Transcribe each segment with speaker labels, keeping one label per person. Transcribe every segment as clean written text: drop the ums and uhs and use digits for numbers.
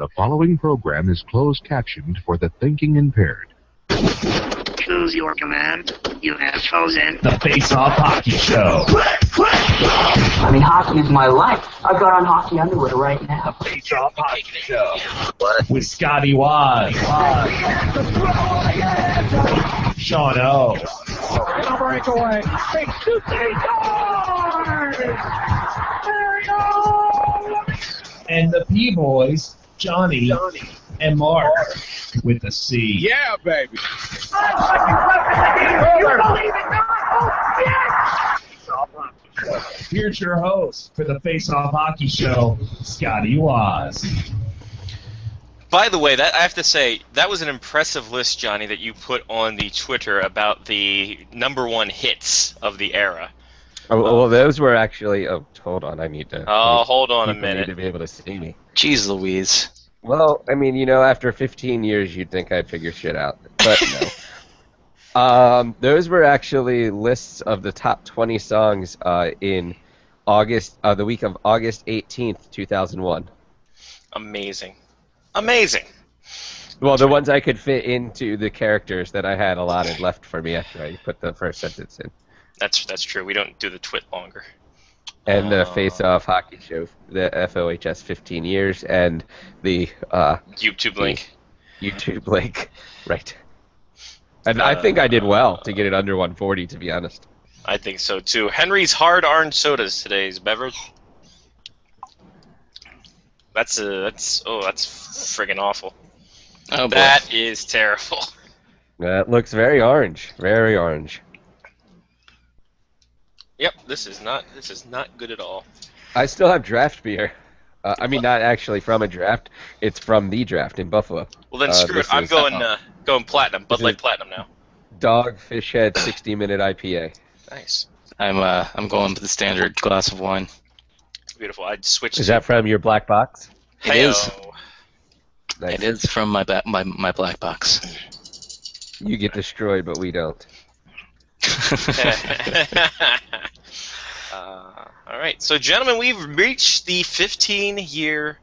Speaker 1: The following program is closed captioned for the thinking impaired.
Speaker 2: Choose your command. You have chosen
Speaker 3: the Face Off Hockey Show.
Speaker 4: I mean, hockey is my life. I've got on hockey underwear right now.
Speaker 3: The Face Off Hockey Show. What? With Scotty Waz. Sean O.
Speaker 2: breakaway.
Speaker 3: And the P-Boys, Johnny and Mark with the C.
Speaker 5: Yeah, baby.
Speaker 3: Here's your host for the Face Off Hockey Show, Scotty Waz.
Speaker 6: By the way, that I have to say, that was an impressive list, Johnny, that you put on the Twitter about the #1 hits of the era.
Speaker 7: Oh, well, those were actually... Oh, hold on, I need to...
Speaker 6: Oh, hold on a
Speaker 7: people
Speaker 6: minute.
Speaker 7: need to be able to see me.
Speaker 8: Jeez Louise.
Speaker 7: Well, I mean, you know, after 15 years, you'd think I'd figure shit out. But no. Those were actually lists of the top 20 songs in August, the week of August 18th, 2001.
Speaker 6: Amazing. Amazing.
Speaker 7: Well, the ones I could fit into the characters that I had allotted left for me after I put the first sentence in.
Speaker 6: That's true. We don't do the twit longer.
Speaker 7: And the Face Off Hockey Show, the FOHS 15 years, and the
Speaker 6: YouTube link.
Speaker 7: YouTube link, right. And I think I did well to get it under 140, to be honest.
Speaker 6: I think so, too. Henry's Hard Orange Soda's today's beverage. That's friggin' awful.
Speaker 8: Oh, boy.
Speaker 6: That is terrible.
Speaker 7: That looks very orange, very orange.
Speaker 6: Yep, this is not good at all.
Speaker 7: I still have draft beer. I mean, not actually from a draft. It's from the draft in Buffalo.
Speaker 6: Well, then screw it. I'm going platinum. Bud Light Platinum now.
Speaker 7: Dogfish Head 60-minute IPA.
Speaker 6: Nice.
Speaker 8: I'm going with the standard glass of wine.
Speaker 6: Beautiful. I'd switch.
Speaker 7: Is that from your black box?
Speaker 8: It is.
Speaker 7: Nice.
Speaker 8: It is from my black box.
Speaker 7: You get destroyed, but we don't.
Speaker 6: All right, so gentlemen, we've reached the 15-year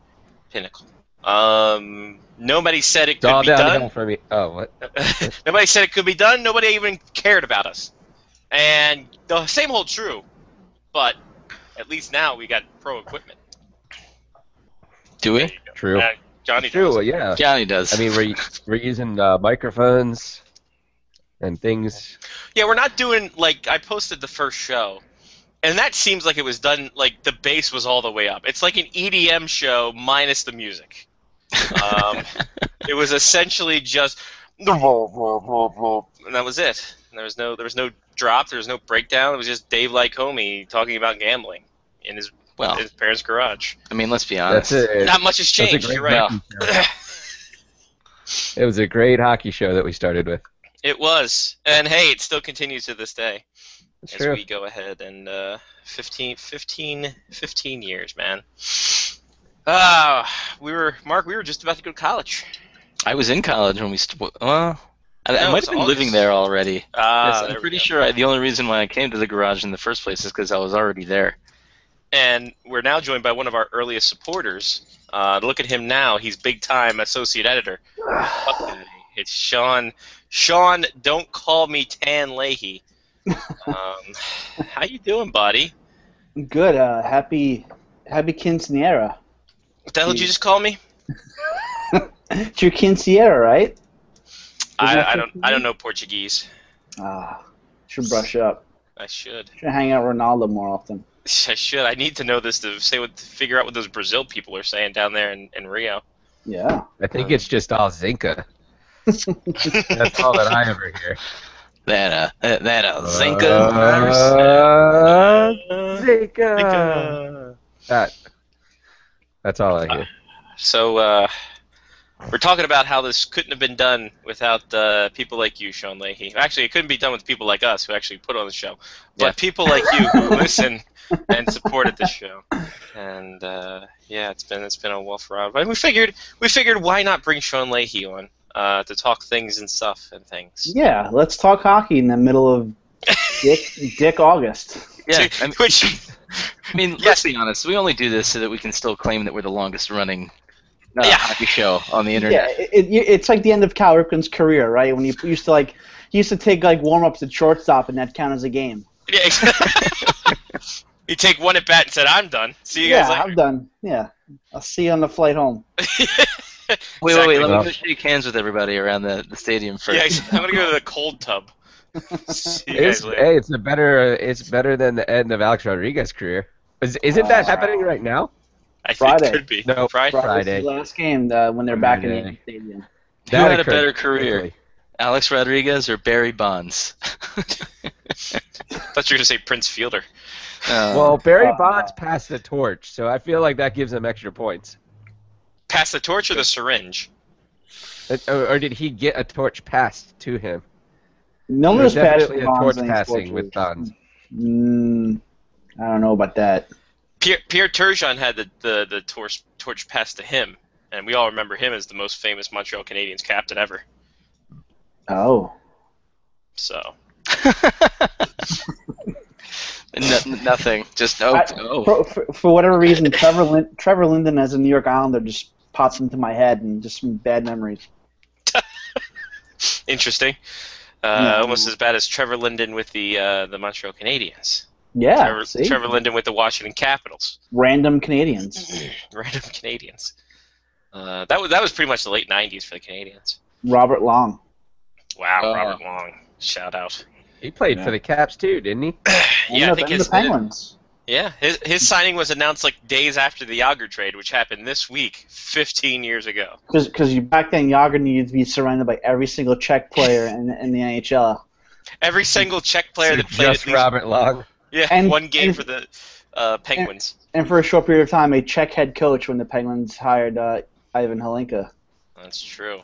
Speaker 6: pinnacle. Nobody said it could be done.
Speaker 7: For me. Oh, what?
Speaker 6: Nobody said it could be done. Nobody even cared about us. And the same holds true, but at least now we got pro equipment.
Speaker 8: Do we?
Speaker 7: True.
Speaker 6: Johnny
Speaker 7: True.
Speaker 6: does.
Speaker 7: Yeah.
Speaker 8: Johnny does.
Speaker 7: I mean, we're using microphones and things.
Speaker 6: Yeah, we're not doing, like, I posted the first show, and that seems like it was done, like, the bass was all the way up. It's like an EDM show minus the music. It was essentially just, and that was it. And there was no drop, there was no breakdown, it was just Dave Lycomey talking about gambling in his parents' garage.
Speaker 8: I mean, let's be honest.
Speaker 6: Not much has changed, you're right.
Speaker 7: It was a great hockey show that we started with.
Speaker 6: It was, and hey, it still continues to this day.
Speaker 7: That's
Speaker 6: as
Speaker 7: true.
Speaker 6: we go ahead and 15 years, man. Mark, we were just about to go to college.
Speaker 8: I was in college when we I might have been
Speaker 6: August.
Speaker 8: living there already. Yes, I'm pretty sure the only reason why I came to the garage in the first place is because I was already there.
Speaker 6: And we're now joined by one of our earliest supporters. Look at him now. He's big-time associate editor. It's Sean. Sean, don't call me Tan Leahy. How you doing, buddy?
Speaker 9: Good. Happy quinceañera.
Speaker 6: What the hell did you just call me?
Speaker 9: It's your quinceañera, right?
Speaker 6: I don't know Portuguese.
Speaker 9: Should brush up.
Speaker 6: I should.
Speaker 9: Should hang out with Ronaldo more often.
Speaker 6: I should. I need to know this to figure out what those Brazil people are saying down there in Rio.
Speaker 9: Yeah.
Speaker 7: I think it's just all Zinca. That's all that I ever hear.
Speaker 8: That
Speaker 7: Zinca. That's all I hear.
Speaker 6: So we're talking about how this couldn't have been done without people like you, Sean Leahy. Actually, it couldn't be done with people like us who actually put on the show, but people like you who listen and supported the show. And it's been a rough ride. But we figured why not bring Sean Leahy on to talk things and stuff and things.
Speaker 9: Yeah, let's talk hockey in the middle of Dick August.
Speaker 8: Yeah, I mean, let's be honest. We only do this so that we can still claim that we're the longest running hockey show on the internet.
Speaker 9: Yeah, it's like the end of Cal Ripken's career, right? When he used to take like warm-ups at shortstop, and that count as a game.
Speaker 6: Yeah, exactly. You take one at bat and said, "I'm done. See you guys later."
Speaker 9: I'm done. Yeah, I'll see you on the flight home.
Speaker 8: Wait, let me go shake hands with everybody around the stadium first.
Speaker 6: Yeah, I'm gonna go to the cold tub. See you guys later.
Speaker 7: Hey, it's better than the end of Alex Rodriguez's career. Isn't that happening right now?
Speaker 6: I think
Speaker 9: Friday.
Speaker 6: it could be.
Speaker 7: No,
Speaker 6: Friday.
Speaker 9: Friday's the last game when they're back in the stadium.
Speaker 8: Who had a
Speaker 7: occurred
Speaker 8: better career,
Speaker 7: quickly.
Speaker 8: Alex Rodriguez or Barry Bonds?
Speaker 6: I thought you were gonna say Prince Fielder.
Speaker 7: Well, Barry Bonds passed the torch, so I feel like that gives him extra points.
Speaker 6: Pass the torch or the syringe?
Speaker 7: Or did he get a torch passed to him?
Speaker 9: No one
Speaker 7: There's
Speaker 9: was passed
Speaker 7: definitely a
Speaker 9: Bonds
Speaker 7: torch
Speaker 9: any
Speaker 7: passing
Speaker 9: torches.
Speaker 7: with Bonds.
Speaker 9: I don't know about that.
Speaker 6: Pierre Turgeon had the torch passed to him, and we all remember him as the most famous Montreal Canadiens captain ever.
Speaker 9: Oh.
Speaker 6: So.
Speaker 8: Nothing. Just
Speaker 9: For whatever reason, Trevor Linden as a New York Islander just pops into my head, and just some bad memories.
Speaker 6: Interesting. Almost as bad as Trevor Linden with the Montreal Canadiens.
Speaker 9: Yeah.
Speaker 6: Trevor Linden with the Washington Capitals.
Speaker 9: Random Canadians.
Speaker 6: Random Canadians. That was pretty much the late '90s for the Canadiens.
Speaker 9: Robert Long.
Speaker 6: Wow, Robert Long. Shout out.
Speaker 7: He played for the Caps too, didn't he?
Speaker 6: Yeah, I think
Speaker 9: the Penguins.
Speaker 6: His signing was announced like days after the Yager trade, which happened this week, 15 years ago.
Speaker 9: Because back then Yager needed to be surrounded by every single Czech player in the NHL.
Speaker 6: Every single Czech player that played
Speaker 7: Just Robert Long.
Speaker 6: Yeah, one game for the Penguins.
Speaker 9: And for a short period of time, a Czech head coach when the Penguins hired Ivan Halinka.
Speaker 6: That's true.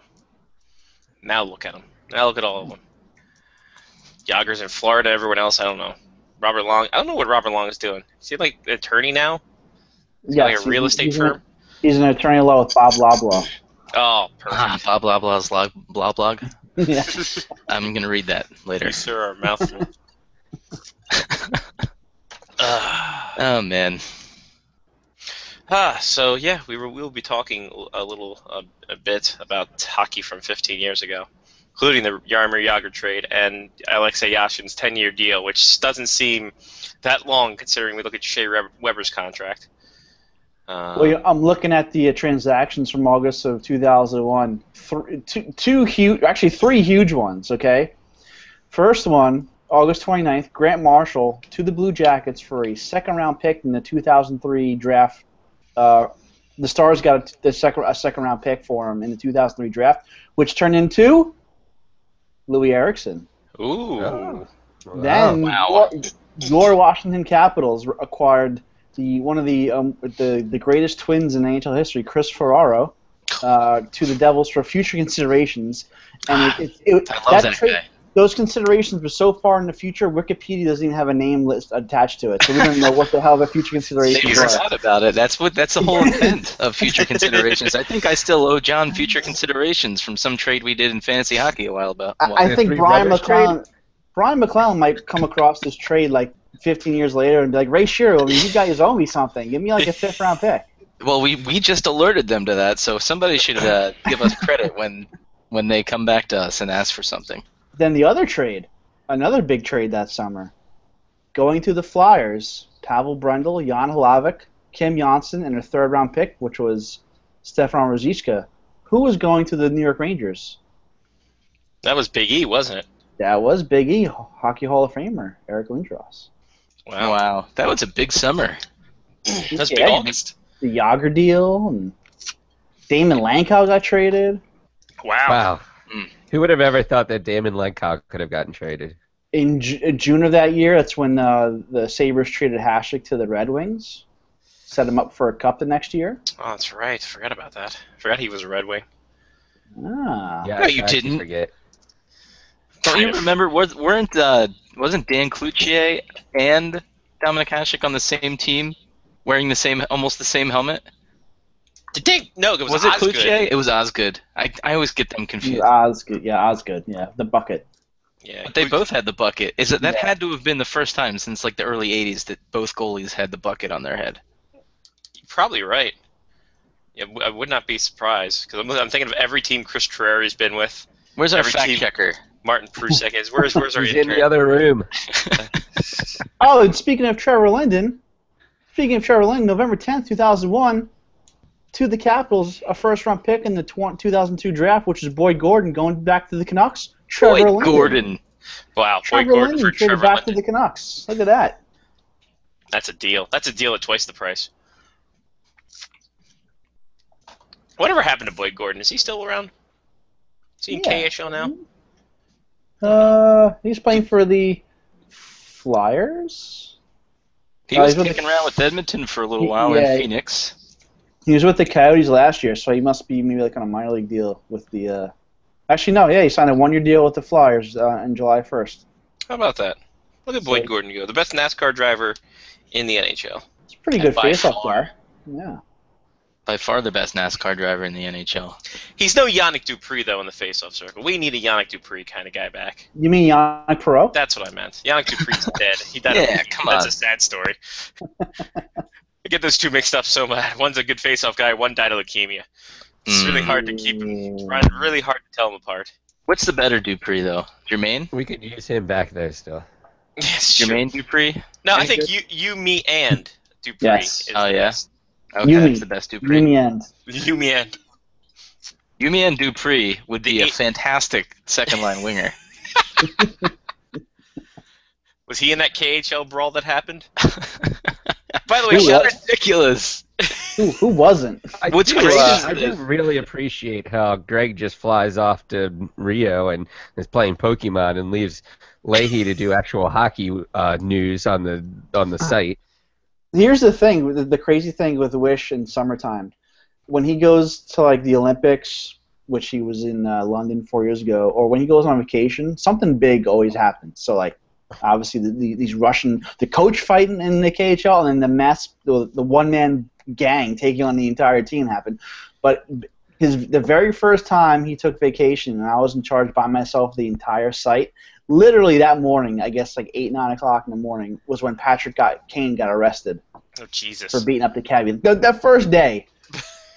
Speaker 6: Now look at them. Now look at all of them. Yager's in Florida. Everyone else, I don't know. Robert Long. I don't know what Robert Long is doing. Is he like an attorney now?
Speaker 9: Yeah,
Speaker 6: like a real estate firm.
Speaker 9: He's an attorney law with Bob Loblaw.
Speaker 6: Oh, perfect.
Speaker 8: Bob Loblaw's blog.
Speaker 9: Yeah.
Speaker 8: I'm gonna read that later.
Speaker 6: You sir are a mouthful.
Speaker 8: Oh man.
Speaker 6: So yeah, we'll be talking a bit about hockey from 15 years ago, including the Jaromir Jagr trade and Alexei Yashin's 10-year deal, which doesn't seem that long considering we look at Shea Weber's contract.
Speaker 9: Well, I'm looking at the transactions from August of 2001. Three huge ones, okay? First one, August 29th, Grant Marshall to the Blue Jackets for a second-round pick in the 2003 draft. The Stars got a second-round pick for him in the 2003 draft, which turned into Louis Eriksson.
Speaker 6: Ooh.
Speaker 9: Then your Washington Capitals acquired one of the greatest twins in NHL history, Chris Ferraro, to the Devils for future considerations. And
Speaker 8: I love that guy.
Speaker 9: Those considerations were so far in the future, Wikipedia doesn't even have a name list attached to it, so we don't know what the hell the future considerations
Speaker 8: They forgot about it. That's the whole intent of future considerations. I think I still owe John future considerations from some trade we did in fantasy hockey a while ago.
Speaker 9: I think Brian McClellan might come across this trade like 15 years later and be like, Ray Shero, you guys owe me something. Give me like a 5th round pick.
Speaker 8: Well, we just alerted them to that, so somebody should give us credit when they come back to us and ask for something.
Speaker 9: Then the other trade, another big trade that summer, going to the Flyers, Pavel Brendel, Jan Hlavik, Kim Janssen, and a 3rd round pick, which was Stefan Ruzicka. Who was going to the New York Rangers?
Speaker 6: That was Big E, wasn't it?
Speaker 9: That was Big E, Hockey Hall of Famer, Eric Lindros.
Speaker 8: Wow. That was a big summer.
Speaker 6: That was big August.
Speaker 9: The Yager deal, and Damon Lankow got traded.
Speaker 6: Wow.
Speaker 7: Who would have ever thought that Damon Lenkow could have gotten traded?
Speaker 9: In June of that year, that's when the Sabres traded Hasek to the Red Wings, set him up for a cup the next year.
Speaker 6: Oh, that's right. Forgot about that. Forgot he was a Red Wing.
Speaker 9: Ah.
Speaker 7: Yeah,
Speaker 8: No, you didn't.
Speaker 7: Forget.
Speaker 8: Don't you remember? Wasn't Dan Cloutier and Dominik Hasek on the same team, wearing almost the same helmet?
Speaker 6: No, it was
Speaker 8: it
Speaker 6: Osgood.
Speaker 8: Cloutier? It was Osgood. I always get them confused.
Speaker 9: Osgood, yeah, the bucket.
Speaker 6: Yeah,
Speaker 8: But they both had the bucket. That had to have been the first time since like the early '80s that both goalies had the bucket on their head.
Speaker 6: You're probably right. Yeah, I would not be surprised because I'm thinking of every team Chris Carreri's been with.
Speaker 8: Where's our
Speaker 6: Every
Speaker 8: fact
Speaker 6: team-
Speaker 8: checker?
Speaker 6: Martin Prusek is. Where's our
Speaker 7: He's in the
Speaker 6: intern?
Speaker 7: other room.
Speaker 9: Oh, and speaking of Trevor Linden, November 10th, 2001, to the Capitals, a first-round pick in the 2002 draft, which is Boyd Gordon going back to the Canucks. Trevor
Speaker 8: Boyd
Speaker 9: Linden.
Speaker 8: Gordon.
Speaker 6: Wow, Boyd
Speaker 9: Trevor
Speaker 6: Gordon
Speaker 9: Linden
Speaker 6: for
Speaker 9: traded
Speaker 6: Trevor
Speaker 9: back
Speaker 6: Linden.
Speaker 9: to the Canucks. Look at that.
Speaker 6: That's a deal. That's a deal at twice the price. Whatever happened to Boyd Gordon? Is he still around? Is he in
Speaker 9: Yeah.
Speaker 6: KHL now?
Speaker 9: He's playing for the Flyers.
Speaker 8: He was
Speaker 9: he's with
Speaker 8: kicking
Speaker 9: the-
Speaker 8: around with Edmonton for a little
Speaker 9: He-
Speaker 8: while
Speaker 9: yeah.
Speaker 8: in Phoenix.
Speaker 9: He was with the Coyotes last year, so he must be maybe like on a minor league deal with the. Actually, no. Yeah, he signed a one-year deal with the Flyers on July 1st.
Speaker 6: How about that? Look at Boyd
Speaker 9: So-
Speaker 6: Gordon go. The best NASCAR driver in the NHL.
Speaker 9: It's a pretty
Speaker 8: And
Speaker 9: good
Speaker 8: by
Speaker 9: face-off
Speaker 8: far.
Speaker 9: guy. Yeah.
Speaker 8: By far the best NASCAR driver in the NHL.
Speaker 6: He's no Yannick Dupree, though, in the face-off circle. We need a Yannick Dupree kind of guy back.
Speaker 9: You mean Yannick Perreault?
Speaker 6: That's what I meant. Yannick Dupree's dead. He died.
Speaker 8: Yeah,
Speaker 6: of-
Speaker 8: come
Speaker 6: That's
Speaker 8: on.
Speaker 6: a sad story. I get those two mixed up so bad. One's a good face-off guy. One died of leukemia. It's really hard to keep them. Really hard to tell them apart.
Speaker 8: What's the better Dupree, though? Jermaine?
Speaker 7: We could use him back there still.
Speaker 6: Yes, sure.
Speaker 8: Jermaine Dupree?
Speaker 6: No, I
Speaker 8: Any
Speaker 6: think
Speaker 8: good?
Speaker 6: you, me, and Dupree
Speaker 9: Yes.
Speaker 6: is
Speaker 8: Oh,
Speaker 6: the
Speaker 8: yeah?
Speaker 6: best.
Speaker 8: Okay,
Speaker 9: Yumi.
Speaker 8: that's the best Dupree.
Speaker 9: In the end.
Speaker 6: You, me, and.
Speaker 8: Yumi and Dupree would be a
Speaker 6: The-
Speaker 8: fantastic second-line winger.
Speaker 6: Was he in that KHL brawl that happened? By the way,
Speaker 9: Who
Speaker 6: shout
Speaker 9: was?
Speaker 6: out,
Speaker 8: Ridiculous.
Speaker 9: Who wasn't?
Speaker 8: What's
Speaker 7: do,
Speaker 8: crazy is
Speaker 7: I
Speaker 8: that-
Speaker 7: do really appreciate how Greg just flies off to Rio and is playing Pokemon and leaves Leahy to do actual hockey news on the site.
Speaker 9: Here's the thing, the crazy thing with Wish in summertime. When he goes to like the Olympics, which he was in London 4 years ago, or when he goes on vacation, something big always happens. So like, obviously these Russian, the coach fighting in the KHL, and then the one-man gang taking on the entire team happened. But the very first time he took vacation, and I was in charge by myself of the entire site. Literally that morning, I guess like 8, 9 o'clock in the morning, was when Patrick Kane got arrested
Speaker 6: oh Jesus!
Speaker 9: for beating up the cabbie. That first day.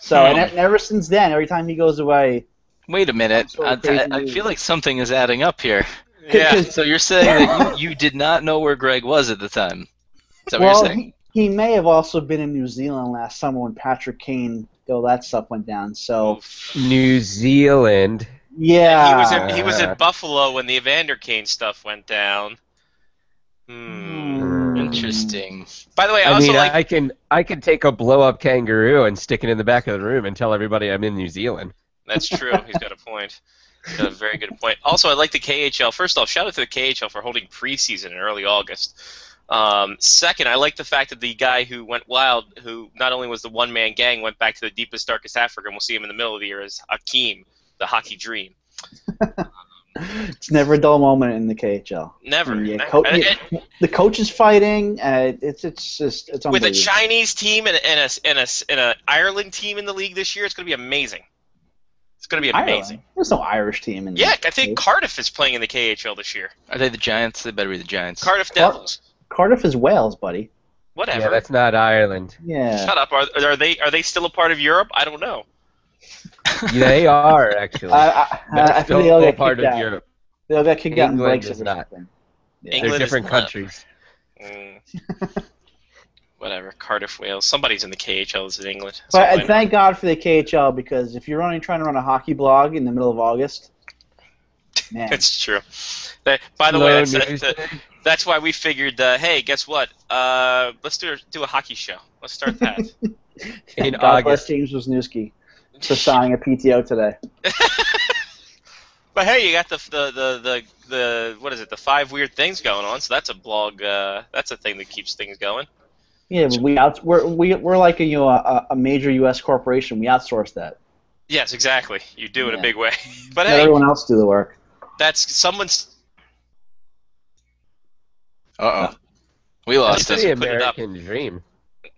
Speaker 9: So and ever since then, every time he goes away,
Speaker 8: Wait a minute.
Speaker 9: Some sort of crazy
Speaker 8: I
Speaker 9: news.
Speaker 8: feel like something is adding up here.
Speaker 6: Yeah.
Speaker 8: So you're saying that you did not know where Greg was at the time? Is that what
Speaker 9: well,
Speaker 8: you're saying?
Speaker 9: he may have also been in New Zealand last summer when Patrick Kane, all that stuff went down. So
Speaker 7: New Zealand.
Speaker 9: yeah,
Speaker 6: He was in Buffalo when the Evander Kane stuff went down.
Speaker 8: Interesting.
Speaker 6: By the way, I
Speaker 7: I
Speaker 6: also
Speaker 7: mean,
Speaker 6: like.
Speaker 7: I can take a blow up kangaroo and stick it in the back of the room and tell everybody I'm in New Zealand.
Speaker 6: That's true. He's got a point. He's got a very good point. Also, I like the KHL. First off, shout out to the KHL for holding preseason in early August. Second, I like the fact that the guy who went wild, who not only was the one-man gang, went back to the deepest, darkest Africa, and we'll see him in the middle of the year, is Hakeem, the hockey dream.
Speaker 9: it's never a dull moment in the KHL.
Speaker 6: Never.
Speaker 9: Yeah,
Speaker 6: never.
Speaker 9: the coach is fighting. It's just it's
Speaker 6: With a
Speaker 9: unbelievable.
Speaker 6: Chinese team and an Ireland team in the league this year, it's going to be amazing. It's going to be amazing.
Speaker 9: Ireland. There's no Irish team in.
Speaker 6: Yeah,
Speaker 9: the
Speaker 6: I think
Speaker 9: States.
Speaker 6: Cardiff is playing in the KHL this year.
Speaker 8: Are they the Giants? They better be the Giants.
Speaker 6: Cardiff Devils.
Speaker 9: Cardiff is Wales, buddy.
Speaker 6: Whatever.
Speaker 7: Yeah, that's not Ireland.
Speaker 9: Yeah.
Speaker 6: Shut up. Are they still a part of Europe? I don't know.
Speaker 7: They are actually.
Speaker 9: I
Speaker 7: They're
Speaker 9: feel they all
Speaker 7: still
Speaker 9: get
Speaker 7: part
Speaker 9: kicked
Speaker 7: of
Speaker 9: out.
Speaker 7: Europe.
Speaker 9: They all got kicked out in
Speaker 7: England
Speaker 9: Brexit
Speaker 7: is
Speaker 9: or
Speaker 7: not.
Speaker 9: something.
Speaker 7: They're
Speaker 6: England is
Speaker 7: different
Speaker 6: not.
Speaker 7: countries.
Speaker 6: Whatever. Cardiff, Wales. Somebody's in the KHL is in England. That's all I
Speaker 9: But
Speaker 6: know.
Speaker 9: thank God for the KHL, because if you're trying to run a hockey blog in the middle of August, man,
Speaker 6: It's true. By the
Speaker 7: No
Speaker 6: way,
Speaker 7: news.
Speaker 6: that's why we figured, hey, guess what? Let's do a hockey show. Let's start that.
Speaker 7: In
Speaker 9: God bless
Speaker 7: August.
Speaker 9: James Wisniewski for signing a PTO today.
Speaker 6: But hey, you got the what is it? The 5 weird things going on. So that's a blog. That's a thing that keeps things going.
Speaker 9: Yeah, but we're like a major U.S. corporation. We outsource that.
Speaker 6: Yes, exactly. You do in a
Speaker 9: Yeah.
Speaker 6: big way. But
Speaker 9: Let
Speaker 6: hey,
Speaker 9: everyone else do the work.
Speaker 6: that's someone's.
Speaker 8: Uh-oh. We lost
Speaker 7: That's
Speaker 8: it.
Speaker 7: the
Speaker 6: Put it up.
Speaker 7: American dream,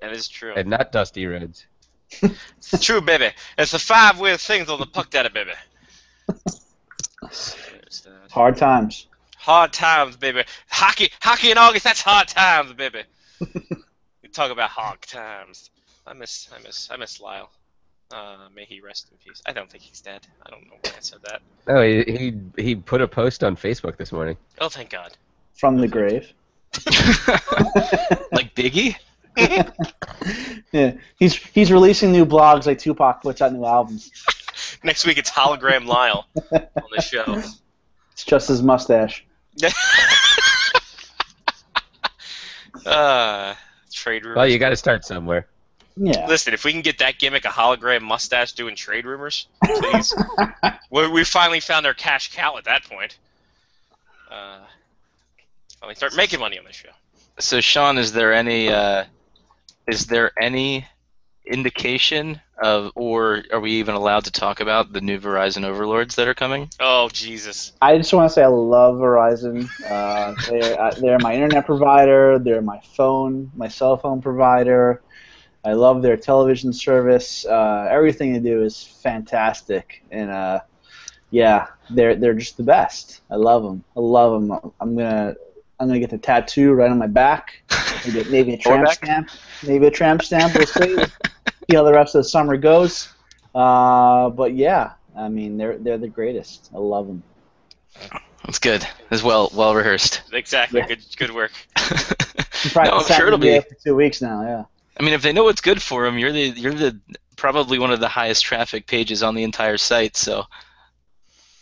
Speaker 6: That is true.
Speaker 7: and not Dusty Rhodes.
Speaker 6: It's true, baby. It's the 5 weird things on the puck data, baby.
Speaker 9: Hard times.
Speaker 6: Hard times, baby. Hockey in August. That's hard times, baby. You talk about hard times. I miss Lyle. May he rest in peace. I don't think he's dead. I don't know why I said that.
Speaker 7: No, he put a post on Facebook this morning.
Speaker 6: Oh, thank God.
Speaker 9: From the grave.
Speaker 8: Like Biggie?
Speaker 9: Yeah, he's releasing new blogs like Tupac puts out new albums.
Speaker 6: Next week it's Hologram Lyle on the show.
Speaker 9: It's just his mustache.
Speaker 6: Trade rumors.
Speaker 7: Well, you got to start somewhere.
Speaker 9: Yeah.
Speaker 6: Listen, if we can get that gimmick, a hologram mustache doing trade rumors, please. We finally found our cash cow at that point. Finally start making money on this show.
Speaker 8: So Sean, is there any indication of, or are we even allowed to talk about the new Verizon overlords that are coming?
Speaker 6: Oh, Jesus.
Speaker 9: I just want to say I love Verizon. They're my internet provider. They're my cell phone provider. I love their television service. Everything they do is fantastic, and yeah, they're just the best. I love them. I'm gonna get the tattoo right on my back. Maybe a tramp stamp. Maybe a tramp stamp. We'll see. See how the rest of the summer goes. But yeah, I mean they're the greatest. I love them.
Speaker 8: That's good. As well rehearsed.
Speaker 6: Exactly.
Speaker 9: Yeah.
Speaker 6: Good work.
Speaker 8: No, I'm sure it'll be.
Speaker 9: For 2 weeks now. Yeah.
Speaker 8: I mean, if they know what's good for them, you're the probably one of the highest traffic pages on the entire site. So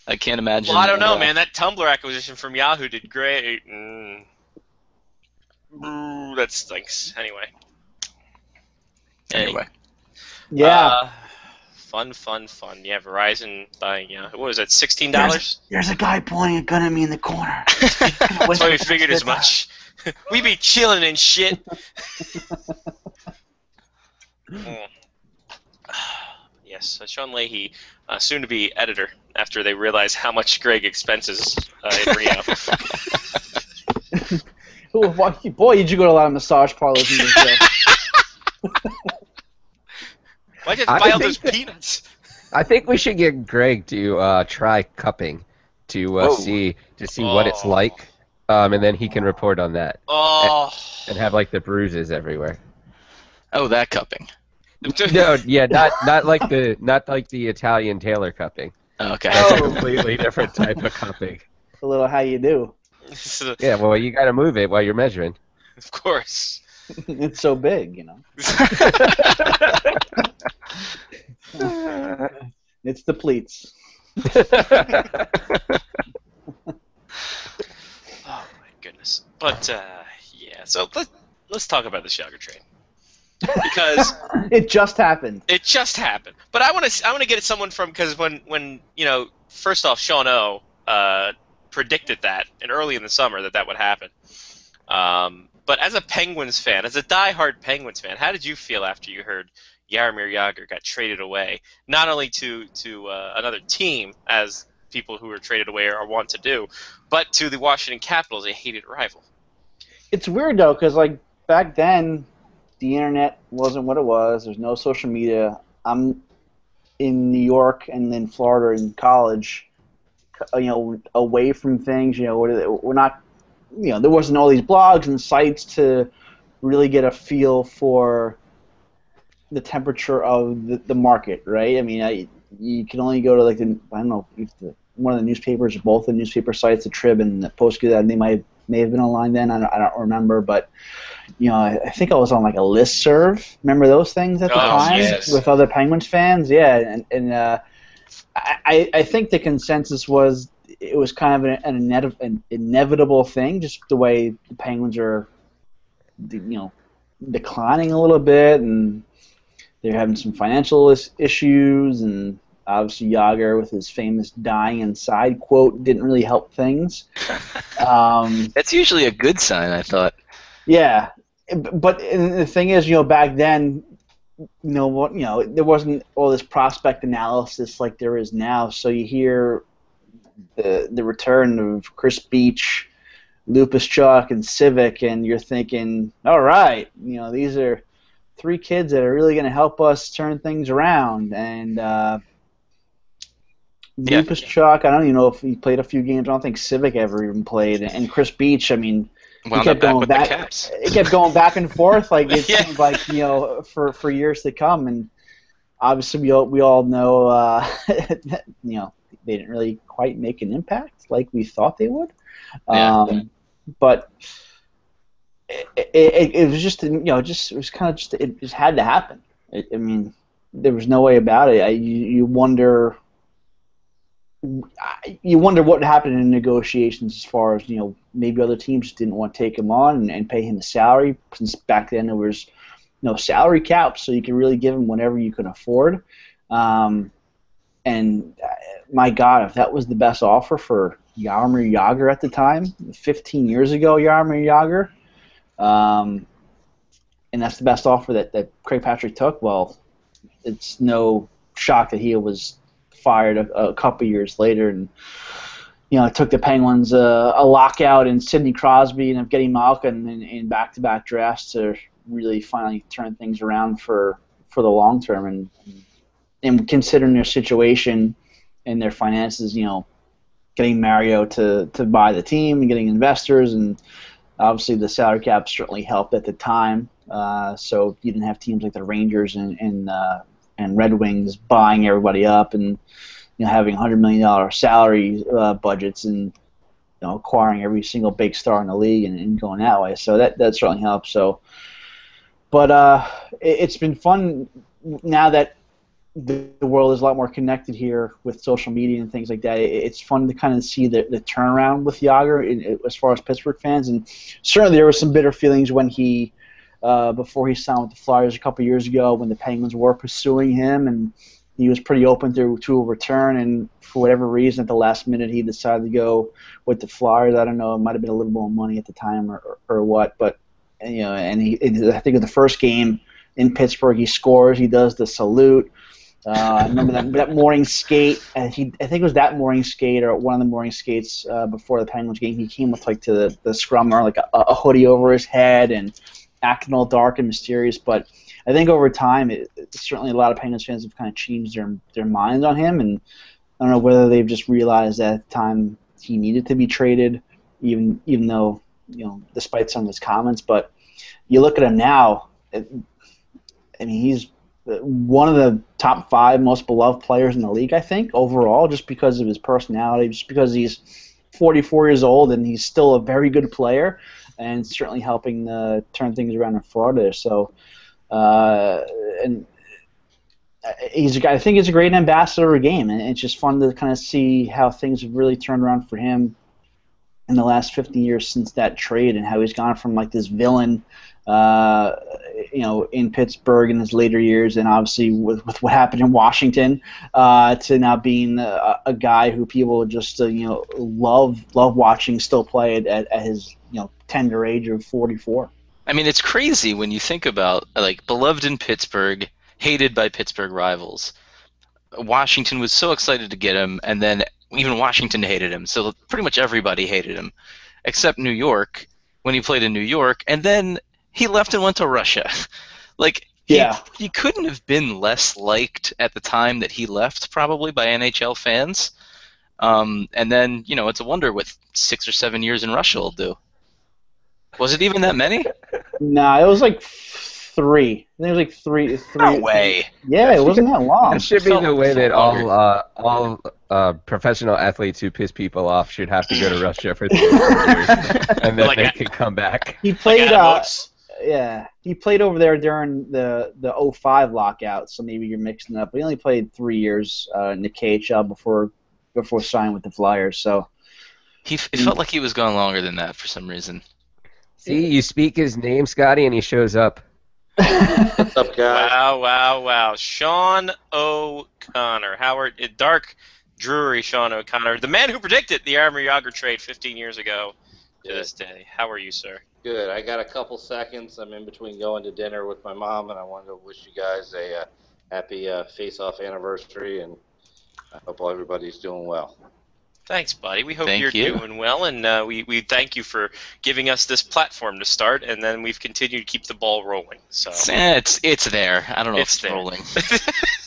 Speaker 8: I can't imagine.
Speaker 6: Well, I don't know, man. That Tumblr acquisition from Yahoo did great. That stinks. Anyway.
Speaker 9: Yeah.
Speaker 6: Fun. Yeah, Verizon buying Yahoo. What was that, $16?
Speaker 9: There's a guy pointing a gun at me in the corner.
Speaker 6: That's why we figured as much. We be chilling and shit. Yes, Sean Leahy, soon to be editor after they realize how much Greg expenses in Rio.
Speaker 9: Boy, did you go to a lot of massage parlors in this day.
Speaker 6: Why did you buy all those peanuts?
Speaker 7: I think we should get Greg to try cupping to see what it's like, and then he can report on that.
Speaker 6: Oh.
Speaker 7: And have like the bruises everywhere.
Speaker 8: Oh, that cupping.
Speaker 7: No, yeah, not like the Italian tailor cupping.
Speaker 8: Oh, okay.
Speaker 7: That's a completely different type of cupping.
Speaker 9: A little how you do.
Speaker 7: Yeah, well, you got to move it while you're measuring.
Speaker 6: Of course.
Speaker 9: It's so big, you know. It's the pleats.
Speaker 6: Oh my goodness. But yeah, so let's talk about the Yager trade. Because
Speaker 9: it just happened.
Speaker 6: It just happened. But I want to get someone from, because when first off, Sean O predicted that early in the summer that would happen. But as a Penguins fan, as a diehard Penguins fan, how did you feel after you heard Jaromir Jagr got traded away, not only to another team, as people who are traded away are wont to do, but to the Washington Capitals, a hated rival?
Speaker 9: It's weird, though, because like back then, the internet wasn't what it was. There's no social media. I'm in New York and then Florida in college, away from things. We're not, there wasn't all these blogs and sites to really get a feel for the temperature of the market, right? I mean, you can only go to like one of the newspapers, or both the newspaper sites, the Trib and the Post-Gazette. They may have been online then. I don't remember, but I think I was on like a listserv. Remember those things at the time,
Speaker 6: yes,
Speaker 9: with other Penguins fans? Yeah, and I think the consensus was it was kind of an inevitable thing, just the way the Penguins are, declining a little bit, and they're having some financial issues, and obviously Jagr with his famous "dying inside" quote didn't really help things.
Speaker 8: That's usually a good sign, I thought.
Speaker 9: Yeah, but the thing is, back then, there wasn't all this prospect analysis like there is now. So you hear the return of Chris Beach, Lupus Chuck, and Civic, and you're thinking, all right, these are three kids that are really going to help us turn things around. And Lupus Chuck, I don't even know if he played a few games. I don't think Civic ever even played. And Chris Beach, I mean, he kept going back. It kept going back and forth, like it seemed like for years to come. And obviously we all know that, they didn't really quite make an impact like we thought they would.
Speaker 8: Yeah.
Speaker 9: But it was just it was kind of just it just had to happen. I mean, there was no way about it. You wonder what happened in negotiations as far as maybe other teams just didn't want to take him on and pay him a salary, since back then there was no salary cap, so you could really give him whatever you could afford. And my God, if that was the best offer for Jaromir Jagr at the time, 15 years ago, Jaromir Jagr, and that's the best offer that Craig Patrick took, well, it's no shock that he was fired a couple years later. And it took the Penguins a lockout in Sidney Crosby and Evgeny Malkin in back-to-back drafts to really finally turn things around for the long term. And considering their situation and their finances, getting Mario to buy the team and getting investors, and obviously the salary cap certainly helped at the time. So you didn't have teams like the Rangers and Red Wings buying everybody up and having $100 million salary budgets and acquiring every single big star in the league and going that way. So that certainly helps. So, but it's been fun now that the world is a lot more connected here with social media and things like that. It's fun to kind of see the turnaround with Jagr as far as Pittsburgh fans. And certainly there were some bitter feelings when he, before he signed with the Flyers a couple years ago, when the Penguins were pursuing him, and he was pretty open to a return. And for whatever reason, at the last minute, he decided to go with the Flyers. I don't know, it might have been a little more money at the time or what, but and I think in the first game in Pittsburgh, he scores. He does the salute. I remember that morning skate. I think it was that morning skate or one of the morning skates before the Penguins game. He came with the scrummer, like a hoodie over his head, and acting all dark and mysterious. But I think over time, certainly a lot of Penguins fans have kind of changed their minds on him, and I don't know whether they've just realized that at the time he needed to be traded, even though despite some of his comments. But you look at him now. He's one of the top 5 most beloved players in the league, I think, overall, just because of his personality, just because he's 44 years old and he's still a very good player and certainly helping turn things around in Florida. So, and he's a guy, I think he's a great ambassador of the game, and it's just fun to kind of see how things have really turned around for him in the last 15 years since that trade, and how he's gone from this villain in Pittsburgh in his later years, and obviously with what happened in Washington, to now being a guy who people just love watching still play at his tender age of 44.
Speaker 8: I mean, it's crazy when you think about beloved in Pittsburgh, hated by Pittsburgh rivals. Washington was so excited to get him, and then even Washington hated him. So pretty much everybody hated him, except New York when he played in New York, and then he left and went to Russia. He couldn't have been less liked at the time that he left, probably, by NHL fans. And then, it's a wonder what 6 or 7 years in Russia will do. Was it even that many?
Speaker 9: Nah, it was 3. I think it was 3.
Speaker 8: No way.
Speaker 9: Yeah, it wasn't that long.
Speaker 7: That should be the way that all professional athletes who piss people off should have to go to Russia for 3 years, and then they can come back.
Speaker 9: He played. He played over there during the 05 lockout, so maybe you're mixing it up. But he only played 3 years in the KHL before signing with the Flyers. So
Speaker 8: it felt like he was gone longer than that for some reason.
Speaker 7: See, you speak his name, Scotty, and he shows up.
Speaker 5: What's up, guys?
Speaker 6: Wow. Sean O'Connor. Dark Drury Sean O'Connor. The man who predicted the Jaromir Jagr trade 15 years ago to this day. How are you, sir?
Speaker 5: Good. I got a couple seconds. I'm in between going to dinner with my mom, and I wanted to wish you guys a happy face-off anniversary, and I hope everybody's doing well.
Speaker 6: Thanks, buddy. We hope you're doing well, and we thank you for giving us this platform to start, and then we've continued to keep the ball rolling. So
Speaker 8: it's there. I don't know if it's rolling.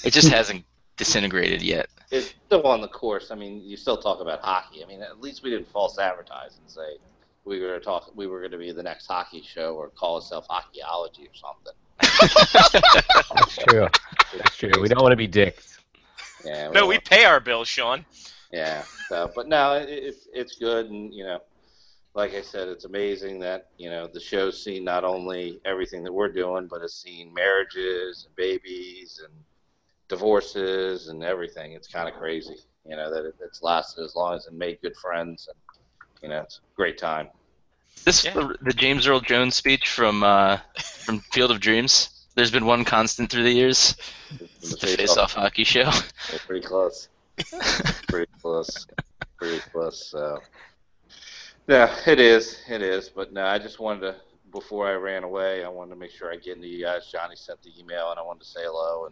Speaker 8: It just hasn't disintegrated yet.
Speaker 5: It's still on the course. I mean, you still talk about hockey. I mean, at least we didn't false advertise and say we were going to be the next hockey show or call itself Hockeyology or something.
Speaker 7: That's true. That's true. We don't want to be dicks.
Speaker 5: Yeah.
Speaker 6: No,
Speaker 5: well,
Speaker 6: we pay our bills, Sean.
Speaker 5: Yeah. So, but no, it's good, and like I said, it's amazing that the show's seen not only everything that we're doing, but it's seen marriages and babies and divorces and everything. It's kind of crazy, that it's lasted as long as it made good friends, and it's a great time.
Speaker 8: This
Speaker 6: Yeah.
Speaker 8: the James Earl Jones speech from Field of Dreams. There's been one constant through the years.
Speaker 5: The
Speaker 8: The face-off hockey show.
Speaker 5: They're pretty close. Pretty close. Pretty close. So, yeah, it is. But no, I just wanted to, before I ran away, I wanted to make sure I get into you guys. Johnny sent the email, and I wanted to say hello.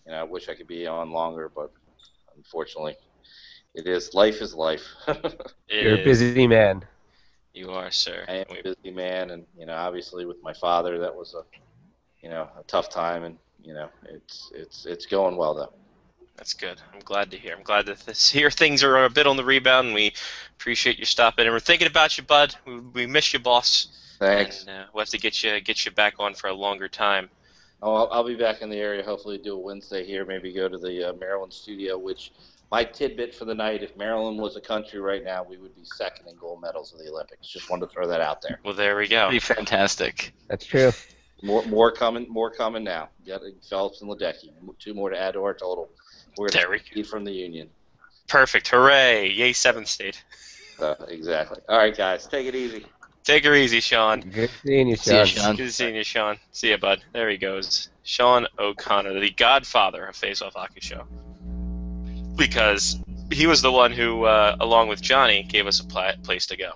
Speaker 5: And I wish I could be on longer, but unfortunately, it is. Life is life.
Speaker 7: You're a busy man.
Speaker 6: You are, sir.
Speaker 5: I am a busy man, and obviously with my father, that was a tough time, and it's going well though.
Speaker 6: That's good. I'm glad to hear. I'm glad that here things are a bit on the rebound, and we appreciate you stopping. And we're thinking about you, bud. We miss you, boss.
Speaker 5: Thanks.
Speaker 6: And we'll have to get you back on for a longer time.
Speaker 5: Oh, I'll be back in the area. Hopefully, do a Wednesday here. Maybe go to the Maryland studio. Which my tidbit for the night: if Maryland was a country right now, we would be second in gold medals of the Olympics. Just wanted to throw that out there.
Speaker 6: Well, there we go.
Speaker 8: Pretty fantastic.
Speaker 7: That's true.
Speaker 5: More coming now. Got Phelps and Ledecky. 2 more to add to our total. We're
Speaker 6: There
Speaker 5: going
Speaker 6: we
Speaker 5: to eat from the Union.
Speaker 6: Perfect. Hooray. Yay, 7th state.
Speaker 5: Exactly. All right, guys. Take it easy.
Speaker 6: Take her easy, Sean.
Speaker 7: Good seeing you,
Speaker 8: See ya,
Speaker 7: Sean.
Speaker 8: Sean.
Speaker 6: Good seeing you, Sean. See ya, bud. There he goes. Sean O'Connor, the godfather of Face Off Hockey Show. Because he was the one who, along with Johnny, gave us a place to go.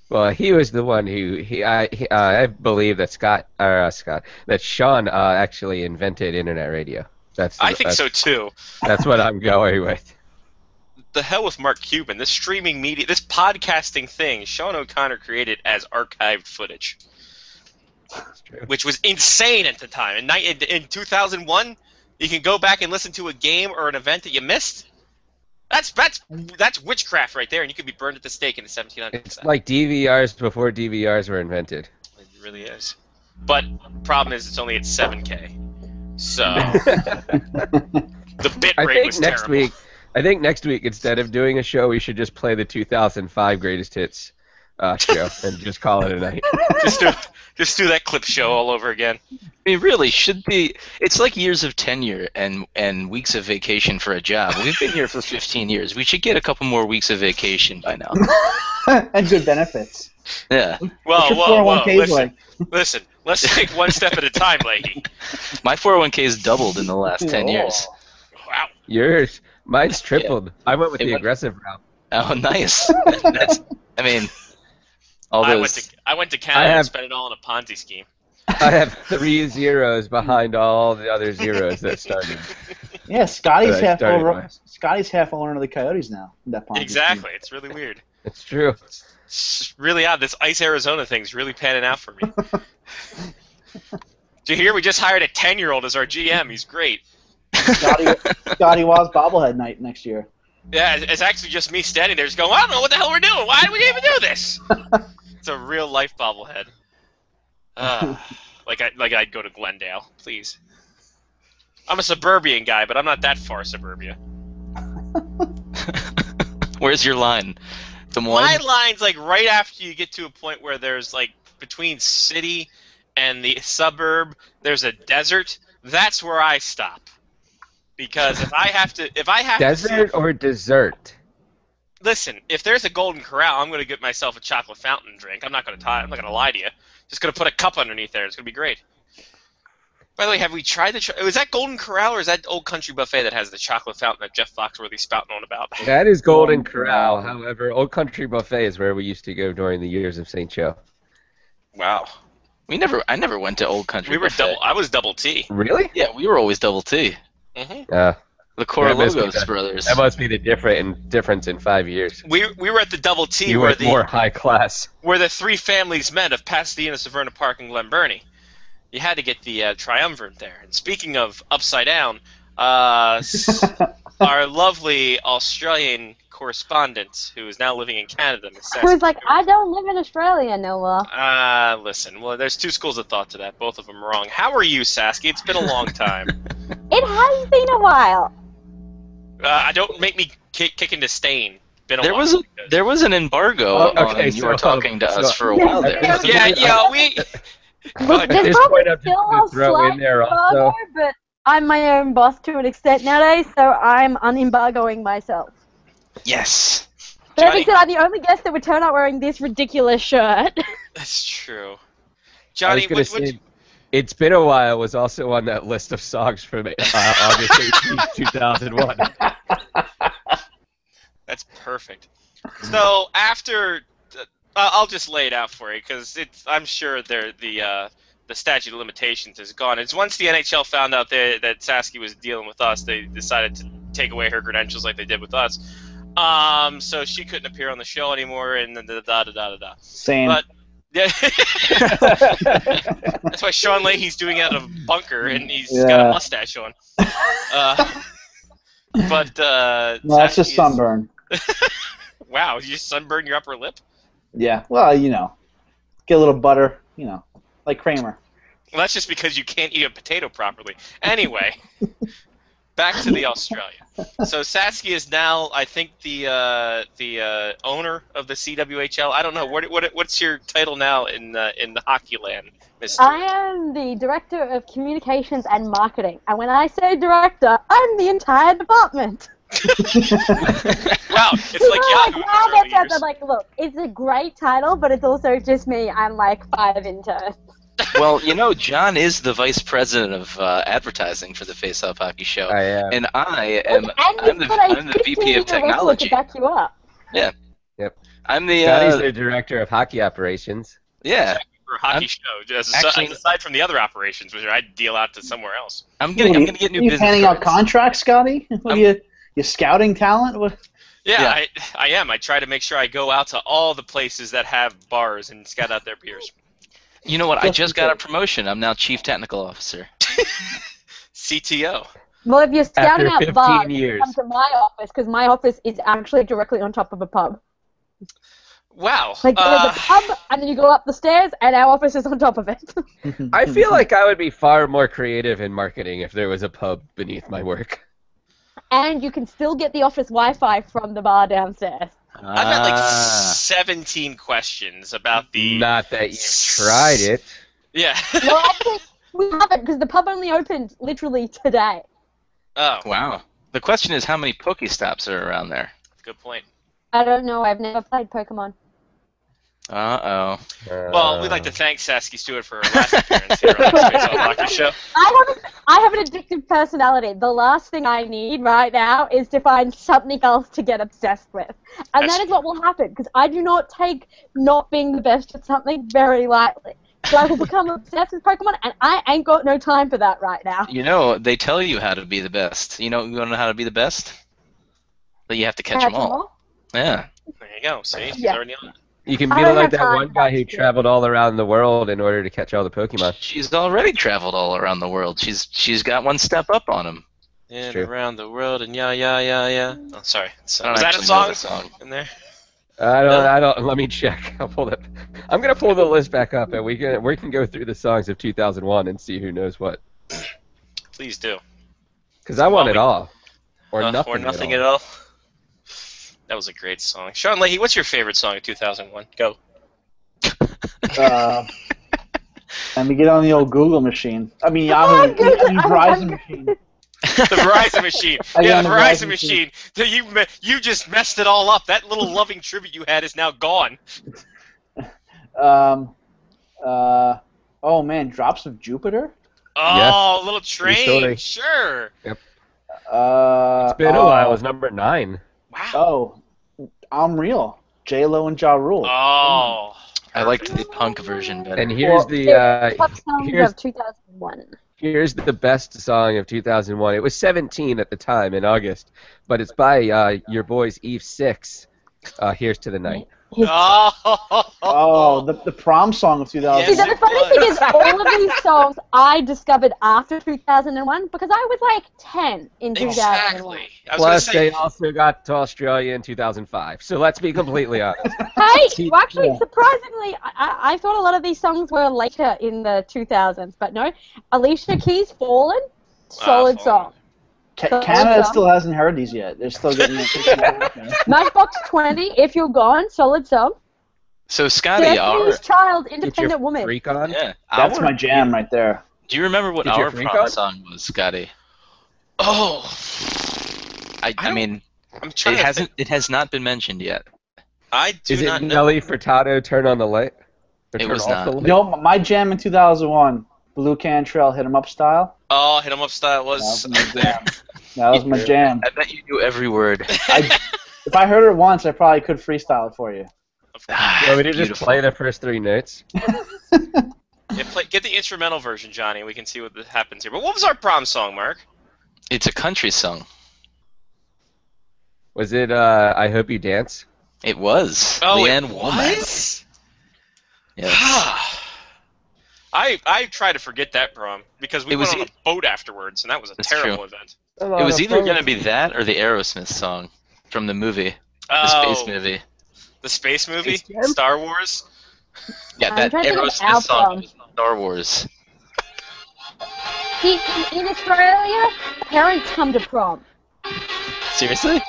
Speaker 7: Well, he was the one who I believe that that Sean actually invented internet radio.
Speaker 6: I think so, too.
Speaker 7: That's what I'm going with.
Speaker 6: The hell with Mark Cuban. This streaming media, this podcasting thing, Sean O'Connor created as archived footage,
Speaker 7: That's true.
Speaker 6: which was insane at the time. In 2001, you can go back and listen to a game or an event that you missed. That's witchcraft right there, and you could be burned at the stake in the 1700s.
Speaker 7: It's like DVRs before DVRs were invented.
Speaker 6: It really is. But problem is, it's only at 7K. So the bit rate was terrible.
Speaker 7: I think next week, instead of doing a show, we should just play the 2005 greatest hits show and just call it a night.
Speaker 6: just do that clip show all over again.
Speaker 8: I mean, really, should be. It's like years of tenure and weeks of vacation for a job. We've been here for 15 years. We should get a couple more weeks of vacation by now.
Speaker 9: And good benefits.
Speaker 8: Yeah.
Speaker 9: What's your
Speaker 6: Whoa,
Speaker 9: 401ks
Speaker 6: listen,
Speaker 9: like?
Speaker 6: listen. Let's take one step at a time, lady.
Speaker 8: My 401k has doubled in the last 10
Speaker 9: Whoa.
Speaker 8: years.
Speaker 6: Wow.
Speaker 7: Yours, mine's tripled. I went with the
Speaker 8: went-
Speaker 7: aggressive route.
Speaker 8: Oh, nice. I mean, all
Speaker 6: I
Speaker 8: those.
Speaker 6: went to Canada and spent it all on a Ponzi scheme.
Speaker 7: I have 3 zeros behind all the other zeros that started.
Speaker 9: Yeah, Scotty's
Speaker 7: That I
Speaker 9: half
Speaker 7: started
Speaker 9: over.
Speaker 7: with.
Speaker 9: Scotty's half owner of the Coyotes now. That Ponzi
Speaker 6: Exactly. It's really weird.
Speaker 7: It's true.
Speaker 6: It's really odd. This Ice Arizona thing's really panning out for me. Did you hear? We just hired a 10-year-old as our GM. He's great.
Speaker 9: scheme. Scotty Waz bobblehead night next year.
Speaker 6: Yeah, it's actually just me standing there just going, I don't know what the hell we're doing. Why do we even do this? It's a real life bobblehead. Like I'd go to Glendale, please. I'm a suburban guy, but I'm not that far suburbia.
Speaker 8: Where's your line? Des Moines?
Speaker 6: My line's like right after you get to a point where there's like between city and the suburb, there's a desert. That's where I stop. Because if I have to
Speaker 7: Desert or dessert?
Speaker 6: listen, if there's a Golden Corral, I'm going to get myself a chocolate fountain drink. I'm not going to lie to you. Just going to put a cup underneath there. It's going to be great. By the way, have we tried was that Golden Corral or is that Old Country Buffet that has the chocolate fountain that Jeff Foxworthy's spouting on about?
Speaker 7: That is Golden Corral. However, Old Country Buffet is where we used to go during the years of St. Joe.
Speaker 6: Wow.
Speaker 8: I never went to Old Country Buffet.
Speaker 6: I was double T.
Speaker 7: Really?
Speaker 8: Yeah, we were always double T.
Speaker 6: Mm-hmm.
Speaker 8: The Coralogos
Speaker 7: That
Speaker 8: brothers.
Speaker 7: That must be the difference in 5 years.
Speaker 6: We were at the double T
Speaker 7: You
Speaker 6: where
Speaker 7: were more high class.
Speaker 6: where the 3 families met of Pasadena, Severna Park, and Glen Burnie. You had to get the triumvirate there. And speaking of upside down, our lovely Australian correspondent who is now living in Canada, Miss Saskia.
Speaker 10: Who's like, I don't live in Australia, Noah.
Speaker 6: Listen, well, there's two schools of thought to that, both of them wrong. How are you, Saskia? It's been a long time.
Speaker 10: It has been a while.
Speaker 6: Don't make me kick into stain. Been a
Speaker 8: There
Speaker 6: while.
Speaker 8: was there was an embargo on you were talking to us for a while there.
Speaker 6: we...
Speaker 10: Look, there's
Speaker 7: this
Speaker 10: probably
Speaker 7: point, I'm just
Speaker 10: still
Speaker 7: gonna
Speaker 10: a
Speaker 7: throw in
Speaker 10: slight
Speaker 7: there
Speaker 10: embargo,
Speaker 7: also.
Speaker 10: but I'm my own boss to an extent nowadays, so I'm unembargoing myself.
Speaker 8: Yes.
Speaker 10: But
Speaker 6: Johnny-
Speaker 10: having said, I'm the only guest that would turn out wearing this ridiculous shirt.
Speaker 6: That's true.
Speaker 7: I
Speaker 6: Johnny,
Speaker 7: was going to say, It's Been a While was also on that list of songs from August 18th, 2001.
Speaker 6: That's perfect. So after, I'll just lay it out for you because I'm sure the statute of limitations is gone. It's once the NHL found out that Saskia was dealing with us, they decided to take away her credentials like they did with us. So she couldn't appear on the show anymore, and da.
Speaker 9: Same.
Speaker 6: But yeah, that's why Sean Leahy's doing it out of a bunker, and he's got a mustache on. But
Speaker 9: no, that's just sunburn.
Speaker 6: Wow, you just sunburn your upper lip?
Speaker 9: Yeah, well, get a little butter, like Kramer.
Speaker 6: Well, that's just because you can't eat a potato properly. Anyway, back to the Australia. So Saskia is now, I think, the owner of the CWHL. I don't know what's your title now in the hockey land, Miss.
Speaker 10: I am the director of communications and marketing, and when I say director, I'm the entire department.
Speaker 6: Wow, it's like Yahoo.
Speaker 10: I'm like, look, it's a great title, but it's also just me. I'm like 5 interns.
Speaker 8: Well, John is the vice president of advertising for the Face Off Hockey Show,
Speaker 7: I am.
Speaker 8: and I'm the VP of technology.
Speaker 10: To back you up.
Speaker 8: Yeah.
Speaker 7: Yep.
Speaker 8: I'm the
Speaker 7: Scotty's the director of hockey operations.
Speaker 8: yeah.
Speaker 6: For a hockey show, just aside from the other operations, which I'd deal out to somewhere else.
Speaker 8: I'm gonna get new
Speaker 9: you
Speaker 8: business
Speaker 9: handing out
Speaker 8: cards.
Speaker 9: contracts, Scotty? What are you scouting talent? What?
Speaker 6: Yeah, I am. I try to make sure I go out to all the places that have bars and scout out their beers.
Speaker 8: You know what? I just got a promotion. I'm now Chief Technical Officer.
Speaker 6: CTO.
Speaker 10: Well, if you're scouting
Speaker 7: After
Speaker 10: out bars,
Speaker 7: 15 years.
Speaker 10: come to my office, because my office is actually directly on top of a pub.
Speaker 6: Wow.
Speaker 10: Like, there's a pub, and then you go up the stairs, and our office is on top of it.
Speaker 7: I feel like I would be far more creative in marketing if there was a pub beneath my work.
Speaker 10: And you can still get the office Wi-Fi from the bar downstairs.
Speaker 6: I've got like 17 questions about the...
Speaker 7: Not that you tried it.
Speaker 6: Yeah.
Speaker 10: Well, actually, we haven't, because the pub only opened literally today.
Speaker 6: Oh,
Speaker 8: Wow. The question is, how many Pokestops are around there?
Speaker 6: good point.
Speaker 10: I don't know, I've never played Pokemon.
Speaker 8: Uh-oh.
Speaker 6: Well, we'd like to thank Saskia Stewart for her last appearance here on the Space on Hockey Show.
Speaker 10: I have an addictive personality. The last thing I need right now is to find something else to get obsessed with. And that is what will happen, because I do not take not being the best at something very lightly. So I will become obsessed with Pokemon, and I ain't got no time for that right now.
Speaker 8: They tell you how to be the best. You want to know how to be the best? But you have to catch them all. Yeah.
Speaker 6: There you go. See? She's
Speaker 10: Yeah.
Speaker 6: already on it.
Speaker 7: You can
Speaker 10: I
Speaker 7: be
Speaker 10: don't
Speaker 7: like
Speaker 10: have
Speaker 7: that
Speaker 10: time
Speaker 7: one
Speaker 10: for
Speaker 7: guy
Speaker 10: that
Speaker 7: who
Speaker 10: shit.
Speaker 7: traveled all around the world in order to catch all the Pokemon.
Speaker 8: She's already traveled all around the world. She's got one step up on him.
Speaker 6: And
Speaker 7: true.
Speaker 6: around the world and yeah. Oh, sorry. So,
Speaker 8: I don't
Speaker 6: was that a
Speaker 8: actually know
Speaker 6: song?
Speaker 8: the song.
Speaker 6: In there?
Speaker 7: I don't. Let me check. I'll pull it. I'm gonna pull the list back up, and we can go through the songs of 2001 and see who knows what.
Speaker 6: Please do.
Speaker 7: Because I want it all, or nothing.
Speaker 6: Or nothing at all. That was a great song. Sean Leahy, what's your favorite song of 2001? Go.
Speaker 9: Let me get on the old Google machine. I mean, Verizon machine.
Speaker 6: The Verizon machine. Yeah, the Verizon machine. You just messed it all up. That little loving tribute you had is now gone.
Speaker 9: Oh man, Drops of Jupiter.
Speaker 6: Oh, little train.
Speaker 7: story.
Speaker 6: Sure.
Speaker 7: It's been a while. It was number 9.
Speaker 6: Wow.
Speaker 9: Oh, I'm Real. J-Lo and Ja Rule.
Speaker 6: Oh.
Speaker 8: I liked the punk version better.
Speaker 7: And here's
Speaker 10: Top songs
Speaker 7: here's
Speaker 10: of 2001.
Speaker 7: here's the best song of 2001. It was 17 at the time in August, but it's by your boys Eve 6. Here's to the Night.
Speaker 9: Oh, the prom song of 2000.
Speaker 10: See, the funny thing is, all of these songs I discovered after 2001 because I was like 10 in 2001.
Speaker 7: Plus, they also got to Australia in 2005. So let's be completely honest.
Speaker 10: Hey, well, actually, surprisingly, I thought a lot of these songs were later in the 2000s, but no. Alicia Keys' "Fallen," solid song.
Speaker 9: Canada still hasn't heard these yet. They're still getting it.
Speaker 10: Matchbox 20, "If You're Gone," solid song.
Speaker 8: So, Scotty,
Speaker 10: Destiny's Child, "Independent Woman."
Speaker 7: Freak on?
Speaker 8: Yeah,
Speaker 9: that's my jam right there.
Speaker 8: Do you remember what our prom song was, Scotty?
Speaker 6: Oh,
Speaker 8: I mean,
Speaker 6: I'm trying to think.
Speaker 8: It has not been mentioned yet.
Speaker 6: I do
Speaker 7: Is
Speaker 6: not
Speaker 7: it
Speaker 6: know.
Speaker 7: Nelly Furtado, "Turn on the Light"? Or
Speaker 8: It
Speaker 7: Turn
Speaker 8: was
Speaker 7: Off
Speaker 8: not.
Speaker 7: the Light?
Speaker 9: No, my jam in 2001, Blue Cantrell, "Hit 'Em Up" style.
Speaker 6: Oh, Hit 'Em Up Style was there.
Speaker 9: That was my jam.
Speaker 8: I bet you knew every word.
Speaker 9: If I heard it once, I probably could freestyle it for you.
Speaker 7: Yeah, we did just play the first 3 notes.
Speaker 6: Get the instrumental version, Johnny. We can see what happens here. But what was our prom song, Mark?
Speaker 8: It's a country song.
Speaker 7: Was it "I Hope You Dance"?
Speaker 8: It was.
Speaker 6: Oh,
Speaker 8: Leanne
Speaker 6: it
Speaker 8: Womack.
Speaker 6: was?
Speaker 8: Yes.
Speaker 6: I try to forget that prom because we went on a boat afterwards, and that was a terrible event.
Speaker 8: It was either going to be that or the Aerosmith song from the movie, the space movie.
Speaker 6: The space movie? Star Wars?
Speaker 8: Yeah, that Aerosmith song was Star Wars.
Speaker 10: See, in Australia, parents come to prom.
Speaker 8: Seriously?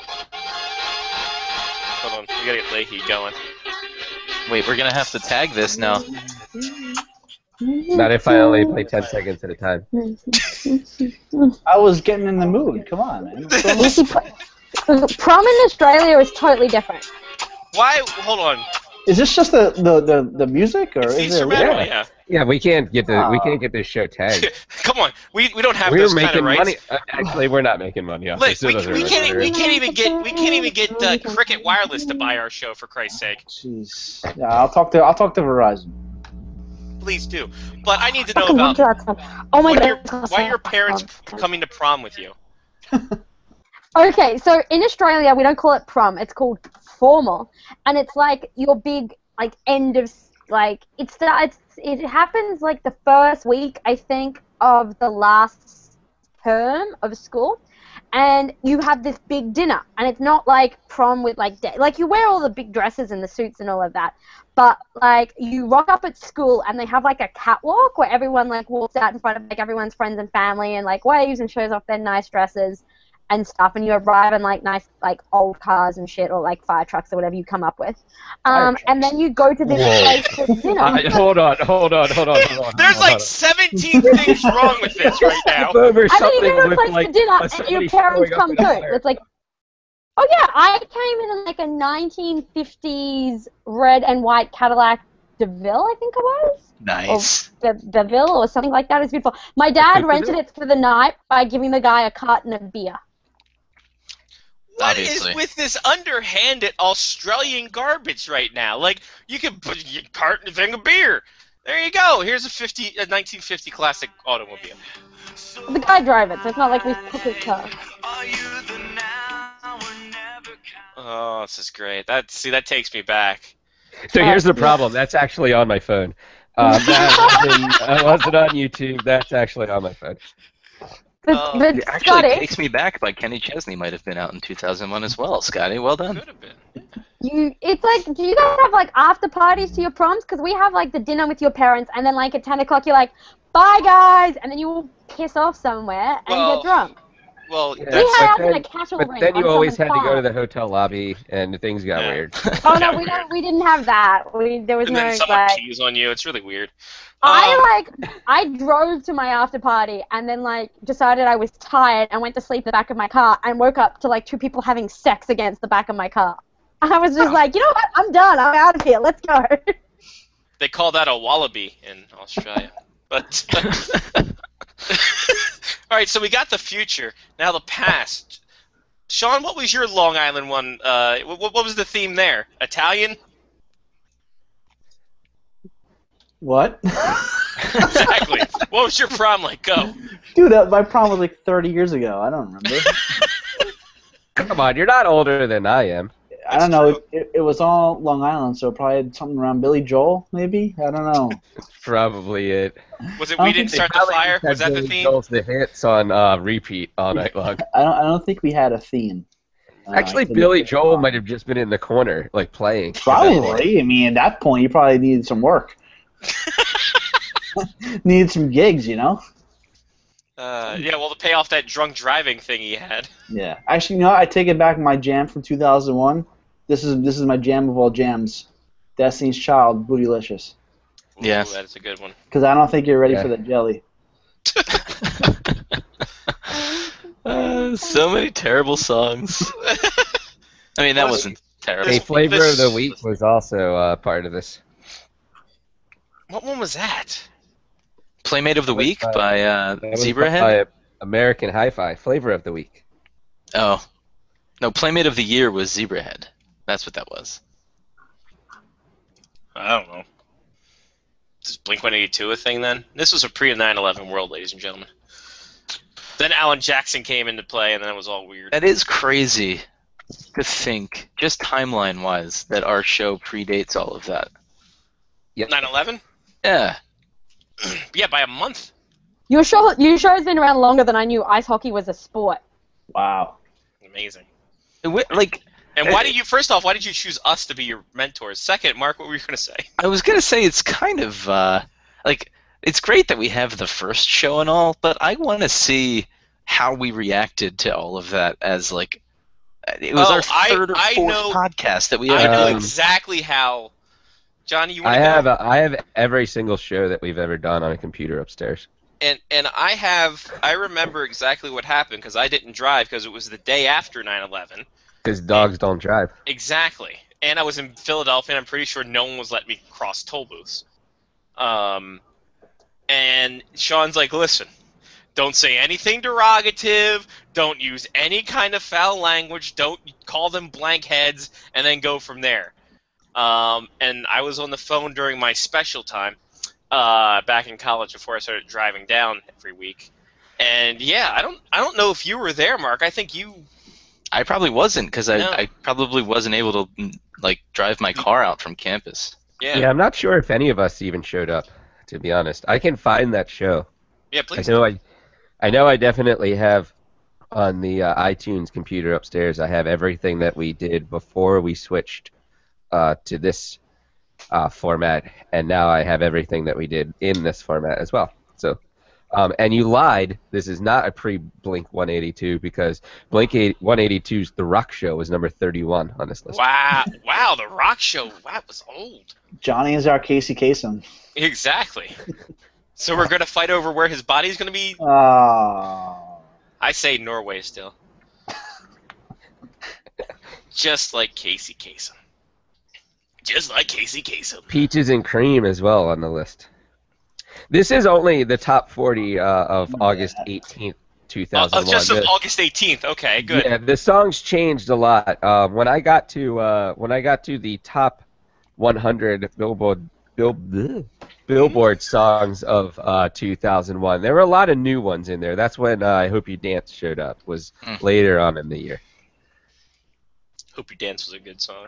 Speaker 6: Hold on, we gotta get Leahy going.
Speaker 8: Wait, we're going to have to tag this now.
Speaker 7: Not if I only play 10 seconds at a time.
Speaker 9: I was getting in the mood. Come on, man.
Speaker 10: Prom in Australia is totally different.
Speaker 6: Why? Hold on.
Speaker 9: Is this just the music, or is it?
Speaker 6: Yeah.
Speaker 7: Yeah, we can't get this show tagged.
Speaker 6: Come on, we don't have
Speaker 7: We're
Speaker 6: those kind
Speaker 7: making
Speaker 6: of rights.
Speaker 7: money. Actually, we're not making money off this.
Speaker 6: We can't even get Cricket Wireless to buy our show, for Christ's sake.
Speaker 9: Jeez. Yeah, I'll talk to Verizon.
Speaker 6: Please do. But I need to know about
Speaker 10: oh my God.
Speaker 6: why are your parents coming to prom with you?
Speaker 10: Okay, so in Australia we don't call it prom; it's called formal, and it's like your big end of it happens like the first week I think of the last term of school, and you have this big dinner, and it's not like prom with you wear all the big dresses and the suits and all of that, but you rock up at school and they have a catwalk where everyone walks out in front of everyone's friends and family and waves and shows off their nice dresses and stuff, and you arrive in nice old cars and shit, or fire trucks or whatever you come up with, and then you go to this place for dinner.
Speaker 7: Hold on.
Speaker 6: There's 17 things wrong with this right now.
Speaker 10: I mean, you go to a place for dinner and your parents come too. It's oh yeah, I came in a 1950s red and white Cadillac DeVille, I think it was.
Speaker 8: Nice.
Speaker 10: Or DeVille or something like that. It's beautiful. My dad rented it for the night by giving the guy a carton of beer.
Speaker 6: What is with this underhanded Australian garbage right now? You could put a carton thing of beer. There you go. Here's a 1950 classic automobile.
Speaker 10: The guy drove it, so it's not like we took his car.
Speaker 6: Oh, this is great. That takes me back.
Speaker 7: So here's the problem. That's actually on my phone. That wasn't on YouTube. That's actually on my phone.
Speaker 10: But
Speaker 8: actually, Takes Me Back by Kenny Chesney might have been out in 2001 as well, Scotty. Well done.
Speaker 6: Could have been.
Speaker 10: Do you guys have after parties to your proms? Because we have the dinner with your parents, and then at 10 o'clock you're bye guys, and then you all piss off somewhere and get drunk.
Speaker 6: Well,
Speaker 10: but
Speaker 7: then you always had to go to the hotel lobby, and things got weird.
Speaker 10: Oh no, we didn't have that. There was
Speaker 6: and
Speaker 10: no
Speaker 6: then someone pees on you. It's really weird.
Speaker 10: I drove to my after party and then decided I was tired and went to sleep in the back of my car and woke up to 2 people having sex against the back of my car. And I was just you know what? I'm done. I'm out of here. Let's go.
Speaker 6: They call that a wallaby in Australia. But all right, so we got the future. Now the past. Sean, what was your Long Island one? What was the theme there? Italian?
Speaker 9: What?
Speaker 6: Exactly. What was your prom like? Go.
Speaker 9: Dude, my prom was 30 years ago. I don't remember.
Speaker 7: Come on, you're not older than I am.
Speaker 9: I don't know. It was all Long Island, so probably had something around Billy Joel, maybe. I don't know.
Speaker 7: That's probably it.
Speaker 6: Was it We Didn't Start the Fire? Was that the theme?
Speaker 7: The hits on repeat all night long.
Speaker 9: I don't think we had a theme.
Speaker 7: Actually, Billy Joel might have just been in the corner, like playing.
Speaker 9: Probably. I mean, at that point, you probably needed some work. Needed some gigs, you know.
Speaker 6: Yeah, well, to pay off that drunk driving thing he had.
Speaker 9: Yeah. Actually, you know, I take it back. My jam from 2001. This is my jam of all jams. Destiny's Child, Bootylicious.
Speaker 8: Yeah,
Speaker 6: that's a good one.
Speaker 9: Because I don't think you're ready for the jelly.
Speaker 8: So many terrible songs. I mean, that wasn't terrible.
Speaker 7: A flavor of the week was also part of this.
Speaker 6: What one was that?
Speaker 8: Playmate of the Week by Zebrahead?
Speaker 7: By American Hi-Fi. Flavor of the week.
Speaker 8: Oh. No, Playmate of the Year was Zebrahead. That's what that was.
Speaker 6: I don't know. Is Blink-182 a thing then? This was a pre-9/11 world, ladies and gentlemen. Then Alan Jackson came into play, and then it was all weird.
Speaker 8: That is crazy to think, just timeline-wise, that our show predates all of that.
Speaker 6: 9/11?
Speaker 8: Yeah.
Speaker 6: Yeah, by a month.
Speaker 10: Your show's been around longer than I knew ice hockey was a sport.
Speaker 9: Wow.
Speaker 6: Amazing.
Speaker 8: Like,
Speaker 6: and why did you? First off, why did you choose us to be your mentors? Second, Mark, what were you going to say?
Speaker 8: I was going to say it's kind of like it's great that we have the first show and all, but I want to see how we reacted to all of that as like it was our third or fourth podcast that we ever
Speaker 6: I know
Speaker 8: did.
Speaker 6: exactly how. Johnny, you want
Speaker 7: to I have every single show that we've ever done on a computer upstairs.
Speaker 6: And I remember exactly what happened because I didn't drive because it was the day after 9/11.
Speaker 7: Because dogs don't drive.
Speaker 6: Exactly. And I was in Philadelphia, and I'm pretty sure no one was letting me cross toll booths. And Sean's like, listen, don't say anything derogative, don't use any kind of foul language, don't call them blank heads, and then go from there. And I was on the phone during my special time back in college before I started driving down every week. And yeah, I don't know if you were there, Mark. I think you.
Speaker 8: I probably wasn't because I probably wasn't able to like drive my car out from campus.
Speaker 7: Yeah, I'm not sure if any of us even showed up. To be honest, I can find that show.
Speaker 6: Yeah, please.
Speaker 7: I know I definitely have on the iTunes computer upstairs. I have everything that we did before we switched to this format, and now I have everything that we did in this format as well. So, and you lied. This is not a pre-Blink 182 because Blink 182's The Rock Show was number 31 on this list.
Speaker 6: Wow, The Rock Show. That was old.
Speaker 9: Johnny is our Casey Kasem.
Speaker 6: Exactly. So we're going to fight over where his body's going to be? I say Norway still. Just like Casey Kasem. Just like Casey Kasem.
Speaker 7: Peaches and Cream as well on the list. This is only the top 40 of August 18th, 2001.
Speaker 6: Just of August 18th. Okay, good.
Speaker 7: Yeah, the songs changed a lot. When I got to the top 100 Billboard songs of 2001, there were a lot of new ones in there. That's when I Hope You Dance showed up. Was later on in the year.
Speaker 6: Hope You Dance was a good song.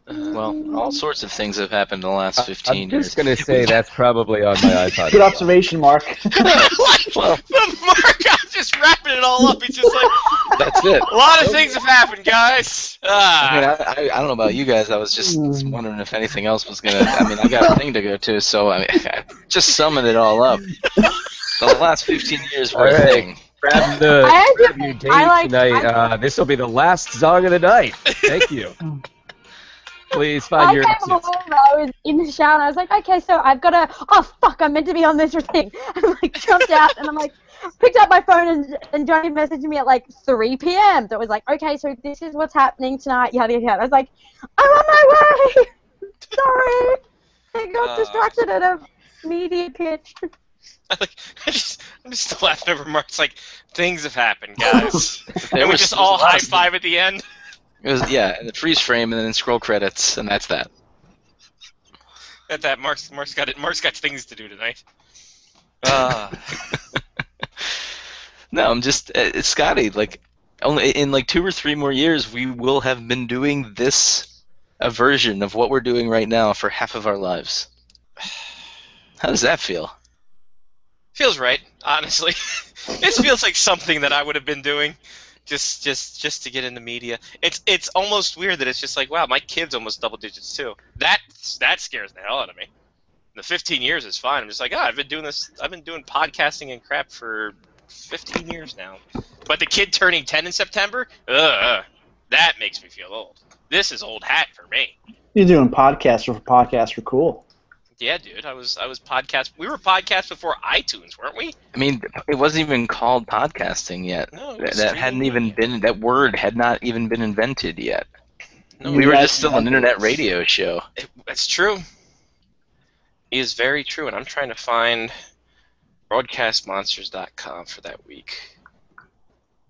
Speaker 8: Well, all sorts of things have happened in the last 15 years.
Speaker 7: I'm just going to say that's probably on my iPod.
Speaker 9: Good observation, Mark.
Speaker 6: Mark, I'm just wrapping it all up. He's just like,
Speaker 8: that's it.
Speaker 6: A lot of things have happened, guys.
Speaker 8: I mean, I don't know about you guys. I was just wondering if anything else was going to... I mean, I got a thing to go to, so I mean, just summing it all up. The last 15 years were a thing.
Speaker 7: Grab your date tonight. This will be the last song of the night. Thank you. Please find your
Speaker 10: exits. I was in the shower and I was like, okay, so I've got to, oh fuck, I'm meant to be on this thing. I'm like, jumped out and I'm like, picked up my phone and Johnny messaged me at like 3 p.m. So it was like, okay, so this is what's happening tonight, yada yada yada. I was like, I'm on my way! Sorry! I got distracted at a media pitch.
Speaker 6: I'm just laughing over Mark's like, things have happened, guys. And we just all high five at the end.
Speaker 8: It was, yeah, and the freeze frame, and then scroll credits, and that's that.
Speaker 6: At that, Mark's got it. Mark's got things to do tonight.
Speaker 8: No, I'm just Scotty. Like, only in like 2 or 3 more years, we will have been doing this a version of what we're doing right now for half of our lives. How does that feel?
Speaker 6: Feels right, honestly. This feels like something that I would have been doing, just to get into media. It's almost weird that it's just like, wow, my kid's almost double digits too. That scares the hell out of me. The 15 years is fine. I'm just like, I've been doing this. I've been doing podcasting and crap for 15 years now. But the kid turning 10 in September, that makes me feel old. This is old hat for me.
Speaker 9: You're doing podcasts for podcasts are cool.
Speaker 6: Yeah, dude, I was podcast. We were podcast before iTunes, weren't we?
Speaker 8: I mean, it wasn't even called podcasting yet.
Speaker 6: No,
Speaker 8: that hadn't even been. That word had not even been invented yet.
Speaker 6: No,
Speaker 8: we were just still an internet radio show.
Speaker 6: That's true. It is very true, and I'm trying to find broadcastmonsters.com for that week.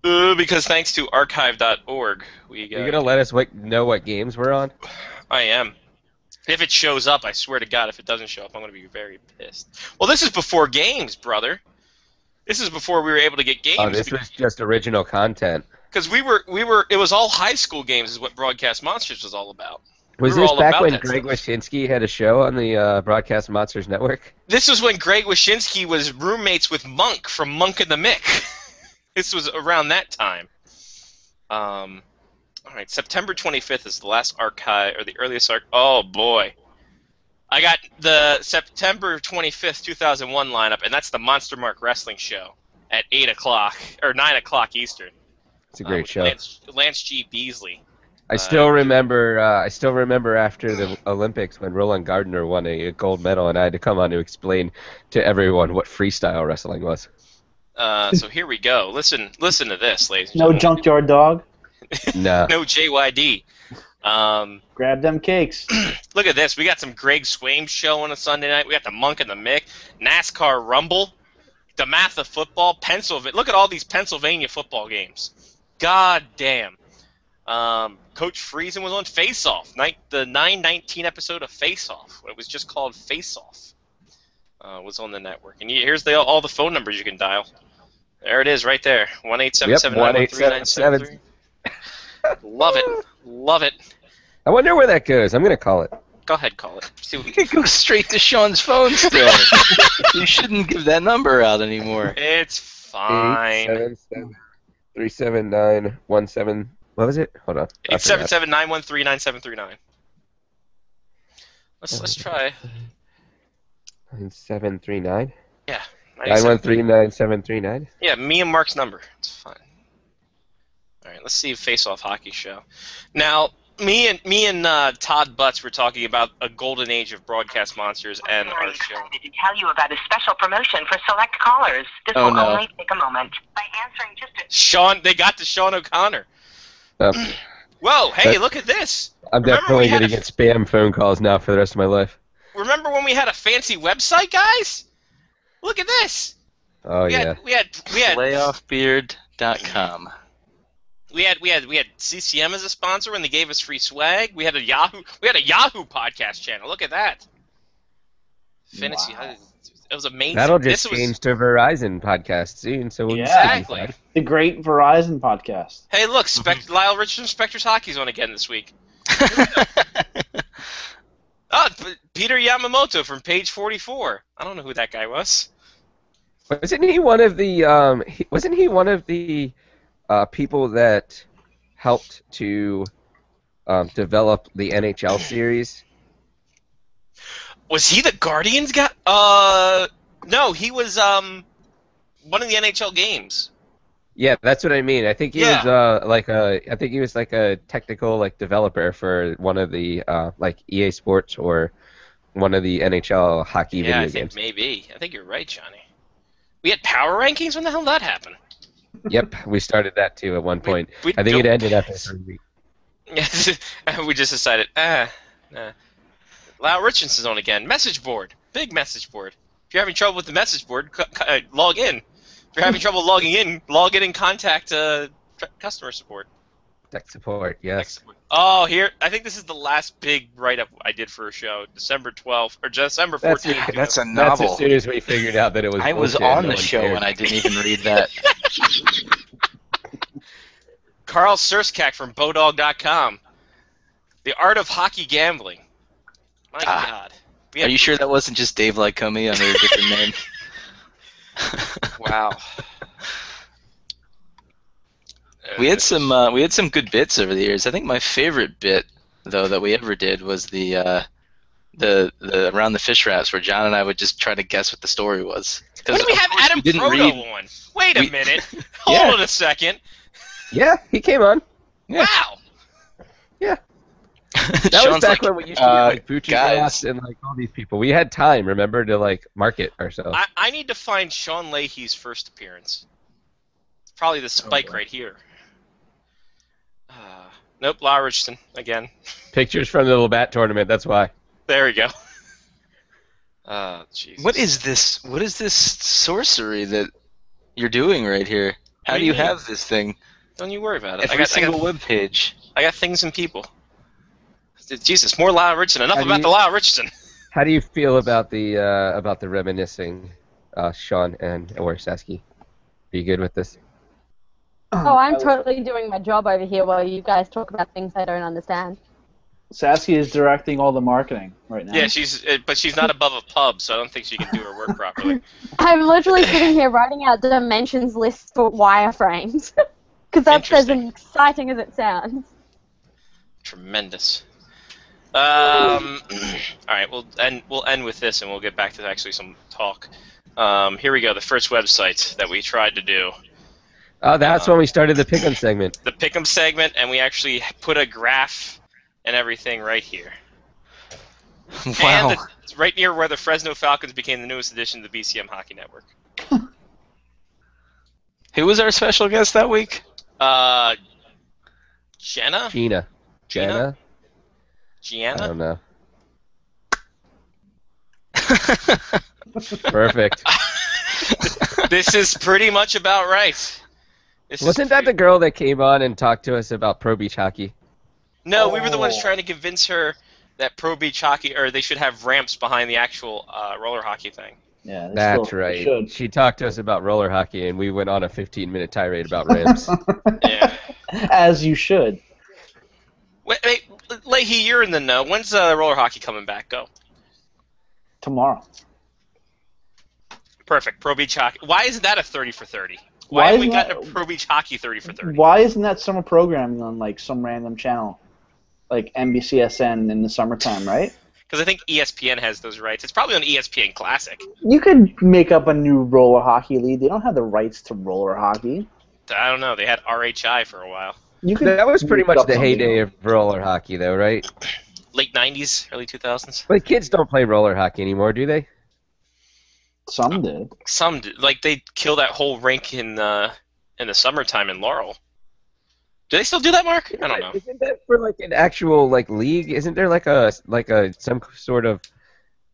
Speaker 6: Because thanks to archive.org, we got...
Speaker 7: You're going to let us know what games we're on?
Speaker 6: I am. If it shows up, I swear to God, if it doesn't show up, I'm going to be very pissed. Well, this is before games, brother. This is before we were able to get games.
Speaker 7: Oh, this was just original content.
Speaker 6: Because it was all high school games is what Broadcast Monsters was all about.
Speaker 7: Was this back when Greg Wyshynski had a show on the Broadcast Monsters Network?
Speaker 6: This was when Greg Wyshynski was roommates with Monk from Monk and the Mick. This was around that time. All right, September 25th is the last archive, or the earliest archive. Oh, boy. I got the September 25th, 2001 lineup, and that's the Monster Mark Wrestling Show at 8 o'clock, or 9 o'clock Eastern.
Speaker 7: It's a great show.
Speaker 6: Lance G. Beasley.
Speaker 7: I still remember after the Olympics when Roland Gardner won a gold medal, and I had to come on to explain to everyone what freestyle wrestling was.
Speaker 6: So here we go. Listen to this, ladies and
Speaker 9: No
Speaker 6: gentlemen.
Speaker 9: Junkyard Dog?
Speaker 7: No.
Speaker 6: No JYD.
Speaker 9: Grab them cakes.
Speaker 6: Look at this. We got some Greg Swaim show on a Sunday night. We got the Monk and the Mick, NASCAR Rumble, DeMatha football, Pennsylvania. Look at all these Pennsylvania football games. God damn. Coach Friesen was on Face Off, the 9/19 episode of Face Off. It was just called Face Off. Was on the network. And here's all the phone numbers you can dial. There it is, right there. 1-877-913-973. Love it. Love it.
Speaker 7: I wonder where that goes. I'm going to call it.
Speaker 6: Go ahead, call it. See what
Speaker 8: You could go straight to Sean's phone still. You shouldn't give that number out anymore.
Speaker 6: It's fine.
Speaker 7: 877-379-17. What was it? Hold on.
Speaker 6: 877-913-9739. Let's try.
Speaker 7: 9739?
Speaker 6: Yeah.
Speaker 7: 913-9739?
Speaker 6: Yeah, me and Mark's number. It's fine. All right, let's see Face Off Hockey Show. Now, me and Todd Butts were talking about a golden age of Broadcast Monsters and our show.
Speaker 11: To tell you about a special promotion for select callers. This will only take a moment. By answering just a...
Speaker 6: Sean, they got to Sean O'Connor. Whoa, hey, look at this.
Speaker 7: I'm definitely going to get spam phone calls now for the rest of my life.
Speaker 6: Remember when we had a fancy website, guys? Look at this.
Speaker 7: Oh, yeah.
Speaker 6: We had
Speaker 8: Playoffbeard.com.
Speaker 6: We had CCM as a sponsor and they gave us free swag. We had a Yahoo podcast channel. Look at that. Fantasy. Wow. It was amazing.
Speaker 7: That'll just change to Verizon podcast soon, so we'll
Speaker 6: exactly.
Speaker 9: The great Verizon podcast.
Speaker 6: Hey, look, Lyle Richardson, Spectre's Hockey's on again this week. Peter Yamamoto from Page 44. I don't know who that guy was.
Speaker 7: Wasn't he one of the people that helped to develop the NHL series?
Speaker 6: Was he the Guardians guy? No, he was one of the NHL games.
Speaker 7: Yeah, that's what I mean. I think he was like a technical developer for one of the like EA Sports or one of the NHL hockey video games.
Speaker 6: Yeah, I think maybe. I think you're right, Johnny. We had power rankings? When the hell did that happen?
Speaker 7: Yep, we started that too at one point. I think it ended after 3 weeks.
Speaker 6: We just decided, nah. Lyle Richardson's on again. Message board. Big message board. If you're having trouble with the message board, log in. If you're having trouble logging in, log in and contact customer support.
Speaker 7: Tech support, yes.
Speaker 6: Oh, here, I think this is the last big write-up I did for a show, December 12th, or December 14th.
Speaker 8: That's a novel.
Speaker 7: That's as soon as we figured out that it was
Speaker 8: I was on the show and I didn't even read that.
Speaker 6: Carl Surskak from Bodog.com. The Art of Hockey Gambling. My God.
Speaker 8: Are you sure that wasn't just Dave Lycomey under a different name?
Speaker 6: Wow.
Speaker 8: We had some good bits over the years. I think my favorite bit though that we ever did was the around the fish wraps where John and I would just try to guess what the story was.
Speaker 6: When did we have Adam Proto on? Wait a minute. Hold on a second.
Speaker 7: Yeah, he came on.
Speaker 6: Yeah.
Speaker 7: Wow. Yeah. That was back when we used to get like Bucci Glass and like all these people. We had time, remember, to like market ourselves.
Speaker 6: I need to find Sean Leahy's first appearance. It's probably the spike right here. Nope, Lyle Richardson again.
Speaker 7: Pictures from the Labatt tournament. That's why.
Speaker 6: There we go. Jesus.
Speaker 8: What is this? What is this sorcery that you're doing right here? How do you have this thing?
Speaker 6: Don't you worry about it.
Speaker 8: Every single web page.
Speaker 6: I got things and people. Jesus, more Lyle Richardson. Enough about the Lyle Richardson.
Speaker 7: How do you feel about the reminiscing, Sean or Sasky? Are you good with this?
Speaker 10: Oh, I'm totally doing my job over here while you guys talk about things I don't understand.
Speaker 9: Sasky is directing all the marketing right now.
Speaker 6: Yeah, but she's not above a pub, so I don't think she can do her work properly.
Speaker 10: I'm literally sitting here writing out the dimensions lists for wireframes. Because that's as exciting as it sounds.
Speaker 6: Tremendous. All right, we'll end with this, and we'll get back to actually some talk. Here we go. The first website that we tried to do.
Speaker 7: Oh, that's when we started the Pick'em segment.
Speaker 6: The Pick'em segment, and we actually put a graph and everything right here.
Speaker 8: Wow.
Speaker 6: And it's right near where the Fresno Falcons became the newest addition to the BCM Hockey Network.
Speaker 8: Who was our special guest that week?
Speaker 6: Jenna?
Speaker 7: Gina.
Speaker 6: Gianna?
Speaker 7: I don't know. Perfect.
Speaker 6: This is pretty much about right.
Speaker 7: Wasn't that the girl that came on and talked to us about Pro Beach Hockey?
Speaker 6: No, we were the ones trying to convince her that Pro Beach Hockey, or they should have ramps behind the actual roller hockey thing.
Speaker 9: Yeah,
Speaker 7: that's right. She talked to us about roller hockey, and we went on a 15-minute tirade about ramps.
Speaker 6: Yeah.
Speaker 9: As you should.
Speaker 6: Wait, Leahy, you're in the know. When's roller hockey coming back? Go.
Speaker 9: Tomorrow.
Speaker 6: Perfect. Pro Beach Hockey. Why isn't that a 30 for 30? Why have we gotten a Pro Beach Hockey 30 for 30?
Speaker 9: Why isn't that summer programming on like some random channel, like NBCSN in the summertime, right?
Speaker 6: Because I think ESPN has those rights. It's probably on ESPN Classic.
Speaker 9: You could make up a new roller hockey league. They don't have the rights to roller hockey.
Speaker 6: I don't know. They had RHI for a while.
Speaker 7: That was pretty much the heyday of roller hockey, though, right?
Speaker 6: Late 90s, early 2000s.
Speaker 7: But kids don't play roller hockey anymore, do they?
Speaker 9: Some did.
Speaker 6: Some did. Like, they killed that whole rink in the summertime in Laurel. Do they still do that, Mark? I don't know.
Speaker 7: Isn't that for like an actual like league? Isn't there like a some sort of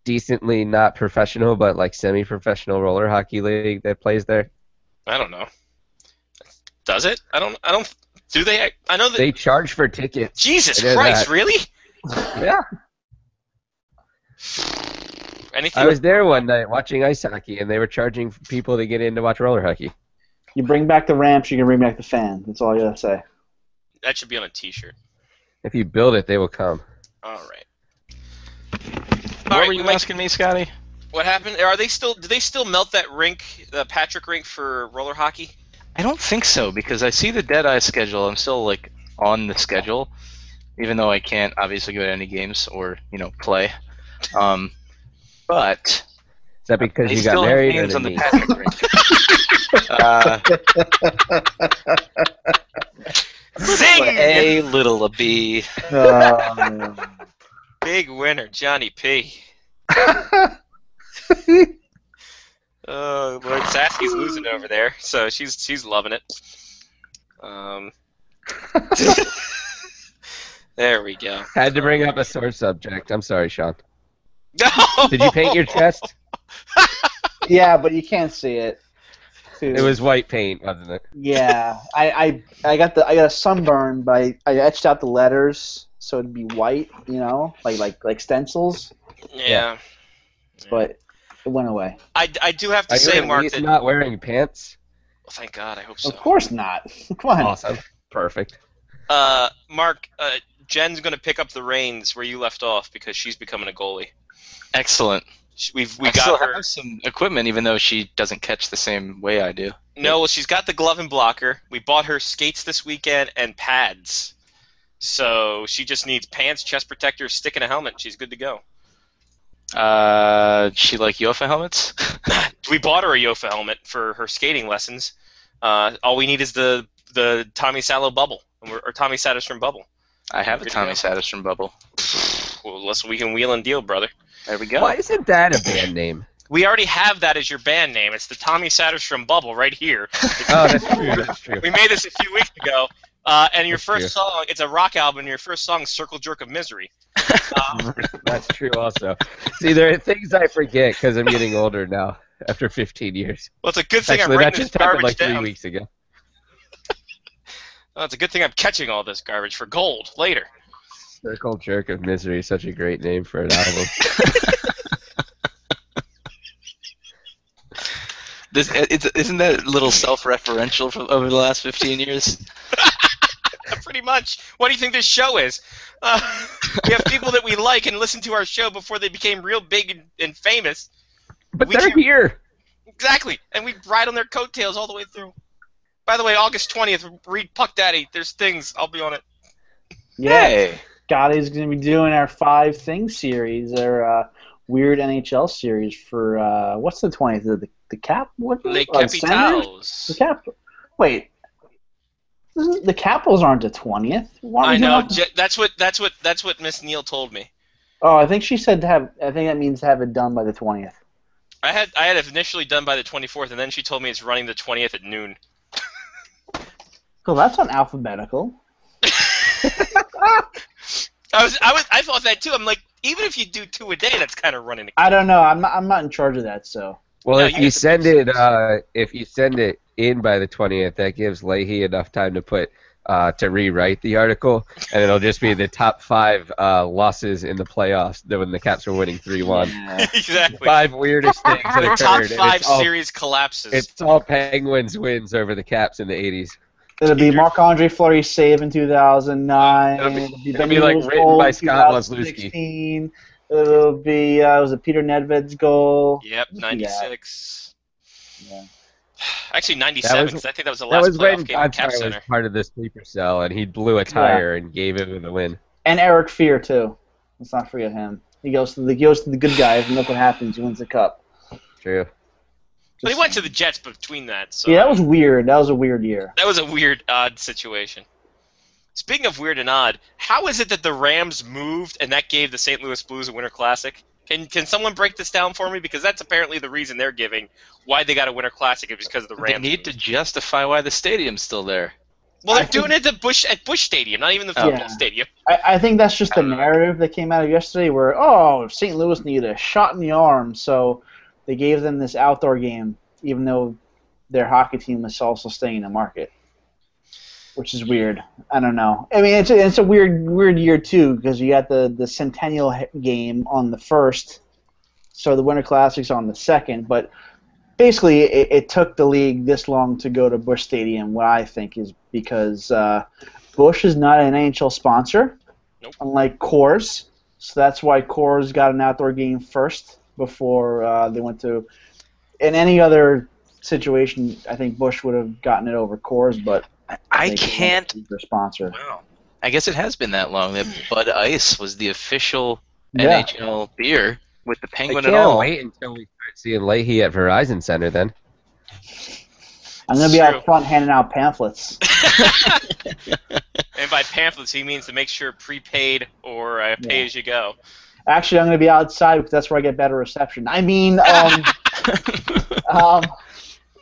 Speaker 7: decently not professional but like semi-professional roller hockey league that plays there?
Speaker 6: I don't know. Does it? I don't. Do they? I know that
Speaker 7: they charge for tickets.
Speaker 6: Jesus Christ! Really?
Speaker 7: Yeah. I was there one night watching ice hockey, and they were charging people to get in to watch roller hockey.
Speaker 9: You bring back the ramps, you can bring back the fan. That's all I gotta say.
Speaker 6: That should be on a T-shirt.
Speaker 7: If you build it, they will come.
Speaker 6: All right.
Speaker 8: What were you asking me, Scotty?
Speaker 6: What happened? Are they still? Do they still melt that rink, the Patrick rink, for roller hockey?
Speaker 8: I don't think so, because I see the Deadeye schedule. I'm still like on the schedule, even though I can't obviously go to any games or play. But
Speaker 7: is that because you got married?
Speaker 8: Names on the Patrick rink.
Speaker 6: Sing!
Speaker 8: A little a B.
Speaker 6: Big winner, Johnny P. Lord Sasky's losing over there, so she's loving it. There we go.
Speaker 7: Had to bring up a sore subject. I'm sorry, Sean.
Speaker 6: No!
Speaker 7: Did you paint your chest?
Speaker 9: Yeah, but you can't see it.
Speaker 7: It was white paint, wasn't it?
Speaker 9: Yeah, I got a sunburn, but I etched out the letters so it'd be white, like stencils.
Speaker 6: Yeah.
Speaker 9: But it went away.
Speaker 6: I do have to say, Mark,
Speaker 7: that not wearing pants.
Speaker 6: Well, thank God. I hope so.
Speaker 9: Of course not. Come on.
Speaker 7: Awesome. Perfect.
Speaker 6: Mark, Jen's going to pick up the reins where you left off because she's becoming a goalie.
Speaker 8: Excellent.
Speaker 6: We
Speaker 8: I
Speaker 6: got
Speaker 8: still
Speaker 6: her
Speaker 8: have some equipment, even though she doesn't catch the same way I do.
Speaker 6: No, well, she's got the glove and blocker. We bought her skates this weekend and pads. So she just needs pants, chest protector, stick, and a helmet. She's good to go.
Speaker 8: She like Yofa helmets?
Speaker 6: We bought her a Yofa helmet for her skating lessons. All we need is the Tommy Salo bubble, or Tommy Satterstrom bubble.
Speaker 8: I have a Tommy Satterstrom bubble.
Speaker 6: Well, we can wheel and deal, brother.
Speaker 8: There we go.
Speaker 7: Why isn't that a band name?
Speaker 6: We already have that as your band name. It's the Tommy Satterstrom bubble right here.
Speaker 7: Oh, that's true. That's true.
Speaker 6: We made this a few weeks ago. And your
Speaker 7: That's
Speaker 6: first
Speaker 7: true.
Speaker 6: song, it's a rock album, and your first song is Circle Jerk of Misery.
Speaker 7: That's true also. See, there are things I forget because I'm getting older now after 15 years.
Speaker 6: Well, it's a good thing
Speaker 7: Actually,
Speaker 6: I'm
Speaker 7: that
Speaker 6: writing this
Speaker 7: just happened
Speaker 6: garbage
Speaker 7: like 3
Speaker 6: down.
Speaker 7: weeks ago.
Speaker 6: Well, it's a good thing I'm catching all this garbage for gold later.
Speaker 7: Circle Jerk of Misery is such a great name for an album.
Speaker 8: Isn't that a little self-referential over the last 15 years?
Speaker 6: Pretty much. What do you think this show is? We have people that we like and listen to our show before they became real big and famous.
Speaker 7: But they're here.
Speaker 6: Exactly. And we ride on their coattails all the way through. By the way, August 20th, read Puck Daddy. There's things. I'll be on it.
Speaker 9: Yeah.
Speaker 8: Hey.
Speaker 9: Gotti's going to be doing our 5 Things series, our weird NHL series for, what's the 20th? The Cap? What?
Speaker 6: Les
Speaker 9: Senators?
Speaker 6: Capitals.
Speaker 9: The Cap. Wait. The Capitals aren't the 20th. Why are we
Speaker 6: I know.
Speaker 9: doing-
Speaker 6: That's what Miss Neal told me.
Speaker 9: Oh, I think she said to have. I think that means to have it done by the 20th.
Speaker 6: I had it initially done by the 24th, and then she told me it's running the 20th at noon.
Speaker 9: Well, that's not alphabetical.
Speaker 6: I thought that too. I'm like, even if you do 2 a day, that's kind of running.
Speaker 9: I don't know. I'm not in charge of that, so.
Speaker 7: Well,
Speaker 6: No,
Speaker 7: if
Speaker 6: you
Speaker 7: you
Speaker 6: get
Speaker 7: send it in by the 20th, that gives Leahy enough time to put to rewrite the article, and it'll just be the top 5 losses in the playoffs when the Caps were winning 3-1.
Speaker 6: Exactly.
Speaker 7: 5 weirdest things that
Speaker 6: The
Speaker 7: occurred.
Speaker 6: top
Speaker 7: and
Speaker 6: 5
Speaker 7: it's all-
Speaker 6: series collapses.
Speaker 7: It's all Penguins wins over the Caps in the 80s.
Speaker 9: It'll be Marc-Andre Fleury's save in 2009.
Speaker 7: It'll be like written by Scott Wozlewski.
Speaker 9: 2016. It'll be was it Peter Nedved's goal?
Speaker 6: Yep,
Speaker 9: Yeah.
Speaker 6: 96.
Speaker 9: Yeah.
Speaker 6: Actually, 97, because I think that was the
Speaker 7: That
Speaker 6: last
Speaker 7: was when
Speaker 6: playoff game at Cap
Speaker 7: Gonchar was
Speaker 6: Center.
Speaker 7: part of the sleeper cell, and he blew a tire and gave him the win.
Speaker 9: And Eric Fear too. Let's not forget him. He goes to the good guys, and look what happens. He wins the cup.
Speaker 7: True.
Speaker 6: But he went to the Jets between that, so
Speaker 9: Yeah, that was weird. That was a weird year.
Speaker 6: that was a weird, odd situation. Speaking of weird and odd, how is it that the Rams moved and that gave the St. Louis Blues a Winter Classic? Can someone break this down for me? Because that's apparently the reason they're giving why they got a Winter Classic is because of the
Speaker 8: They
Speaker 6: Rams.
Speaker 8: need to justify why the stadium's still there.
Speaker 6: Well, they're
Speaker 9: I
Speaker 6: doing it at Busch Stadium, not even the football stadium.
Speaker 9: I think that's just the narrative that came out of yesterday where, St. Louis needed a shot in the arm, so they gave them this outdoor game, even though their hockey team was also staying in the market. Which is weird. I don't know. I mean, it's a weird year, too, because you got the Centennial game on the 1st, so the Winter Classic's on the 2nd, but basically it took the league this long to go to Busch Stadium, what I think is because Busch is not an NHL sponsor, unlike Coors, so that's why Coors got an outdoor game first before they went to... In any other situation, I think Busch would have gotten it over Coors, but...
Speaker 8: I can't...
Speaker 9: Their sponsor.
Speaker 6: Wow.
Speaker 8: I guess it has been that long that Bud Ice was the official
Speaker 9: Yeah.
Speaker 8: NHL beer with the
Speaker 7: I
Speaker 8: Penguin and
Speaker 7: can't
Speaker 8: all.
Speaker 7: wait until we start seeing Leahy at Verizon Center then.
Speaker 9: I'm going to be out front handing out pamphlets.
Speaker 6: And by pamphlets, he means to make sure prepaid or pay as you go.
Speaker 9: Actually, I'm going to be outside because that's where I get better reception. I mean,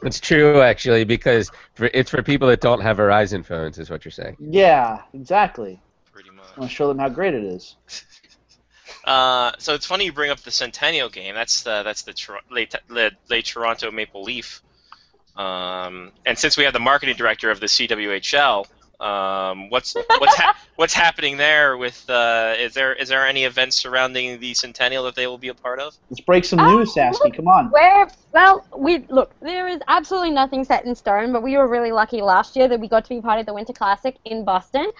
Speaker 7: It's true, actually, because it's for people that don't have Verizon phones, is what you're saying.
Speaker 9: yeah, exactly.
Speaker 6: Pretty much.
Speaker 9: I want to show them how great it is.
Speaker 6: So it's funny you bring up the Centennial game. That's the late Toronto Maple Leaf. And since we have the marketing director of the CWHL, What's happening there with? Is there any events surrounding the Centennial that they will be a part of?
Speaker 9: Let's break some news, Sasky. Come on.
Speaker 10: There is absolutely nothing set in stone, but we were really lucky last year that we got to be part of the Winter Classic in Boston.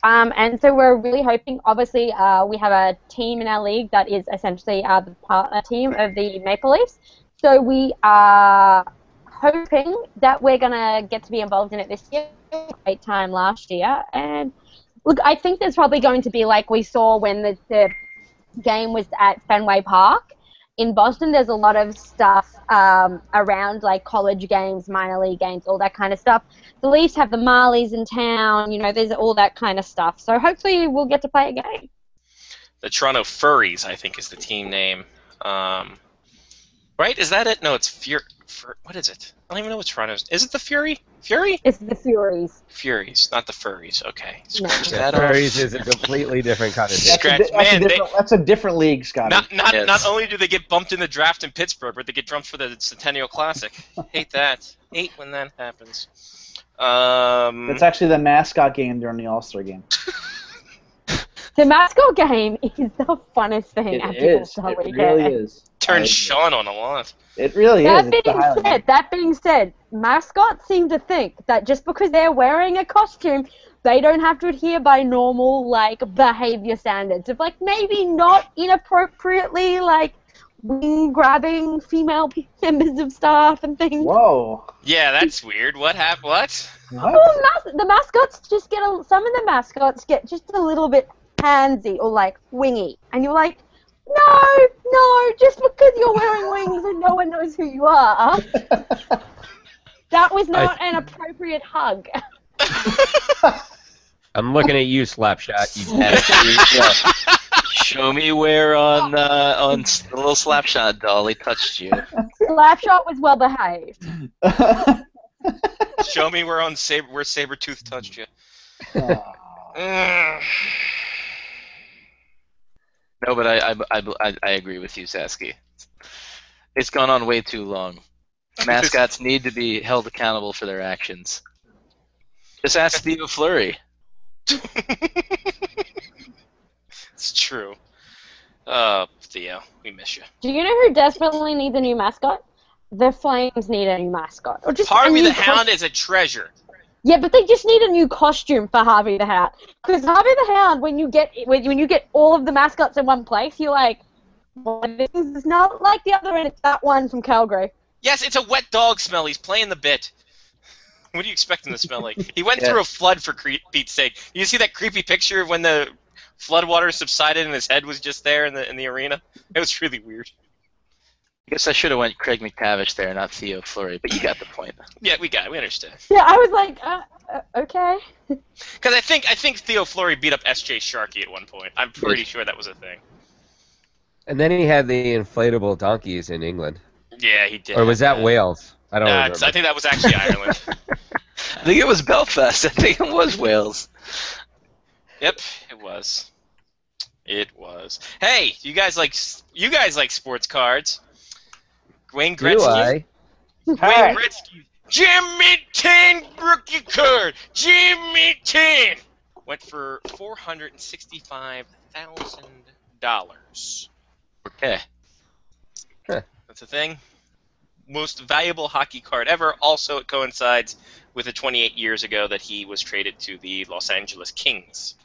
Speaker 10: And so we're really hoping, obviously, we have a team in our league that is essentially the partner team of the Maple Leafs. So we are hoping that we're going to get to be involved in it this year. Great time last year. And look, I think there's probably going to be like we saw when the game was at Fenway Park. In Boston, there's a lot of stuff around like college games, minor league games, all that kind of stuff. The Leafs have the Marlies in town, there's all that kind of stuff. So hopefully we'll get to play a game.
Speaker 6: The Toronto Furries, I think, is the team name. Right? Is that it? No, it's what is it? I don't even know what Toronto's. Is it the Fury? Fury?
Speaker 10: It's the Furies.
Speaker 6: Furies, not the Furries. Okay.
Speaker 7: Scratch that off. Furries is a completely different kind of thing.
Speaker 9: That's a different league, Scotty.
Speaker 6: Not only do they get bumped in the draft in Pittsburgh, but they get drafted for the Centennial Classic. Hate that. Hate when that happens.
Speaker 9: It's actually the mascot game during the All-Star game.
Speaker 10: The mascot game is the funnest thing.
Speaker 9: It really is.
Speaker 6: Turns Sean on a lot.
Speaker 9: It really is.
Speaker 10: That being said, mascots seem to think that just because they're wearing a costume, they don't have to adhere by normal behavior standards of maybe not inappropriately wing grabbing female members of staff and things.
Speaker 9: Whoa.
Speaker 6: Yeah, that's weird. What happened? What?
Speaker 10: The mascots just get some of the mascots get just a little bit handsy or wingy, and you're like, no, just because you're wearing wings and no one knows who you are, that was not an appropriate hug.
Speaker 7: I'm looking at you, Slapshot. You
Speaker 8: Show me where on the little Slapshot doll he touched you.
Speaker 10: Slapshot was well behaved.
Speaker 6: Show me where Sabretooth touched you.
Speaker 8: No, but I agree with you, Sasky. It's gone on way too long. Mascots need to be held accountable for their actions. Just ask Theo Fleury.
Speaker 6: It's true. Theo, we miss you.
Speaker 10: Do you know who desperately needs a new mascot? The Flames need a new mascot. Or just
Speaker 6: Harvey the Hound is a treasure.
Speaker 10: Yeah, but they just need a new costume for Harvey the Hound. Because Harvey the Hound, when you get all of the mascots in one place, you're like, well, this is not like the other, and it's that one from Calgary.
Speaker 6: Yes, it's a wet dog smell. He's playing the bit. What do you expect him to smell like? He went through a flood, for Pete's sake. You see that creepy picture of when the floodwater subsided and his head was just there in the arena? It was really weird.
Speaker 8: I guess I should have went Craig McTavish there, not Theo Fleury, but you got the point.
Speaker 6: Yeah, we understand.
Speaker 10: Yeah, I was like, okay.
Speaker 6: Because I think Theo Fleury beat up S.J. Sharkey at one point. I'm pretty sure that was a thing.
Speaker 7: And then he had the inflatable donkeys in England.
Speaker 6: Yeah, he did.
Speaker 7: Or was that Wales? I don't remember.
Speaker 6: I think that was actually Ireland.
Speaker 8: I think it was Belfast. I think it was Wales.
Speaker 6: Yep, it was. It was. Hey, you guys like sports cards? Wayne Gretzky. Wayne Gretzky. Jimmy 10 rookie card. Jimmy 10 went for $465,000.
Speaker 8: Okay.
Speaker 6: That's a thing. Most valuable hockey card ever. Also, it coincides with the 28 years ago that he was traded to the Los Angeles Kings.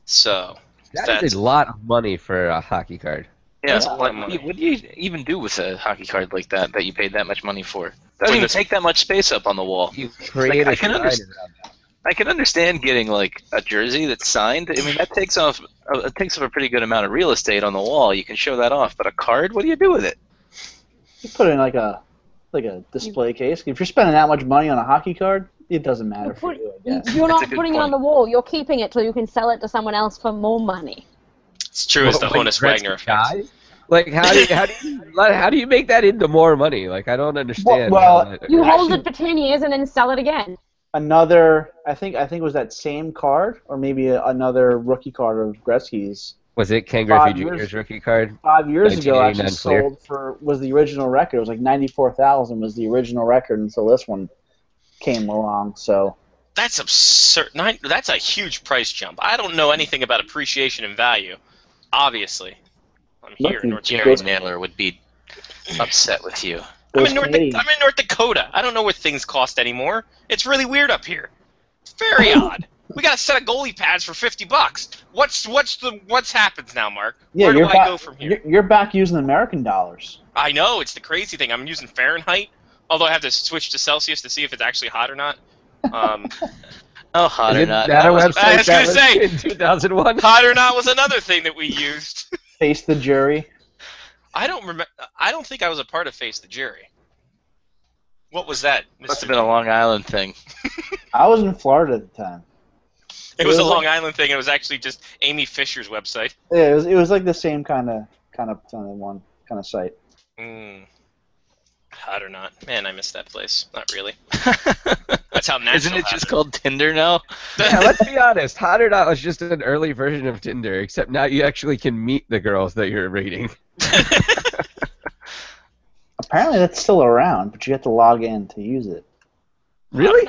Speaker 6: So
Speaker 7: that's a lot of money for a hockey card.
Speaker 8: Yeah, what do you even do with a hockey card like that you paid that much money for? It doesn't even take that much space up on the wall.
Speaker 7: You create
Speaker 8: I can understand getting a jersey that's signed. I mean, that takes up a pretty good amount of real estate on the wall. You can show that off. But a card, what do you do with it?
Speaker 9: You put it in like a display case. If you're spending that much money on a hockey card, it doesn't matter for you.
Speaker 10: You're not putting it on the wall. You're keeping it till you can sell it to someone else for more money.
Speaker 6: It's true. It's the Honus Wagner effect.
Speaker 7: How do you make that into more money? I don't understand.
Speaker 9: Well,
Speaker 10: you hold it for 10 years and then sell it again.
Speaker 9: Another, I think it was that same card, or maybe another rookie card of Gretzky's.
Speaker 7: Was it Ken Griffey Jr.'s rookie card?
Speaker 9: 5 years ago, actually was the original record. It was like 94,000 was the original record until this one came along. So
Speaker 6: That's absurd. That's a huge price jump. I don't know anything about appreciation and value. Obviously, I'm here in North
Speaker 8: Jerry
Speaker 6: Dakota.
Speaker 8: Naylor would be upset with you.
Speaker 6: I'm in North Dakota. I don't know what things cost anymore. It's really weird up here. It's very odd. We got a set of goalie pads for $50. What's happens now, Mark?
Speaker 9: Yeah,
Speaker 6: Where do I go from here?
Speaker 9: You're back using American dollars.
Speaker 6: I know, it's the crazy thing. I'm using Fahrenheit, although I have to switch to Celsius to see if it's actually hot or not.
Speaker 8: Oh, hot or not.
Speaker 7: That a
Speaker 6: I
Speaker 7: website
Speaker 6: was
Speaker 7: that
Speaker 6: gonna say,
Speaker 7: in 2001?
Speaker 6: hot or not was another thing that we used.
Speaker 9: Face the jury.
Speaker 6: I don't think I was a part of Face the Jury. What was that?
Speaker 8: Must have been a Long Island thing.
Speaker 9: I was in Florida at the time.
Speaker 6: It was a Long Island thing. It was actually just Amy Fisher's website.
Speaker 9: Yeah, it was like the same kind of site.
Speaker 6: Hot or not? Man, I miss that place. Not really. That's how natural.
Speaker 8: Isn't it just called Tinder now?
Speaker 7: Yeah, let's be honest. Hot or Not was just an early version of Tinder, except now you actually can meet the girls that you're rating.
Speaker 9: Apparently that's still around, but you have to log in to use it.
Speaker 7: Really?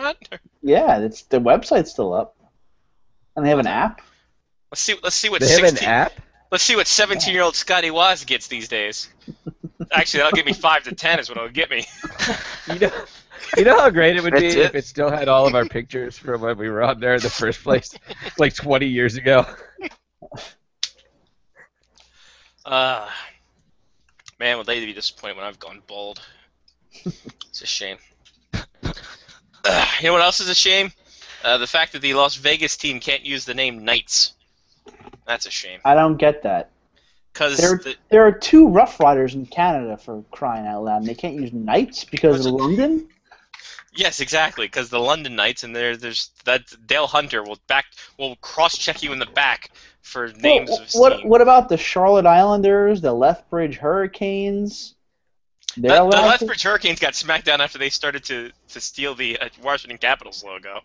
Speaker 9: Yeah, the website's still up. And they have an app.
Speaker 6: Let's see what
Speaker 7: They have an app?
Speaker 6: Let's see what 17-year-old Scotty Waz gets these days. Actually, that'll get me 5 to 10 is what it'll get me.
Speaker 7: You know how great it would be if it still had all of our pictures from when we were on there in the first place, like 20 years ago.
Speaker 6: Man, would they be disappointed when I've gone bald? It's a shame. You know what else is a shame? The fact that the Las Vegas team can't use the name Knights. That's a shame.
Speaker 9: I don't get that.
Speaker 6: Because
Speaker 9: there are two Rough Riders in Canada, for crying out loud, and they can't use Knights because of London?
Speaker 6: Yes, exactly. Because the London Knights, and there's that Dale Hunter will cross-check you in the back for names of his team.
Speaker 9: What about the Charlotte Islanders, the Lethbridge Hurricanes?
Speaker 6: The Lethbridge Hurricanes got smacked down after they started to steal the Washington Capitals logo.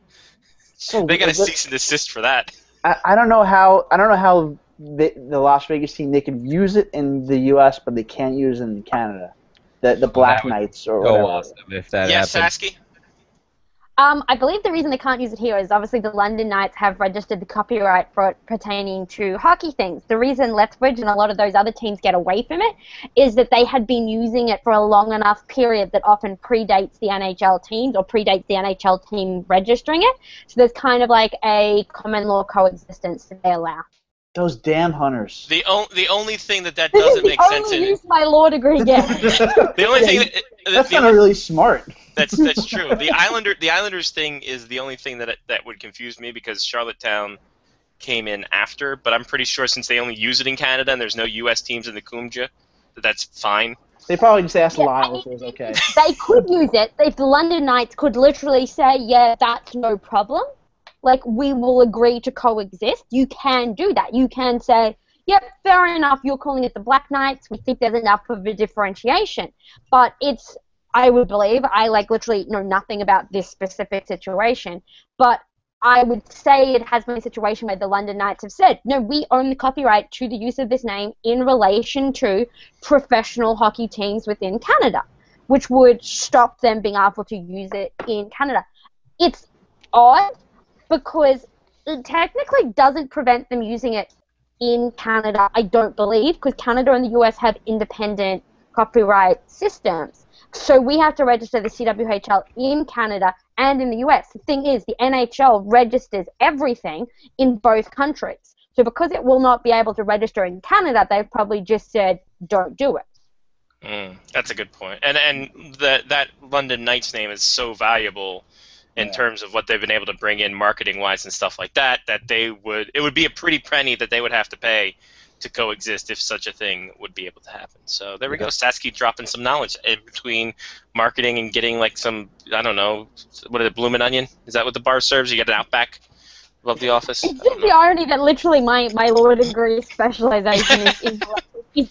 Speaker 9: So
Speaker 6: they got a cease and desist for that.
Speaker 9: I don't know how the Las Vegas team, they can use it in the U.S., but they can't use it in Canada. The Black Knights or whatever.
Speaker 7: Awesome if that
Speaker 6: happens.
Speaker 7: Sasky?
Speaker 10: I believe the reason they can't use it here is obviously the London Knights have registered the copyright for it pertaining to hockey things. The reason Lethbridge and a lot of those other teams get away from it is that they had been using it for a long enough period that often predates the NHL teams or predates the NHL team registering it. So there's kind of like a common law coexistence that they allow.
Speaker 9: Those damn hunters.
Speaker 6: The only thing that doesn't make sense in
Speaker 10: use my law degree again.
Speaker 6: The only thing
Speaker 9: that's not really smart.
Speaker 6: That's true. The Islanders thing is the only thing that would confuse me because Charlottetown came in after, but I'm pretty sure since they only use it in Canada and there's no U.S. teams in the Coombja, that's fine.
Speaker 9: They probably just asked Lyle if it was okay.
Speaker 10: They could use it. If the London Knights could literally say, yeah, that's no problem. Like, we will agree to coexist. You can do that. You can say, yep, fair enough, you're calling it the Black Knights. We think there's enough of a differentiation. But I would believe, I literally know nothing about this specific situation, but I would say it has been a situation where the London Knights have said, no, we own the copyright to the use of this name in relation to professional hockey teams within Canada, which would stop them being able to use it in Canada. It's odd, because it technically doesn't prevent them using it in Canada, I don't believe, because Canada and the US have independent copyright systems. So we have to register the CWHL in Canada and in the US. The thing is, the NHL registers everything in both countries. So because it will not be able to register in Canada, they've probably just said, don't do it.
Speaker 6: That's a good point. And that London Knights name is so valuable in terms of what they've been able to bring in marketing-wise and stuff like that, it would be a pretty penny that they would have to pay to coexist if such a thing would be able to happen. So there we go, Sasky dropping some knowledge in between marketing and getting like some, I don't know, what is it, Bloomin' Onion? Is that what the bar serves? You get an Outback above the office?
Speaker 10: It's just the irony that literally my law degree specialization is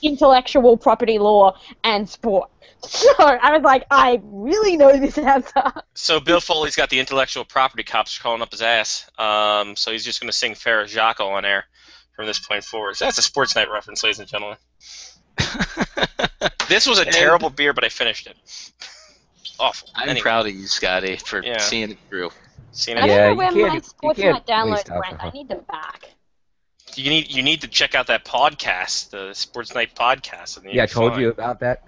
Speaker 10: intellectual property law and sport. So I was like, I really know this answer.
Speaker 6: So Bill Foley's got the intellectual property cops calling up his ass. So he's just going to sing Farrah Jacques on air from this point forward. So that's a Sports Night reference, ladies and gentlemen. This was a terrible beer, but I finished it. Awful.
Speaker 8: I'm proud of you, Scotty, for seeing it through.
Speaker 6: Seen
Speaker 10: I
Speaker 6: it?
Speaker 10: don't
Speaker 7: Yeah,
Speaker 10: know
Speaker 7: you
Speaker 10: where
Speaker 7: can't-
Speaker 10: my
Speaker 7: you
Speaker 10: Sports
Speaker 7: can't
Speaker 10: Night downloads
Speaker 7: waste
Speaker 10: went.
Speaker 7: alcohol.
Speaker 10: I need them back.
Speaker 6: You need to check out that podcast, the Sports Night podcast.
Speaker 7: Yeah, I told you about that.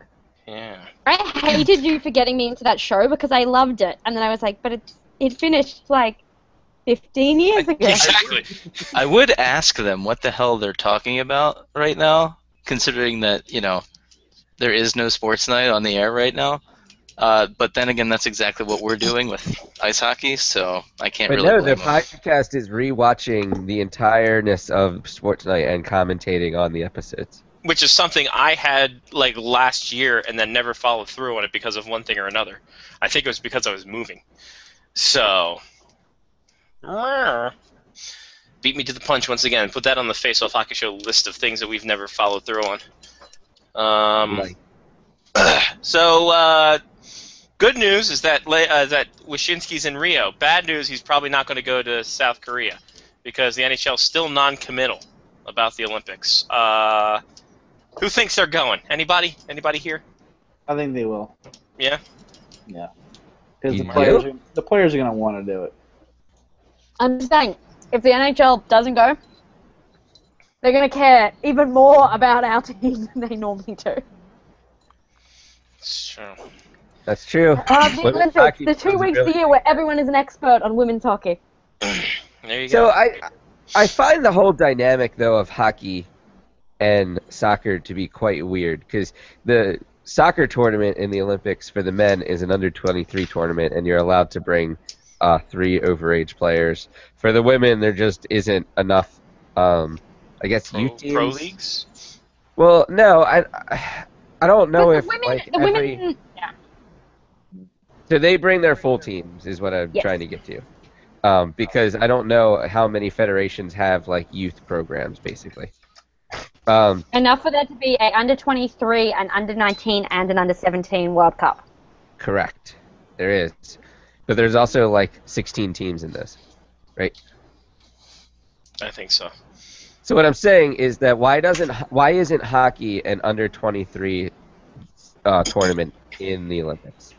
Speaker 6: Yeah.
Speaker 10: I hated you for getting me into that show because I loved it, and then I was like, but it finished like 15 years ago.
Speaker 6: Exactly.
Speaker 8: I would ask them what the hell they're talking about right now, considering that, you know, there is no Sports Night on the air right now. But then again, that's exactly what we're doing with ice hockey, so I can't
Speaker 7: But
Speaker 8: really
Speaker 7: no,
Speaker 8: blame
Speaker 7: the
Speaker 8: them.
Speaker 7: podcast is rewatching the entireness of Sports Night and commentating on the episodes.
Speaker 6: Which is something I had like last year and then never followed through on it because of one thing or another. I think it was because I was moving. So, beat me to the punch once again. Put that on the Face Off Hockey Show list of things that we've never followed through on. So, good news is that that Wyshynski's in Rio. Bad news, he's probably not going to go to South Korea because the NHL is still non-committal about the Olympics. Who thinks they're going? Anybody? Anybody here?
Speaker 9: I think they will.
Speaker 6: Yeah?
Speaker 9: Yeah. Because
Speaker 7: You
Speaker 9: the players are going to want to do it.
Speaker 10: I'm just saying, if the NHL doesn't go, they're going to care even more about our team than they normally do.
Speaker 6: Sure.
Speaker 7: That's true.
Speaker 10: The
Speaker 7: Women's
Speaker 10: Olympics,
Speaker 7: hockey
Speaker 10: the 2
Speaker 7: was
Speaker 10: weeks
Speaker 7: really-
Speaker 10: of the year where everyone is an expert on women's hockey.
Speaker 6: There you
Speaker 7: So
Speaker 6: go.
Speaker 7: I find the whole dynamic though of hockey and soccer to be quite weird because the soccer tournament in the Olympics for the men is an under-23 tournament, and you're allowed to bring 3 overage players. For the women, there just isn't enough. I guess youth teams.
Speaker 6: Pro leagues?
Speaker 7: Well, no, I don't know
Speaker 10: But
Speaker 7: if
Speaker 10: the women,
Speaker 7: like
Speaker 10: the
Speaker 7: every.
Speaker 10: women, yeah.
Speaker 7: So they bring their full teams, is what I'm
Speaker 10: Yes.
Speaker 7: trying to get to. Because I don't know how many federations have like youth programs, basically.
Speaker 10: Enough for there to be a under 23, an under 19, and an under 17 World Cup.
Speaker 7: Correct. There is. But there's also like 16 teams in this, right?
Speaker 6: I think so.
Speaker 7: So what I'm saying is that why isn't hockey an under 23 tournament in the Olympics?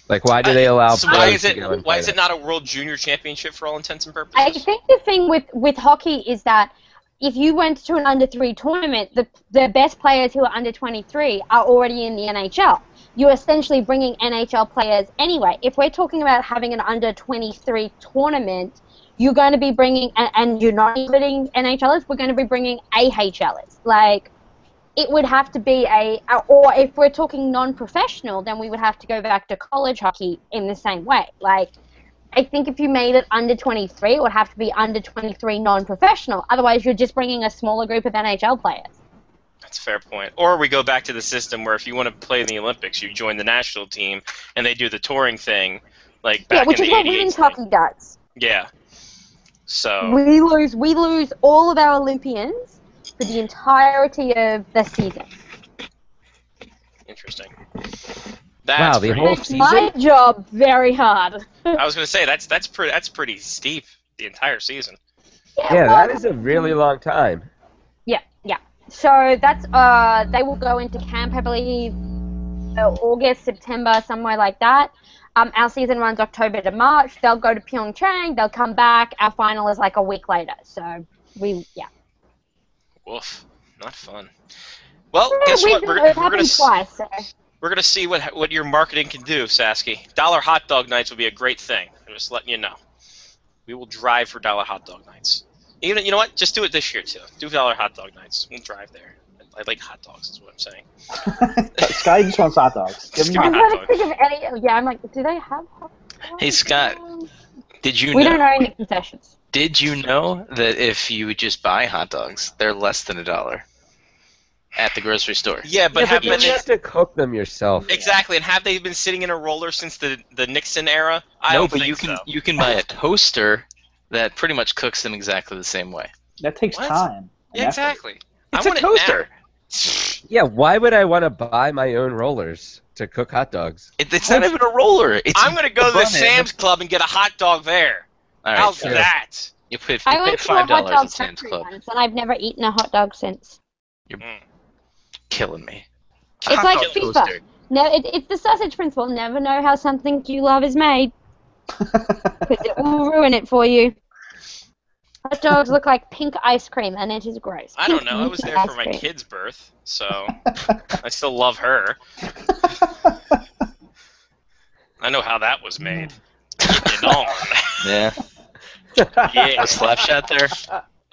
Speaker 7: Like, why do they allow
Speaker 6: So why
Speaker 7: players
Speaker 6: is
Speaker 7: to
Speaker 6: it
Speaker 7: go and
Speaker 6: why
Speaker 7: play
Speaker 6: is it
Speaker 7: that?
Speaker 6: not a World Junior Championship for all intents and
Speaker 10: I
Speaker 6: purposes?
Speaker 10: think the thing with hockey is that if you went to an under 3 tournament, the best players who are under 23 are already in the NHL. You're essentially bringing NHL players anyway. If we're talking about having an under 23 tournament, you're going to be bringing, and you're not including NHLers, we're going to be bringing AHLers. Like, it would have to be or if we're talking non-professional, then we would have to go back to college hockey in the same way. Like, I think if you made it under 23, it would have to be under 23 non-professional. Otherwise, you're just bringing a smaller group of NHL players.
Speaker 6: That's a fair point. Or we go back to the system where if you want to play in the Olympics, you join the national team and they do the touring thing, like back
Speaker 10: which
Speaker 6: in
Speaker 10: is
Speaker 6: the
Speaker 10: what
Speaker 6: 88
Speaker 10: women's
Speaker 6: thing.
Speaker 10: hockey does.
Speaker 6: Yeah. So
Speaker 10: We lose all of our Olympians for the entirety of the season.
Speaker 6: interesting.
Speaker 7: Wow, the whole
Speaker 10: Makes my job very hard.
Speaker 6: I was gonna say that's pretty steep. The entire season.
Speaker 7: Yeah, that is a really long time.
Speaker 10: Yeah. So that's they will go into camp, I believe, August, September, somewhere like that. Our season runs October to March. They'll go to Pyeongchang. They'll come back. Our final is like a week later. So
Speaker 6: Woof, not fun. Well,
Speaker 10: Yeah,
Speaker 6: guess what? We're
Speaker 10: it
Speaker 6: gonna
Speaker 10: happened twice. So.
Speaker 6: we're gonna see what your marketing can do, Sasky. Dollar hot dog nights will be a great thing. I'm just letting you know. We will drive for dollar hot dog nights. Even you know what? Just do it this year too. Do dollar hot dog nights. We'll drive there. I like hot dogs, is what I'm saying.
Speaker 9: Sky just wants hot dogs. Give
Speaker 6: Just
Speaker 9: him
Speaker 6: give me
Speaker 9: hot
Speaker 10: I'm
Speaker 6: hot
Speaker 10: trying
Speaker 6: dogs.
Speaker 10: to think of any. Yeah, I'm like, do they have hot dogs?
Speaker 8: Hey, Scott, did you
Speaker 10: We
Speaker 8: know?
Speaker 10: don't know any concessions.
Speaker 8: Did you know that if you just buy hot dogs, they're less than $1 at the grocery store?
Speaker 6: Yeah, but
Speaker 7: you have to cook them yourself.
Speaker 6: Exactly, and have they been sitting in a roller since the Nixon era? I
Speaker 8: No,
Speaker 6: don't
Speaker 8: but
Speaker 6: think
Speaker 8: you can
Speaker 6: so.
Speaker 8: you can buy a toaster that pretty much cooks them exactly the same way.
Speaker 9: That takes
Speaker 6: What?
Speaker 9: time.
Speaker 6: Yeah, exactly.
Speaker 8: It's
Speaker 6: I
Speaker 8: a
Speaker 6: want
Speaker 8: toaster.
Speaker 6: It now.
Speaker 7: Yeah, why would I want to buy my own rollers to cook hot dogs?
Speaker 8: It's not even a roller. It's
Speaker 6: I'm gonna go to the
Speaker 8: bun it.
Speaker 6: Sam's Club and get a hot dog there.
Speaker 8: All right,
Speaker 6: How's
Speaker 8: sure.
Speaker 6: that?
Speaker 8: You pay
Speaker 10: I went to a hot
Speaker 8: $5
Speaker 10: dog
Speaker 8: at Sam's
Speaker 10: factory
Speaker 8: Club.
Speaker 10: once, and I've never eaten a hot dog since.
Speaker 8: Killing me.
Speaker 10: It's
Speaker 8: Hot
Speaker 10: like
Speaker 8: dog
Speaker 10: FIFA.
Speaker 8: toaster.
Speaker 10: No, it's the sausage principle. Never know how something you love is made. Because it will ruin it for you. Hot dogs look like pink ice cream, and it is gross.
Speaker 6: I don't
Speaker 10: Pink
Speaker 6: know. I was there
Speaker 10: ice
Speaker 6: for my
Speaker 10: cream.
Speaker 6: kid's birth, so I still love her. I know how that was made. You know.
Speaker 8: Yeah.
Speaker 6: Yeah.
Speaker 8: A slap shot there.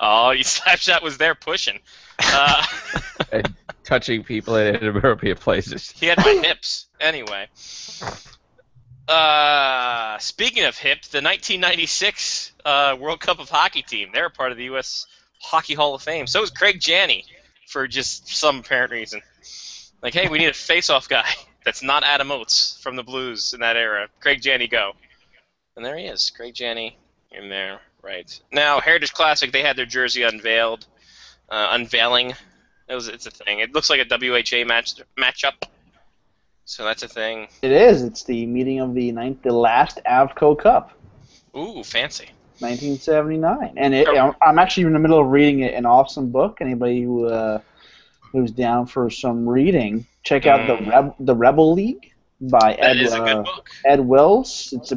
Speaker 6: Oh, Slapshot was there pushing.
Speaker 7: And touching people in inappropriate places.
Speaker 6: He had my hips. Anyway. Speaking of hips, the 1996 World Cup of Hockey team, they're a part of the U.S. Hockey Hall of Fame. So is Craig Janney, for just some apparent reason. Like, hey, we need a face-off guy that's not Adam Oates from the Blues in that era. Craig Janney, go. And there he is, Craig Janney in there. Right. Now, Heritage Classic, they had their jersey unveiled. Unveiling. It's a thing. It looks like a WHA matchup. So that's a thing.
Speaker 9: It is. It's the meeting of the last Avco Cup.
Speaker 6: Ooh, fancy.
Speaker 9: 1979. And I'm actually in the middle of reading an awesome book. Anybody who's down for some reading, check out the Rebel League by Ed Wills. It's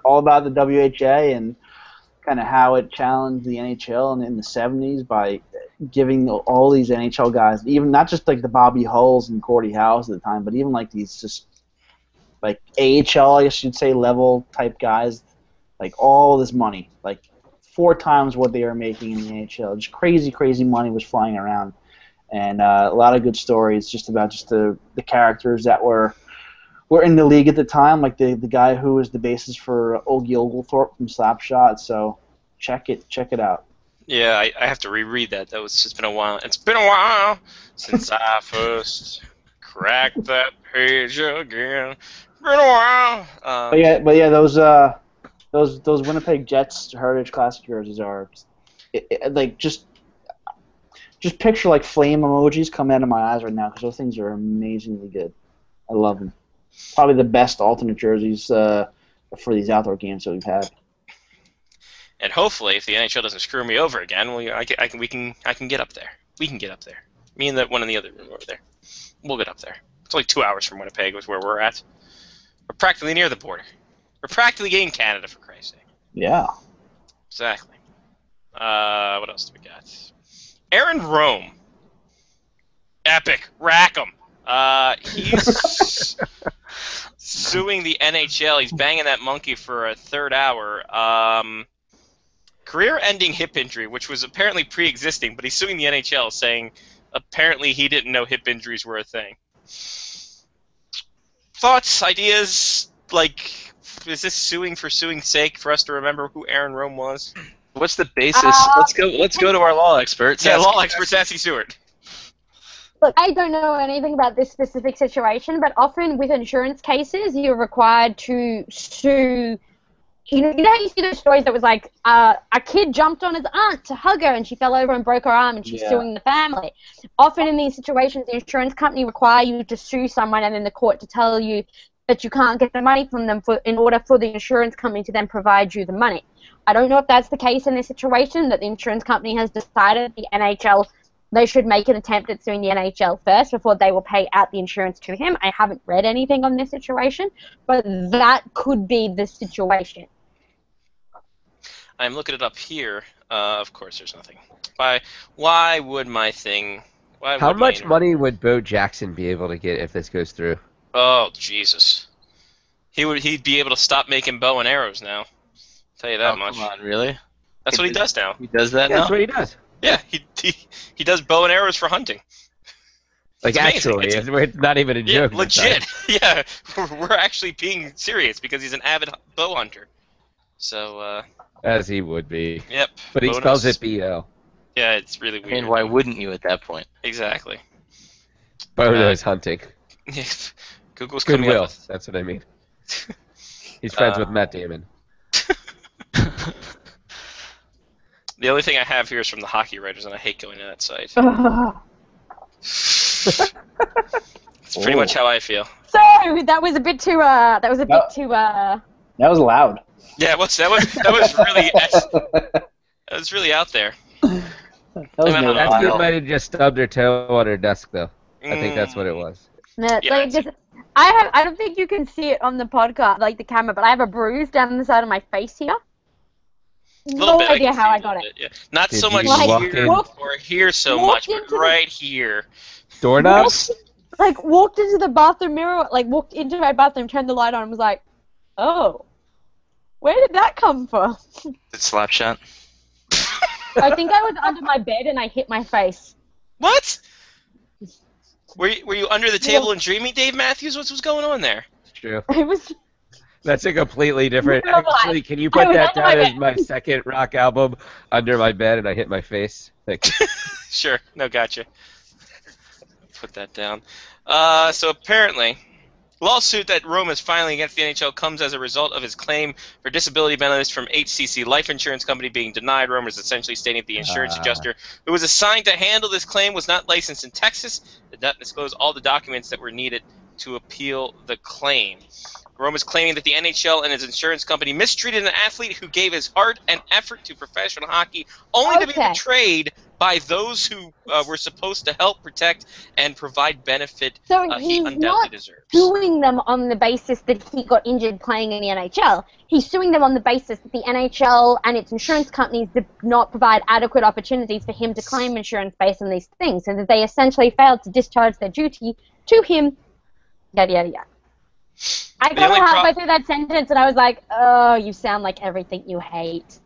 Speaker 9: all about the WHA and kind of how it challenged the NHL in the 70s by giving all these NHL guys, even not just like the Bobby Hulls and Gordie Howes at the time, but even like these just like AHL, I guess you'd say, level type guys, like all this money, like 4 times what they were making in the NHL. Just crazy money was flying around, and a lot of good stories just about the characters that were in the league at the time, like the guy who was the basis for Ogie Oglethorpe from Slapshot. So check it out.
Speaker 6: Yeah, I have to reread that. It's been a while. It's been a while since I first cracked that page again. Been a while.
Speaker 9: But yeah, those Winnipeg Jets Heritage Classic jerseys are like just picture like flame emojis coming out of my eyes right now because those things are amazingly good. I love them. Probably the best alternate jerseys for these outdoor games that we've had.
Speaker 6: And hopefully, if the NHL doesn't screw me over again, I can get up there. We can get up there. Me and one in the other room over there. We'll get up there. It's only 2 hours from Winnipeg, is where we're at. We're practically near the border. We're practically in Canada, for Christ's sake.
Speaker 9: Yeah.
Speaker 6: Exactly. What else do we got? Aaron Rome. Epic. Rack 'em. He's suing the NHL. He's banging that monkey for a third hour. Career-ending hip injury, which was apparently pre-existing, but he's suing the NHL, saying apparently he didn't know hip injuries were a thing. Thoughts, ideas? Like, is this suing for suing's sake for us to remember who Aaron Rome was?
Speaker 8: What's the basis? Let's go to our law expert.
Speaker 6: Yeah, law expert Sassy Stewart.
Speaker 10: Look, I don't know anything about this specific situation, but often with insurance cases, you're required to sue. You know how you see those stories that was like a kid jumped on his aunt to hug her and she fell over and broke her arm and she's suing the family. Often in these situations, the insurance company require you to sue someone and then the court to tell you that you can't get the money from them in order for the insurance company to then provide you the money. I don't know if that's the case in this situation, that the insurance company has decided the NHL, they should make an attempt at suing the NHL first before they will pay out the insurance to him. I haven't read anything on this situation, but that could be the situation.
Speaker 6: I'm looking it up here. Of course, there's nothing. Why would my thing?
Speaker 7: How much money would Bo Jackson be able to get if this goes through?
Speaker 6: Oh Jesus! He'd be able to stop making bow and arrows now. I'll tell you that much.
Speaker 8: Come on, really?
Speaker 6: That's what he does now.
Speaker 8: He does that now?
Speaker 7: That's what he does.
Speaker 6: Yeah, he does bow and arrows for hunting.
Speaker 7: Like, actually, it's not even a joke.
Speaker 6: Yeah, legit. Yeah, we're actually being serious because he's an avid bow hunter. So.
Speaker 7: As he would be.
Speaker 6: Yep.
Speaker 7: But he spells it B-O.
Speaker 6: Yeah, it's really weird.
Speaker 8: And why wouldn't you at that point?
Speaker 6: Exactly.
Speaker 7: Bo knows hunting.
Speaker 6: Google's coming
Speaker 7: Goodwill.
Speaker 6: up with...
Speaker 7: That's what I mean. He's friends with Matt Damon.
Speaker 6: The only thing I have here is from the Hockey Writers, and I hate going to that site. It's pretty much how I feel.
Speaker 10: Sorry, that was a bit too. That was
Speaker 9: loud.
Speaker 6: Yeah, that was really out there.
Speaker 7: That kid might have just stubbed her toe on her desk, though. I think that's what it was.
Speaker 10: No,
Speaker 6: Yeah,
Speaker 10: like I don't think you can see it on the podcast, like the camera, but I have a bruise down the side of my face here. No
Speaker 6: bit,
Speaker 10: idea
Speaker 6: can
Speaker 10: how
Speaker 6: see
Speaker 10: I
Speaker 6: a
Speaker 10: got
Speaker 6: little
Speaker 10: it.
Speaker 6: bit, yeah. Not
Speaker 7: Did
Speaker 6: so
Speaker 7: you
Speaker 6: much
Speaker 7: walk
Speaker 6: here
Speaker 7: in-
Speaker 6: or here so much, but right here.
Speaker 7: Doorknobs?
Speaker 10: Walked into the bathroom mirror, walked into my bathroom, turned the light on, and was like, oh, where did that come from?
Speaker 8: It's Slapshot.
Speaker 10: I think I was under my bed and I hit my face.
Speaker 6: What? Were you under the table and dreaming, Dave Matthews? What's going on there?
Speaker 7: It's true.
Speaker 10: It was.
Speaker 7: That's a completely different.
Speaker 10: No,
Speaker 7: Actually, can you
Speaker 10: I
Speaker 7: put
Speaker 10: was
Speaker 7: that
Speaker 10: under my
Speaker 7: down as
Speaker 10: bed.
Speaker 7: my second rock album? Under my bed and I hit my face. Thank you.
Speaker 6: Sure. No, gotcha. Put that down. So apparently, lawsuit that Rome is filing against the NHL comes as a result of his claim for disability benefits from HCC Life Insurance Company being denied. Rome is essentially stating that the insurance adjuster who was assigned to handle this claim was not licensed in Texas, did not disclose all the documents that were needed to appeal the claim. Rome is claiming that the NHL and his insurance company mistreated an athlete who gave his heart and effort to professional hockey, only to be betrayed by those who were supposed to help protect and provide benefit
Speaker 10: So
Speaker 6: he
Speaker 10: he's
Speaker 6: undoubtedly
Speaker 10: not
Speaker 6: deserves.
Speaker 10: suing them on the basis that he got injured playing in the NHL. He's suing them on the basis that the NHL and its insurance companies did not provide adequate opportunities for him to claim insurance based on these things, and that they essentially failed to discharge their duty to him, yada, yada, yada. I got halfway through that sentence and I was like, oh, you sound like everything you hate.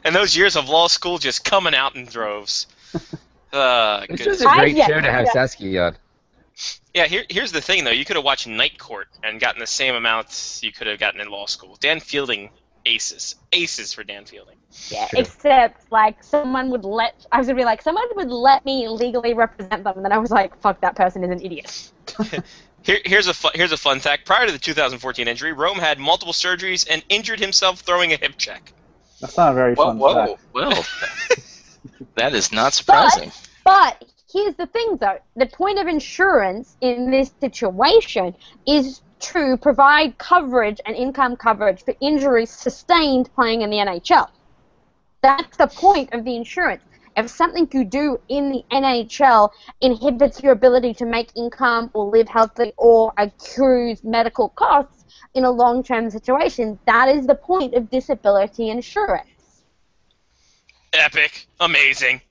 Speaker 6: And those years of law school just coming out in droves.
Speaker 7: This is a great show to have Saskia on.
Speaker 6: Yeah, here's the thing, though. You could have watched Night Court and gotten the same amount you could have gotten in law school. Dan Fielding, aces. Aces for Dan Fielding.
Speaker 10: Yeah, except, someone would someone would let me legally represent them, and then I was like, fuck, that person is an idiot.
Speaker 6: Here's a fun fact. Prior to the 2014 injury, Rome had multiple surgeries and injured himself throwing a hip check.
Speaker 9: That's not a very fun fact.
Speaker 8: Well, that is not surprising.
Speaker 10: But here's the thing, though. The point of insurance in this situation is to provide coverage and income coverage for injuries sustained playing in the NHL. That's the point of the insurance. If something you do in the NHL inhibits your ability to make income or live healthily or accrues medical costs in a long-term situation, that is the point of disability insurance.
Speaker 6: Epic. Amazing.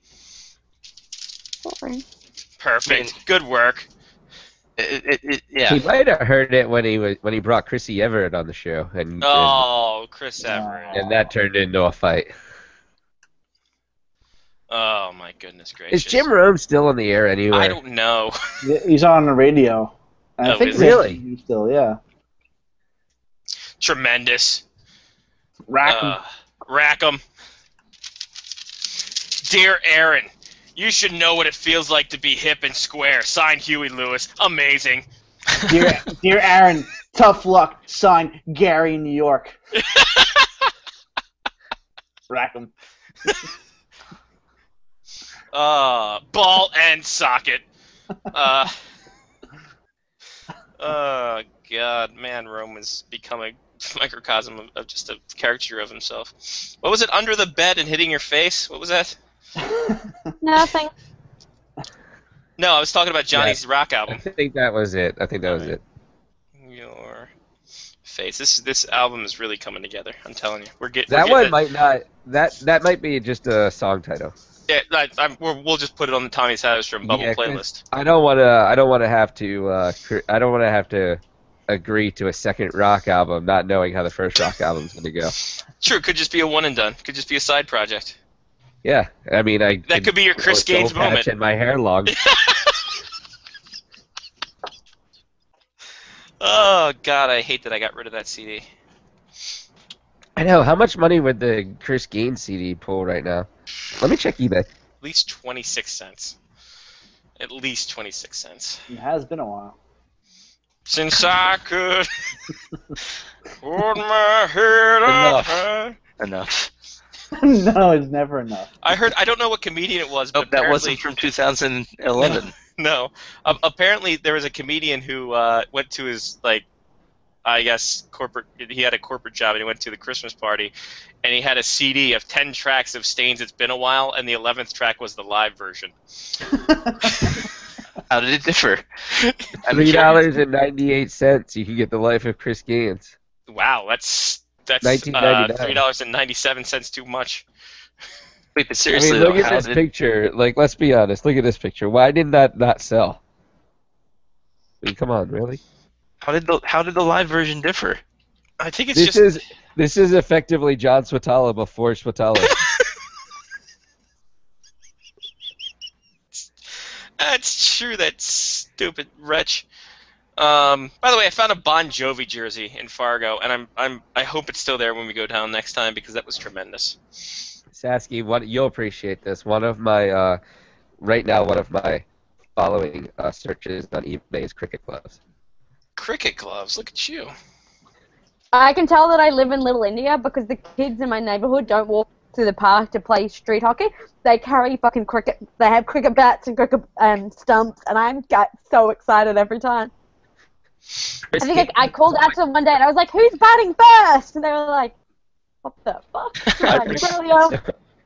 Speaker 10: Sorry.
Speaker 6: Perfect. Good work.
Speaker 8: Yeah.
Speaker 7: He might have heard it when he brought Chrissy Everett on the show,
Speaker 6: Chris Everett.
Speaker 7: and that turned into a fight.
Speaker 6: Oh my goodness gracious.
Speaker 7: Is Jim Rome still on the air anywhere?
Speaker 6: I don't know.
Speaker 9: He's on the radio. And I think
Speaker 6: is he?
Speaker 7: Really?
Speaker 9: Still, yeah.
Speaker 6: Tremendous.
Speaker 9: Rackham.
Speaker 6: Rackham. Dear Aaron, you should know what it feels like to be hip and square. Signed, Huey Lewis. Amazing.
Speaker 9: Dear Aaron, tough luck. Signed, Gary, New York. Rackham.
Speaker 6: Ball and socket. Oh, God. Man, Rome has become a microcosm of just a caricature of himself. What was it? Under the bed and hitting your face? What was that?
Speaker 10: Nothing.
Speaker 6: No, I was talking about Johnny's rock album.
Speaker 7: I think that was it.
Speaker 6: Your face. This album is really coming together. I'm telling you, we're getting
Speaker 7: That one
Speaker 6: it.
Speaker 7: might not. That might be just a song title.
Speaker 6: Yeah, we'll just put it on the Tommy Satterstrom Bubble playlist.
Speaker 7: I don't want to have to agree to a second rock album, not knowing how the first rock album's going to go.
Speaker 6: True, could just be a one and done. Could just be a side project.
Speaker 7: Yeah, I mean,
Speaker 6: that could be your Chris Gaines moment.
Speaker 7: And my hair long.
Speaker 6: Oh God, I hate that I got rid of that CD.
Speaker 7: I know. How much money would the Chris Gaines CD pull right now? Let me check eBay.
Speaker 6: At least 26 cents. At least 26 cents.
Speaker 9: It has been a while.
Speaker 6: Since I could hold my head up high.
Speaker 8: Enough.
Speaker 9: No, it's never enough.
Speaker 6: I don't know what comedian it was, but
Speaker 8: that wasn't from 2011.
Speaker 6: No. Apparently, there was a comedian who went to his, I guess, he had a corporate job, and he went to the Christmas party, and he had a CD of 10 tracks of Stains' It's Been a While, and the 11th track was the live version.
Speaker 8: How did it differ?
Speaker 7: $3.98. You can get the life of Chris Gaines.
Speaker 6: Wow, that's $3.97 too much.
Speaker 8: Wait, but seriously,
Speaker 7: I mean, look at this picture. Like, let's be honest. Look at this picture. Why did that not sell? I mean, come on, really?
Speaker 8: How did the live version differ?
Speaker 6: I think it's
Speaker 7: this is effectively John Swatala before Swatala.
Speaker 6: That's true. That stupid wretch. By the way, I found a Bon Jovi jersey in Fargo, and I hope it's still there when we go down next time because that was tremendous.
Speaker 7: Sasky, you'll appreciate this. One of my following searches on eBay is cricket gloves.
Speaker 6: Cricket gloves? Look at you.
Speaker 10: I can tell that I live in Little India because the kids in my neighborhood don't walk to the park to play street hockey. They carry fucking cricket. They have cricket bats and cricket stumps, and I get so excited every time. I think I called out to them one day and I was like, "Who's batting first?" And they were like, "What the fuck?"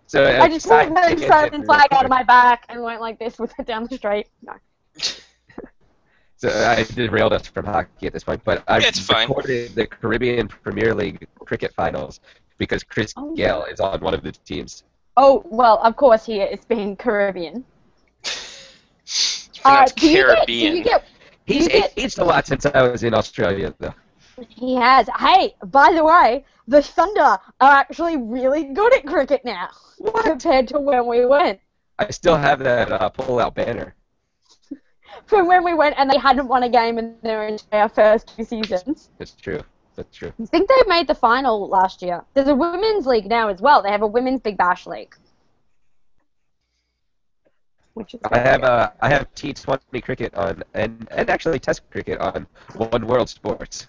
Speaker 10: So I just pulled an Australian flag out of my back and went like this with it down the street. No.
Speaker 7: So I derailed us from hockey at this point, but I recorded the Caribbean Premier League cricket finals because Chris Gale is on one of the teams.
Speaker 10: Oh, well, of course he is being Caribbean.
Speaker 6: Caribbean.
Speaker 7: He's aged a lot since I was in Australia, though.
Speaker 10: He has. Hey, by the way, the Thunder are actually really good at cricket now compared to when we went.
Speaker 7: I still have that pull-out banner.
Speaker 10: From when we went and they hadn't won a game in their entire first 2 seasons.
Speaker 7: That's true. That's true.
Speaker 10: I think they made the final last year. There's a women's league now as well. They have a women's Big Bash league. Which is
Speaker 7: I have T20 cricket on and actually Test cricket on One World Sports.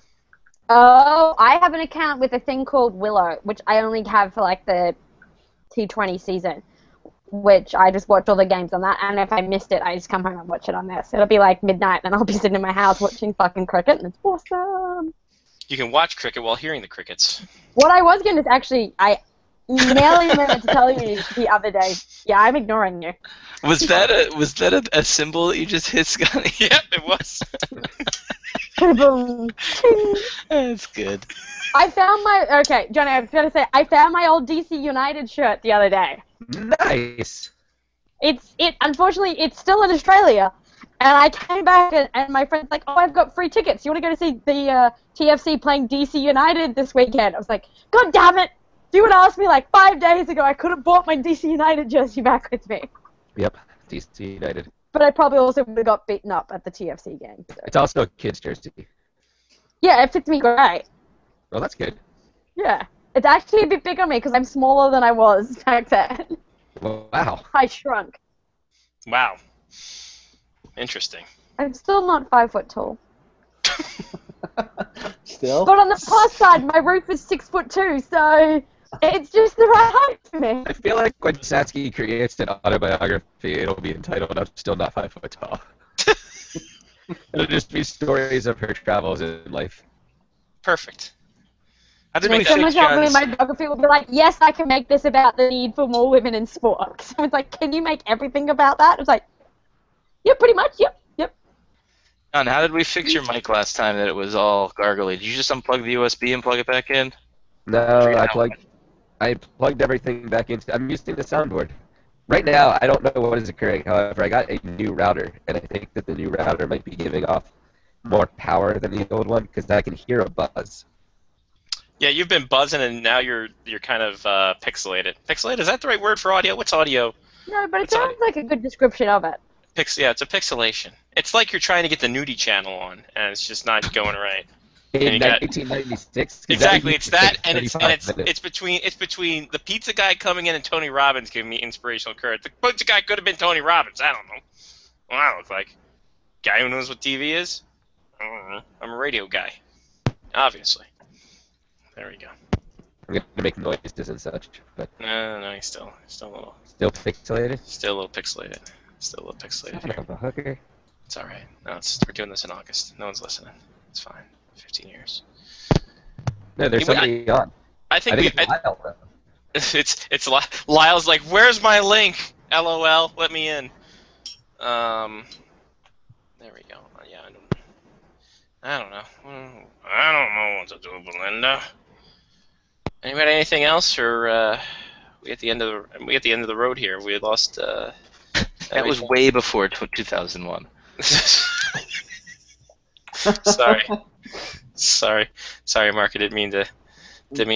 Speaker 10: Oh, I have an account with a thing called Willow, which I only have for like the T20 season, which I just watch all the games on that, and if I missed it, I just come home and watch it on there. So it'll be like midnight, and I'll be sitting in my house watching fucking cricket, and it's awesome.
Speaker 6: You can watch cricket while hearing the crickets.
Speaker 10: What I was going to actually, I nearly meant to tell you the other day. Yeah, I'm ignoring you.
Speaker 8: Was that a symbol that you just hit, Scotty?
Speaker 6: Yep, it was.
Speaker 8: That's good.
Speaker 10: I found okay, Johnny, I was going to say, I found my old DC United shirt the other day.
Speaker 7: Nice.
Speaker 10: Unfortunately, it's still in Australia. And I came back and my friend's like, "Oh, I've got free tickets. You want to go to see the TFC playing DC United this weekend?" I was like, "God damn it. If you would have asked me like 5 days ago, I could have bought my DC United jersey back with me."
Speaker 7: Yep, DC United.
Speaker 10: But I probably also would have got beaten up at the TFC game. So.
Speaker 7: It's also a kid's jersey.
Speaker 10: Yeah, it fits me great.
Speaker 7: Well, that's good.
Speaker 10: Yeah. It's actually a bit big on me because I'm smaller than I was back then.
Speaker 7: Wow.
Speaker 10: I shrunk.
Speaker 6: Wow. Interesting.
Speaker 10: I'm still not 5 foot tall.
Speaker 9: Still?
Speaker 10: But on the plus side, my roof is 6'2", so it's just the right height for me.
Speaker 7: I feel like when Satsuki creates an autobiography, it'll be entitled "I'm Still Not 5 Foot Tall." It'll just be stories of her travels in life.
Speaker 6: Perfect.
Speaker 10: Someone told me my biography will be like, "Yes, I can make this about the need for more women in sport." Someone's like, "Can you make everything about that?" I was like, "Yeah, pretty much, yep."
Speaker 8: John, how did we fix your mic last time that it was all gargly? Did you just unplug the USB and plug it back in?
Speaker 7: No, I plugged everything back into. I'm using the soundboard. Right now, I don't know what is occurring. However, I got a new router, and I think that the new router might be giving off more power than the old one because I can hear a buzz.
Speaker 6: Yeah, you've been buzzing, and now you're kind of pixelated. Pixelated, is that the right word for audio? What's audio?
Speaker 10: No, but it sounds like a good description of it.
Speaker 6: Yeah, it's a pixelation. It's like you're trying to get the nudie channel on, and it's just not going right.
Speaker 7: In 1996.
Speaker 6: Exactly, it's that, and it's between the pizza guy coming in and Tony Robbins giving me inspirational courage. The pizza guy could have been Tony Robbins. I don't know. What I look like. Guy who knows what TV is. I don't know. I'm a radio guy, obviously. There we go.
Speaker 7: I'm gonna make noises and such, but
Speaker 6: no, he's still a little.
Speaker 7: Still pixelated.
Speaker 6: Still a little pixelated. Still a little pixelated.
Speaker 7: Son of a hooker.
Speaker 6: It's all right. No, we're doing this in August. No one's listening. It's fine. 15 years.
Speaker 7: No, there's somebody on.
Speaker 6: I think it's Lyle's like, "Where's my link? LOL. Let me in." There we go. Yeah, I don't know. I don't know what to do, Belinda. Anybody, anything else, or we at the end of the road here? We had lost.
Speaker 8: That was way before 2001.
Speaker 6: Sorry, Mark. I didn't mean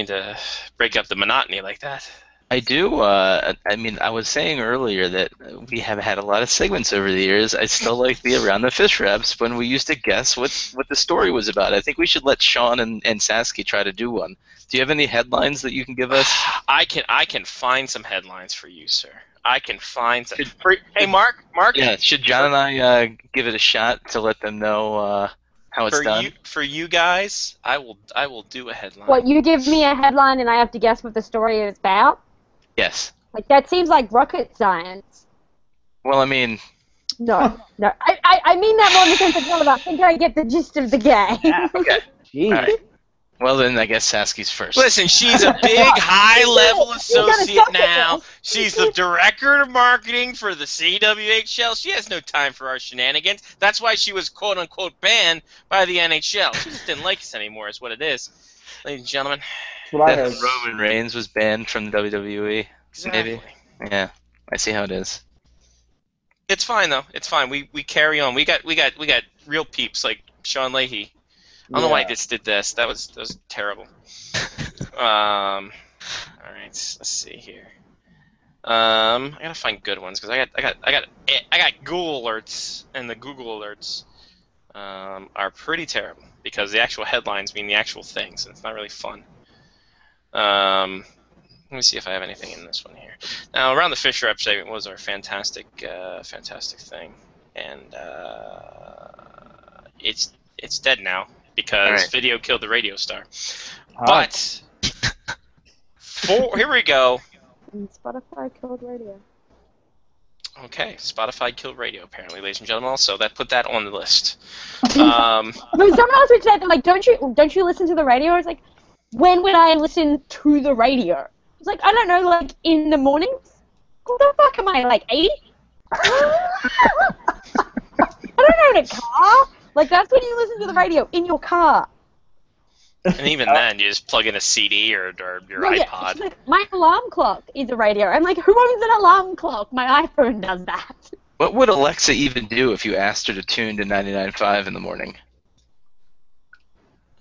Speaker 6: to break up the monotony like that.
Speaker 8: I do. I mean, I was saying earlier that we have had a lot of segments over the years. I still like the Around the Fish Wraps when we used to guess what the story was about. I think we should let Sean and Sasky try to do one. Do you have any headlines that you can give us?
Speaker 6: I can find some headlines for you, sir. I can find some. Hey, Mark.
Speaker 8: Yeah. Should John and I give it a shot to let them know how it's done?
Speaker 6: For you guys, I will do a headline.
Speaker 10: What, you give me a headline and I have to guess what the story is about?
Speaker 8: Yes.
Speaker 10: Like, that seems like rocket science.
Speaker 8: Well, I mean...
Speaker 10: No. I mean that more in the sense of, well, I think I get the gist of the game.
Speaker 8: Yeah, okay. All right. Well, then I guess Sasky's first.
Speaker 6: Listen, she's a big, high-level associate now. She's the director of marketing for the CWHL. She has no time for our shenanigans. That's why she was quote-unquote banned by the NHL. She just didn't like us anymore, is what it is. Ladies and gentlemen.
Speaker 8: Roman Reigns was banned from the WWE.
Speaker 6: Exactly.
Speaker 8: Maybe. Yeah, I see how it is.
Speaker 6: It's fine though. It's fine. We carry on. We got real peeps like Sean Leahy. I don't know why I just did this. That was terrible. All right. Let's see here. I gotta find good ones because I got Google alerts, and the Google alerts are pretty terrible because the actual headlines mean the actual things, and it's not really fun. Let me see if I have anything in this one here. Now, Around the Fish Wrap segment was our fantastic thing, and it's dead now because video killed the radio star. But here we go.
Speaker 10: And Spotify killed radio.
Speaker 6: Okay, Spotify killed radio, apparently, ladies and gentlemen. Also, put that on the list.
Speaker 10: But someone else reached out, they're like, don't you listen to the radio? I was like, when would I listen to the radio? It's like, I don't know, like, in the mornings? What the fuck am I, like, 80? I don't own a car. Like, that's when you listen to the radio, in your car.
Speaker 6: And even then, you just plug in a CD or your iPod.
Speaker 10: Like, my alarm clock is a radio. I'm like, who owns an alarm clock? My iPhone does that.
Speaker 8: What would Alexa even do if you asked her to tune to 99.5 in the morning?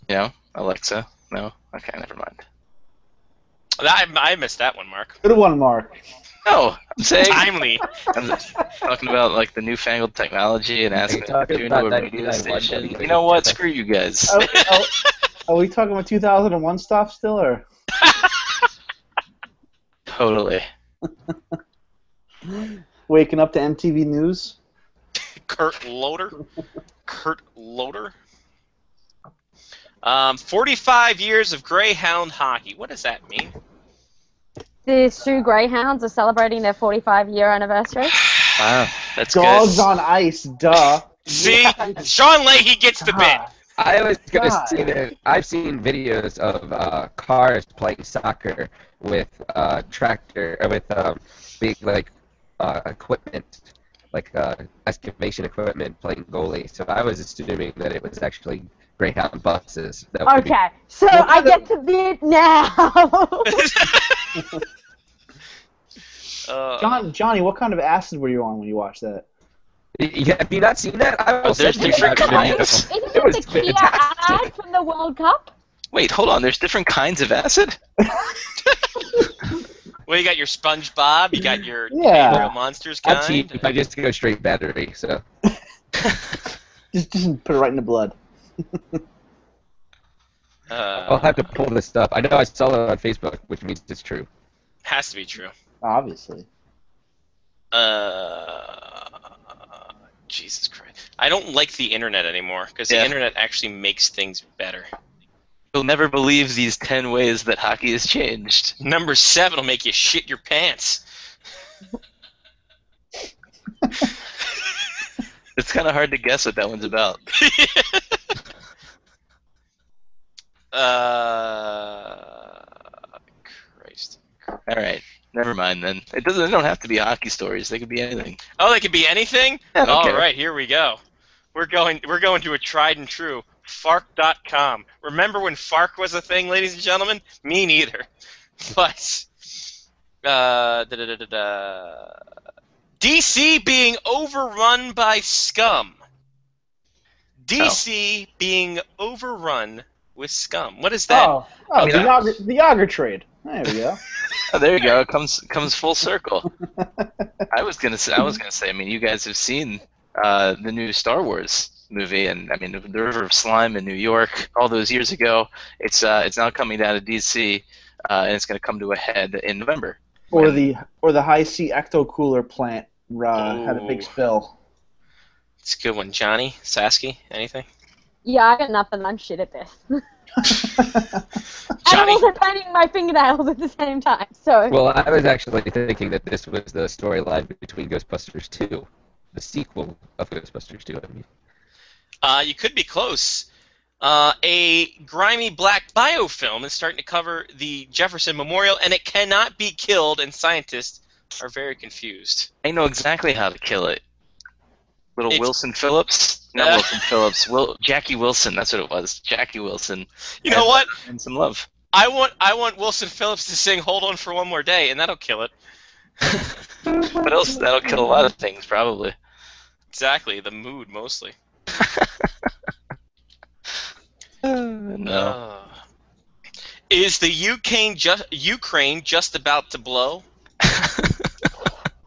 Speaker 8: You know, Alexa? No? Okay, never mind.
Speaker 6: I missed that one, Mark.
Speaker 9: Good one, Mark.
Speaker 8: No, I'm saying...
Speaker 6: Timely.
Speaker 8: I'm talking about, like, the newfangled technology and asking her to tune to a radio station. You know what? Screw you guys.
Speaker 9: Are we talking about 2001 stuff still, or?
Speaker 8: Totally.
Speaker 9: Waking up to MTV News?
Speaker 6: Kurt Loder? 45 years of Greyhound hockey. What does that mean?
Speaker 10: The Sioux Greyhounds are celebrating their 45-year anniversary.
Speaker 8: Wow, that's
Speaker 9: Dogs
Speaker 8: good.
Speaker 9: on ice, duh.
Speaker 6: See? Sean Leahy gets the bit.
Speaker 7: I was going to say that I've seen videos of cars playing soccer with big equipment, like excavation equipment, playing goalie. So I was assuming that it was actually Greyhound buses.
Speaker 10: Okay, so I get to bid now.
Speaker 9: Johnny, what kind of acid were you on when you watched that?
Speaker 7: Have you not seen that?
Speaker 8: There's different kinds.
Speaker 10: Isn't it the Kia ad from the World Cup?
Speaker 8: Wait, hold on. There's different kinds of acid?
Speaker 6: Well, you got your SpongeBob, you got your Real Monsters kind.
Speaker 7: I'm cheap. I just go straight battery, so.
Speaker 9: just put it right in the blood.
Speaker 7: I'll have to pull this stuff. I know I saw it on Facebook, which means it's true.
Speaker 6: Has to be true.
Speaker 9: Obviously.
Speaker 6: Jesus Christ. I don't like the internet anymore, because the internet actually makes things better.
Speaker 8: You'll never believe these 10 ways that hockey has changed.
Speaker 6: Number 7 will make you shit your pants.
Speaker 8: It's kind of hard to guess what that one's about.
Speaker 6: Christ.
Speaker 8: All right. Never mind then. They don't have to be hockey stories. They could be anything.
Speaker 6: Oh, they could be anything?
Speaker 8: Yeah,
Speaker 6: All right, here we go. we're going to a tried and true Fark.com. Remember when Fark was a thing, ladies and gentlemen? Me neither. But DC being overrun by scum. DC being overrun with scum. What is that?
Speaker 9: The Yager trade. There we go.
Speaker 8: Oh, there you go. It comes full circle. I was gonna say. I mean, you guys have seen the new Star Wars movie, and I mean, the River of Slime in New York all those years ago. It's now coming down to DC, and it's going to come to a head in November.
Speaker 9: Or the High Sea Ecto Cooler plant had a big spill.
Speaker 6: It's a good one. Johnny, Sasky, anything?
Speaker 10: Yeah, I got nothing. I'm shit at this.
Speaker 6: Johnny?
Speaker 10: I'm also painting my fingernails at the same time. So.
Speaker 7: Well, I was actually thinking that this was the storyline between Ghostbusters 2, the sequel of Ghostbusters 2. I mean.
Speaker 6: You could be close. A grimy black biofilm is starting to cover the Jefferson Memorial, and it cannot be killed, and scientists are very confused.
Speaker 8: I know exactly how to kill it. Wilson Phillips? Not Wilson Phillips. Jackie Wilson, that's what it was. Jackie Wilson.
Speaker 6: You know what?
Speaker 8: And some love.
Speaker 6: I want Wilson Phillips to sing Hold On For One More Day, and that'll kill it.
Speaker 8: What else? That'll kill a lot of things, probably.
Speaker 6: Exactly, the mood, mostly.
Speaker 8: No.
Speaker 6: Is the Ukraine just about to blow?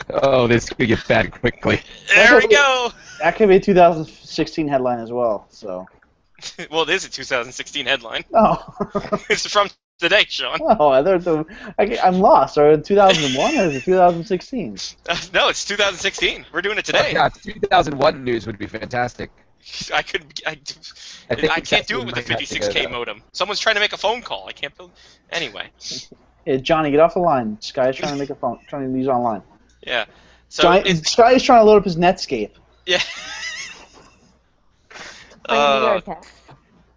Speaker 7: Oh, this could get bad quickly.
Speaker 6: There we go!
Speaker 9: That could be a 2016 headline as well, so.
Speaker 6: Well, it is a 2016 headline.
Speaker 9: Oh.
Speaker 6: It's from today, Sean.
Speaker 9: Oh, I'm lost. Are it 2001 or is it 2016?
Speaker 6: No, it's 2016. We're doing it today.
Speaker 7: Yeah, 2001 news would be fantastic.
Speaker 6: I can't do it with the 56K modem. Someone's trying to make a phone call. I can't build. Anyway.
Speaker 9: Hey, Johnny, get off the line. Sky's trying to make a phone. Trying to use online.
Speaker 6: Yeah. So
Speaker 9: Sky is trying to load up his Netscape.
Speaker 6: Yeah.
Speaker 10: Neopets.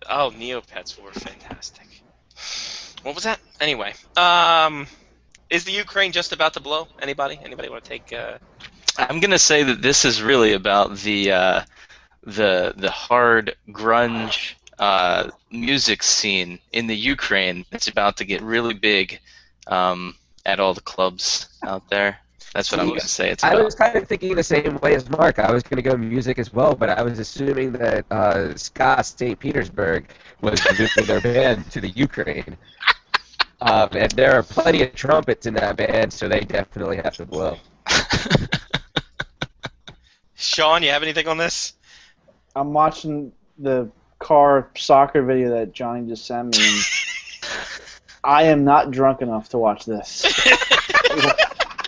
Speaker 6: Oh, Neopets were fantastic. What was that? Anyway, is the Ukraine just about to blow? Anybody want to take?
Speaker 8: I'm gonna say that this is really about the hard grunge music scene in the Ukraine. It's about to get really big at all the clubs out there. That's what I'm going to say. It's about.
Speaker 7: I was kind of thinking the same way as Mark. I was going to go music as well, but I was assuming that Ska St. Petersburg was moving their band to the Ukraine. And there are plenty of trumpets in that band, so they definitely have to blow.
Speaker 6: Sean, you have anything on this?
Speaker 9: I'm watching the car soccer video that Johnny just sent me, and I am not drunk enough to watch this.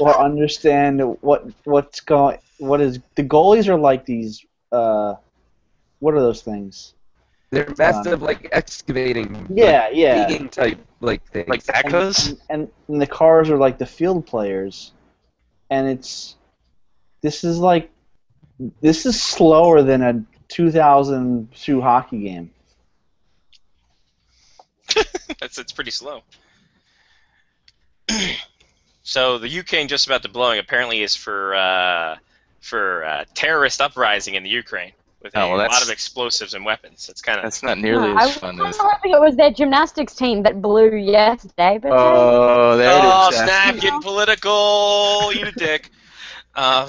Speaker 9: Or understand what's going. What is the goalies are like these? What are those things?
Speaker 7: They're massive, like excavating.
Speaker 9: Yeah, yeah.
Speaker 7: Digging type like things.
Speaker 8: Like backhoes.
Speaker 9: And the cars are like the field players, and this is slower than a 2002 hockey game.
Speaker 6: It's pretty slow. So the Ukraine just about to blowing apparently is for terrorist uprising in the Ukraine with a lot of explosives and weapons.
Speaker 8: That's not nearly as fun as.
Speaker 10: I think it was their gymnastics team that blew yesterday. But
Speaker 8: oh, there it is.
Speaker 6: Oh, snap! Getting political. Eat a dick. All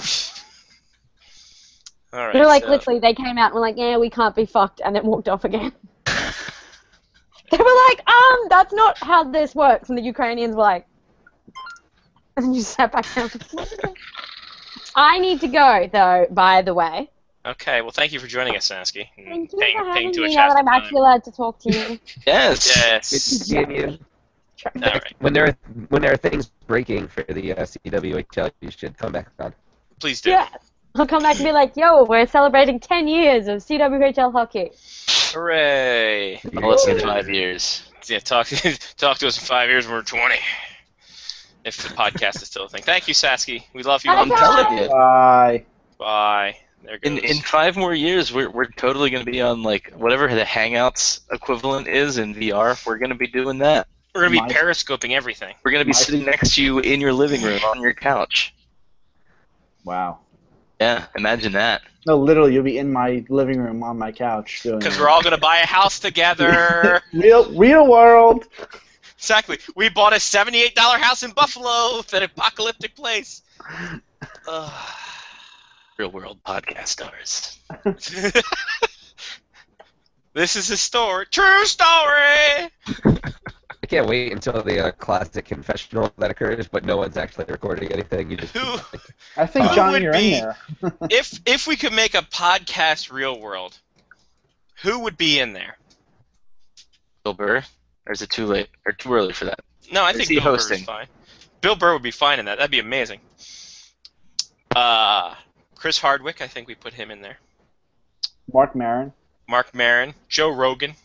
Speaker 6: right.
Speaker 10: They're like literally, they came out and were like, "Yeah, we can't be fucked," and then walked off again. They were like, that's not how this works," and the Ukrainians were like. And you sat back down. I need to go, though, by the way.
Speaker 6: Okay, well, thank you for joining us, Sasky.
Speaker 10: Thank you for having me now that I'm actually allowed to talk to you.
Speaker 8: Yes.
Speaker 6: Yes.
Speaker 7: Good to see you.
Speaker 6: All right.
Speaker 7: When there are things breaking for the CWHL, you should come back on.
Speaker 6: Please do.
Speaker 10: Yeah. I'll come back and be like, yo, we're celebrating 10 years of CWHL hockey.
Speaker 6: Hooray.
Speaker 8: I'll listen in 5 years.
Speaker 6: Yeah, talk to us in 5 years when we're 20. If the podcast is still a thing. Thank you, Sasky. We love you.
Speaker 8: I'm telling you.
Speaker 9: Bye.
Speaker 6: Bye. There goes.
Speaker 8: In 5 more years, we're totally going to be on like whatever the Hangouts equivalent is in VR. We're going to be doing that.
Speaker 6: We're going to be periscoping everything.
Speaker 8: We're going to be sitting next to you in your living room on your couch.
Speaker 9: Wow.
Speaker 8: Yeah, imagine that.
Speaker 9: No, literally, you'll be in my living room on my couch doing.
Speaker 6: Because we're all gonna buy a house together.
Speaker 9: real world.
Speaker 6: Exactly. We bought a $78 house in Buffalo, that apocalyptic place.
Speaker 8: Real world podcast stars.
Speaker 6: This is a story. True story!
Speaker 7: I can't wait until the classic confessional that occurs, but no one's actually recording anything. You just
Speaker 9: I think, Johnny, you're in there.
Speaker 6: if we could make a podcast real world, who would be in there?
Speaker 8: Bill Burr? Or is it too late? Or too early for that?
Speaker 6: No, I
Speaker 8: Or
Speaker 6: think
Speaker 8: is he
Speaker 6: Bill Burr
Speaker 8: hosting?
Speaker 6: is fine. Bill Burr would be fine in that. That'd be amazing. Chris Hardwick, I think we put him in there.
Speaker 9: Mark Maron.
Speaker 6: Mark Maron. Joe Rogan.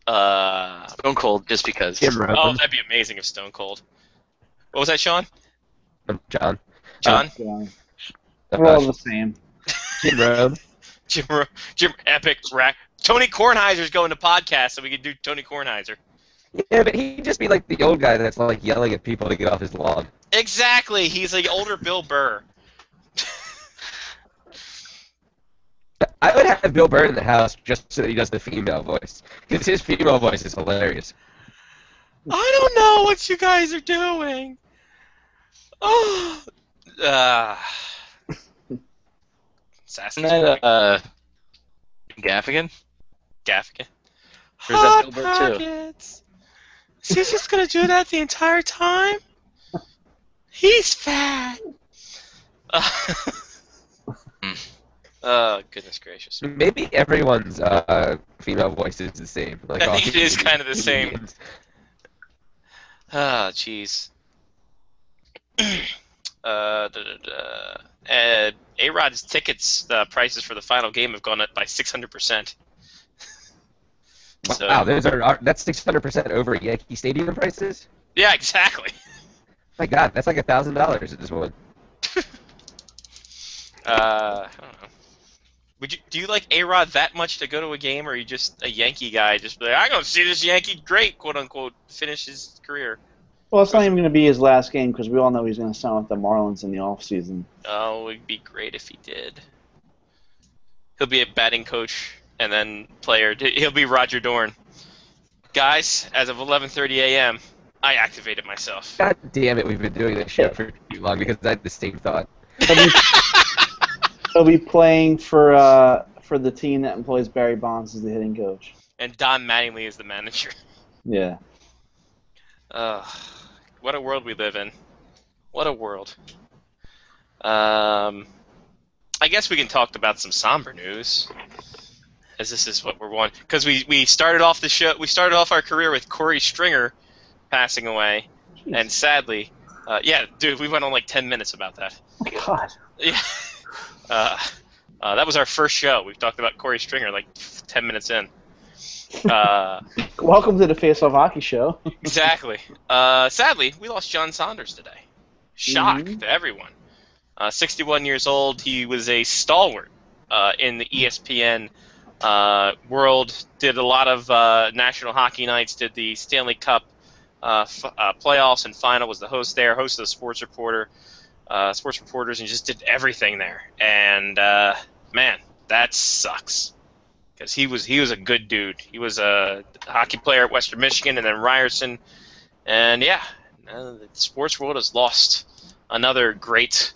Speaker 8: Stone Cold, just because.
Speaker 6: Oh, that'd be amazing if Stone Cold. What was that, Sean?
Speaker 7: John.
Speaker 6: John?
Speaker 9: We're all the same.
Speaker 7: Jim Rome.
Speaker 6: Jim Epic Rack. Tony Kornheiser's going to podcast, so we could do Tony Kornheiser.
Speaker 7: Yeah, but he'd just be like the old guy that's like yelling at people to get off his lawn.
Speaker 6: Exactly. He's like older Bill Burr.
Speaker 7: I would have Bill Burr in the house just so that he does the female voice. Because his female voice is hilarious.
Speaker 6: I don't know what you guys are doing. Oh. Assassin's
Speaker 8: Isn't that, Gaffigan?
Speaker 6: Gaffigan.
Speaker 8: Or is that Bill Burr, too?
Speaker 6: Pockets. Is he just gonna do that the entire time? He's fat. Oh, goodness gracious.
Speaker 7: Maybe everyone's female voice is the same. Like
Speaker 6: I
Speaker 7: all
Speaker 6: think it is kind of the same.
Speaker 7: comedians.
Speaker 6: Ah, jeez. A-Rod's tickets prices for the final game have gone up by 600%. So,
Speaker 7: Wow, that's 600% over Yankee Stadium prices?
Speaker 6: yeah, exactly.
Speaker 7: My God, that's like $1,000 at this one.
Speaker 6: I don't know. Do you like A-Rod that much to go to a game, or are you just a Yankee guy? Just be like, I'm gonna see this Yankee great, quote unquote, finish his career.
Speaker 9: Well, it's not even going to be his last game because we all know he's going to sign with the Marlins in the offseason.
Speaker 6: Oh, it'd be great if he did. He'll be a batting coach and then player. He'll be Roger Dorn. Guys, as of 11:30 a.m., I activated myself.
Speaker 7: God damn it, we've been doing this shit for too long because I had the same thought.
Speaker 9: He'll be playing for the team that employs Barry Bonds as the hitting coach.
Speaker 6: And Don Mattingly is the manager.
Speaker 9: Yeah.
Speaker 6: What a world we live in. What a world. I guess we can talk about some somber news, as this is what we're wanting. Because we started off the show. We started off our career with Corey Stringer passing away, and sadly, yeah, dude, we went on like 10 minutes about that.
Speaker 9: Oh, God.
Speaker 6: Yeah. That was our first show. We've talked about Corey Stringer like 10 minutes in.
Speaker 9: Welcome to the Face Off Hockey Show.
Speaker 6: Exactly. Sadly, we lost John Saunders today. Shock to everyone. 61 years old. He was a stalwart in the ESPN world. Did a lot of National Hockey Nights. Did the Stanley Cup playoffs and final. Was the host there. Host of the Sports Reporters, and just did everything there. And man, that sucks. Because he was a good dude. He was a hockey player at Western Michigan and then Ryerson. And yeah, the sports world has lost another great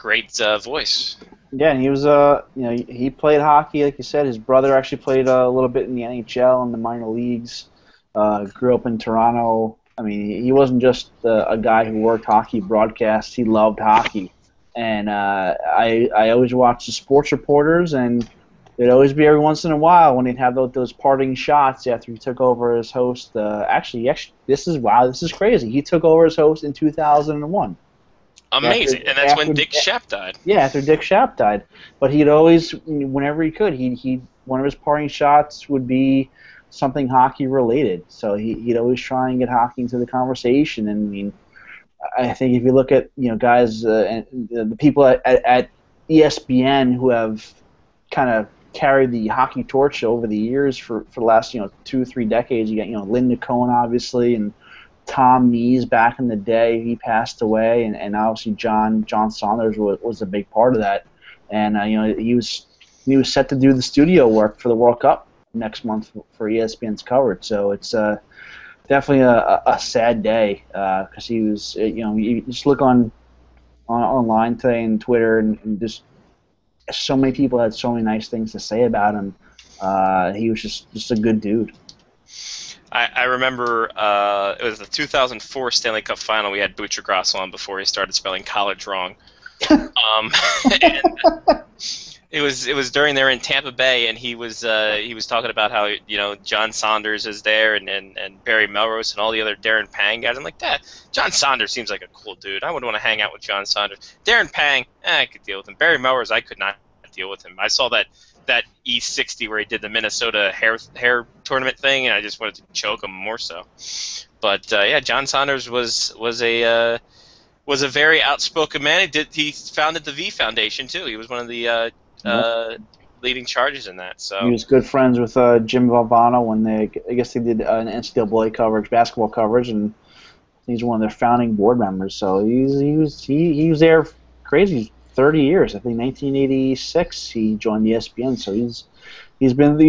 Speaker 6: voice.
Speaker 9: Yeah, and he was he played hockey, like you said. His brother actually played a little bit in the NHL and the minor leagues. Grew up in Toronto. I mean, he wasn't just a guy who worked hockey broadcasts. He loved hockey. And I always watched the Sports Reporters, and it'd always be every once in a while when he'd have those parting shots after he took over as host. Actually, this is crazy. He took over as host in 2001.
Speaker 6: Amazing, and that's when Dick Schaap died.
Speaker 9: Yeah, after Dick Schaap died. But he'd always, whenever he could, one of his parting shots would be something hockey related. So he'd always try and get hockey into the conversation. And I mean, I think if you look at guys and the people at ESPN who have kind of carried the hockey torch over the years for the last 2 or 3 decades. You got Linda Cohen obviously, and Tom Mees back in the day. He passed away, and obviously John Saunders was a big part of that. And he was set to do the studio work for the World Cup next month for ESPN's coverage. So it's definitely a sad day because he was. You just look online today and Twitter and just so many people had so many nice things to say about him. He was just a good dude.
Speaker 6: I remember it was the 2004 Stanley Cup Final. We had Butcher Grosso on before he started spelling college wrong. And it was during they were in Tampa Bay, and he was talking about how John Saunders is there and Barry Melrose and all the other Darren Pang guys. I'm like, that John Saunders seems like a cool dude. I would want to hang out with John Saunders. Darren Pang, I could deal with him. Barry Melrose, I could not deal with him. I saw that E60 where he did the Minnesota hair tournament thing, and I just wanted to choke him more so. But yeah, John Saunders was a very outspoken man. He founded the V Foundation too. He was one of the leading charges in that. So
Speaker 9: he was good friends with Jim Valvano when I guess they did an NCAA coverage, basketball coverage, and he's one of their founding board members. So he was there crazy 30 years. I think 1986 he joined ESPN. So he's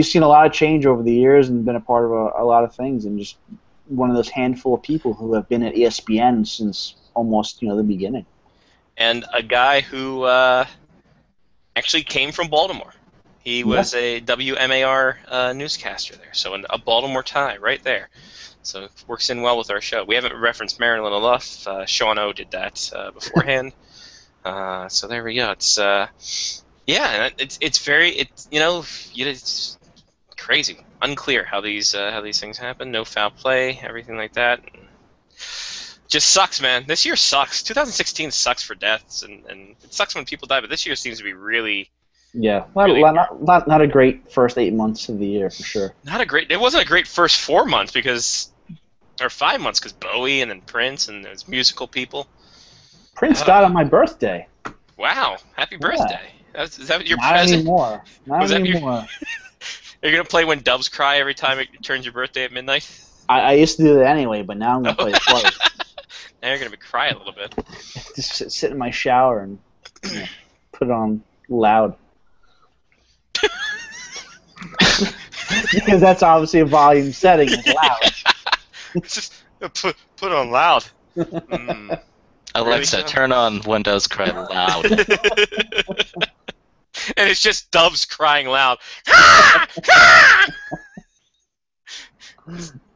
Speaker 9: seen a lot of change over the years and been a part of a lot of things, and just one of those handful of people who have been at ESPN since almost the beginning.
Speaker 6: And a guy who actually came from Baltimore. He was a WMAR newscaster there, so a Baltimore tie right there. So it works in well with our show. We haven't referenced Marilyn enough. Sean O did that beforehand. So there we go. It's it's crazy, unclear how these things happen. No foul play, everything like that. Just sucks, man. This year sucks. 2016 sucks for deaths, and it sucks when people die. But this year seems to be really.
Speaker 9: Yeah, not a great first 8 months of the year for sure.
Speaker 6: It wasn't a great first 4 months or 5 months because Bowie and then Prince and there's musical people.
Speaker 9: Prince died on my birthday.
Speaker 6: Wow! Happy birthday! Is that your
Speaker 9: Not
Speaker 6: present?
Speaker 9: Anymore. Not anymore.
Speaker 6: You're gonna play When Doves Cry every time it turns your birthday at midnight?
Speaker 9: I used to do that anyway, but now I'm gonna play it twice.
Speaker 6: Now you're gonna cry a little bit.
Speaker 9: Just sit in my shower and put it on loud. Because that's obviously a volume setting. It's loud.
Speaker 6: Just put it on loud.
Speaker 8: Alexa, really? Turn on When Doves Cry loud.
Speaker 6: And it's just doves crying loud.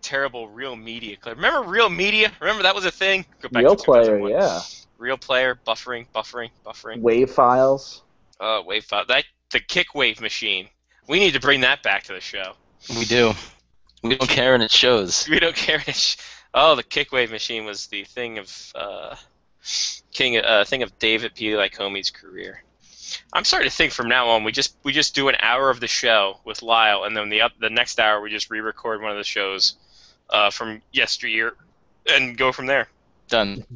Speaker 6: Terrible Real Media clip. Remember Real Media? Remember that was a thing?
Speaker 9: Real Player, yeah.
Speaker 6: Real Player, buffering.
Speaker 9: Wave files.
Speaker 6: Wave file. The Kick Wave machine. We need to bring that back to the show.
Speaker 8: We do. We don't care and it shows.
Speaker 6: We don't care. Oh, the Kick Wave machine was the thing of thing of David P. Lycomie's career. I'm starting to think from now on we just do an hour of the show with Lyle, and then the next hour we just re-record one of the shows from yesteryear and go from there.
Speaker 8: Done.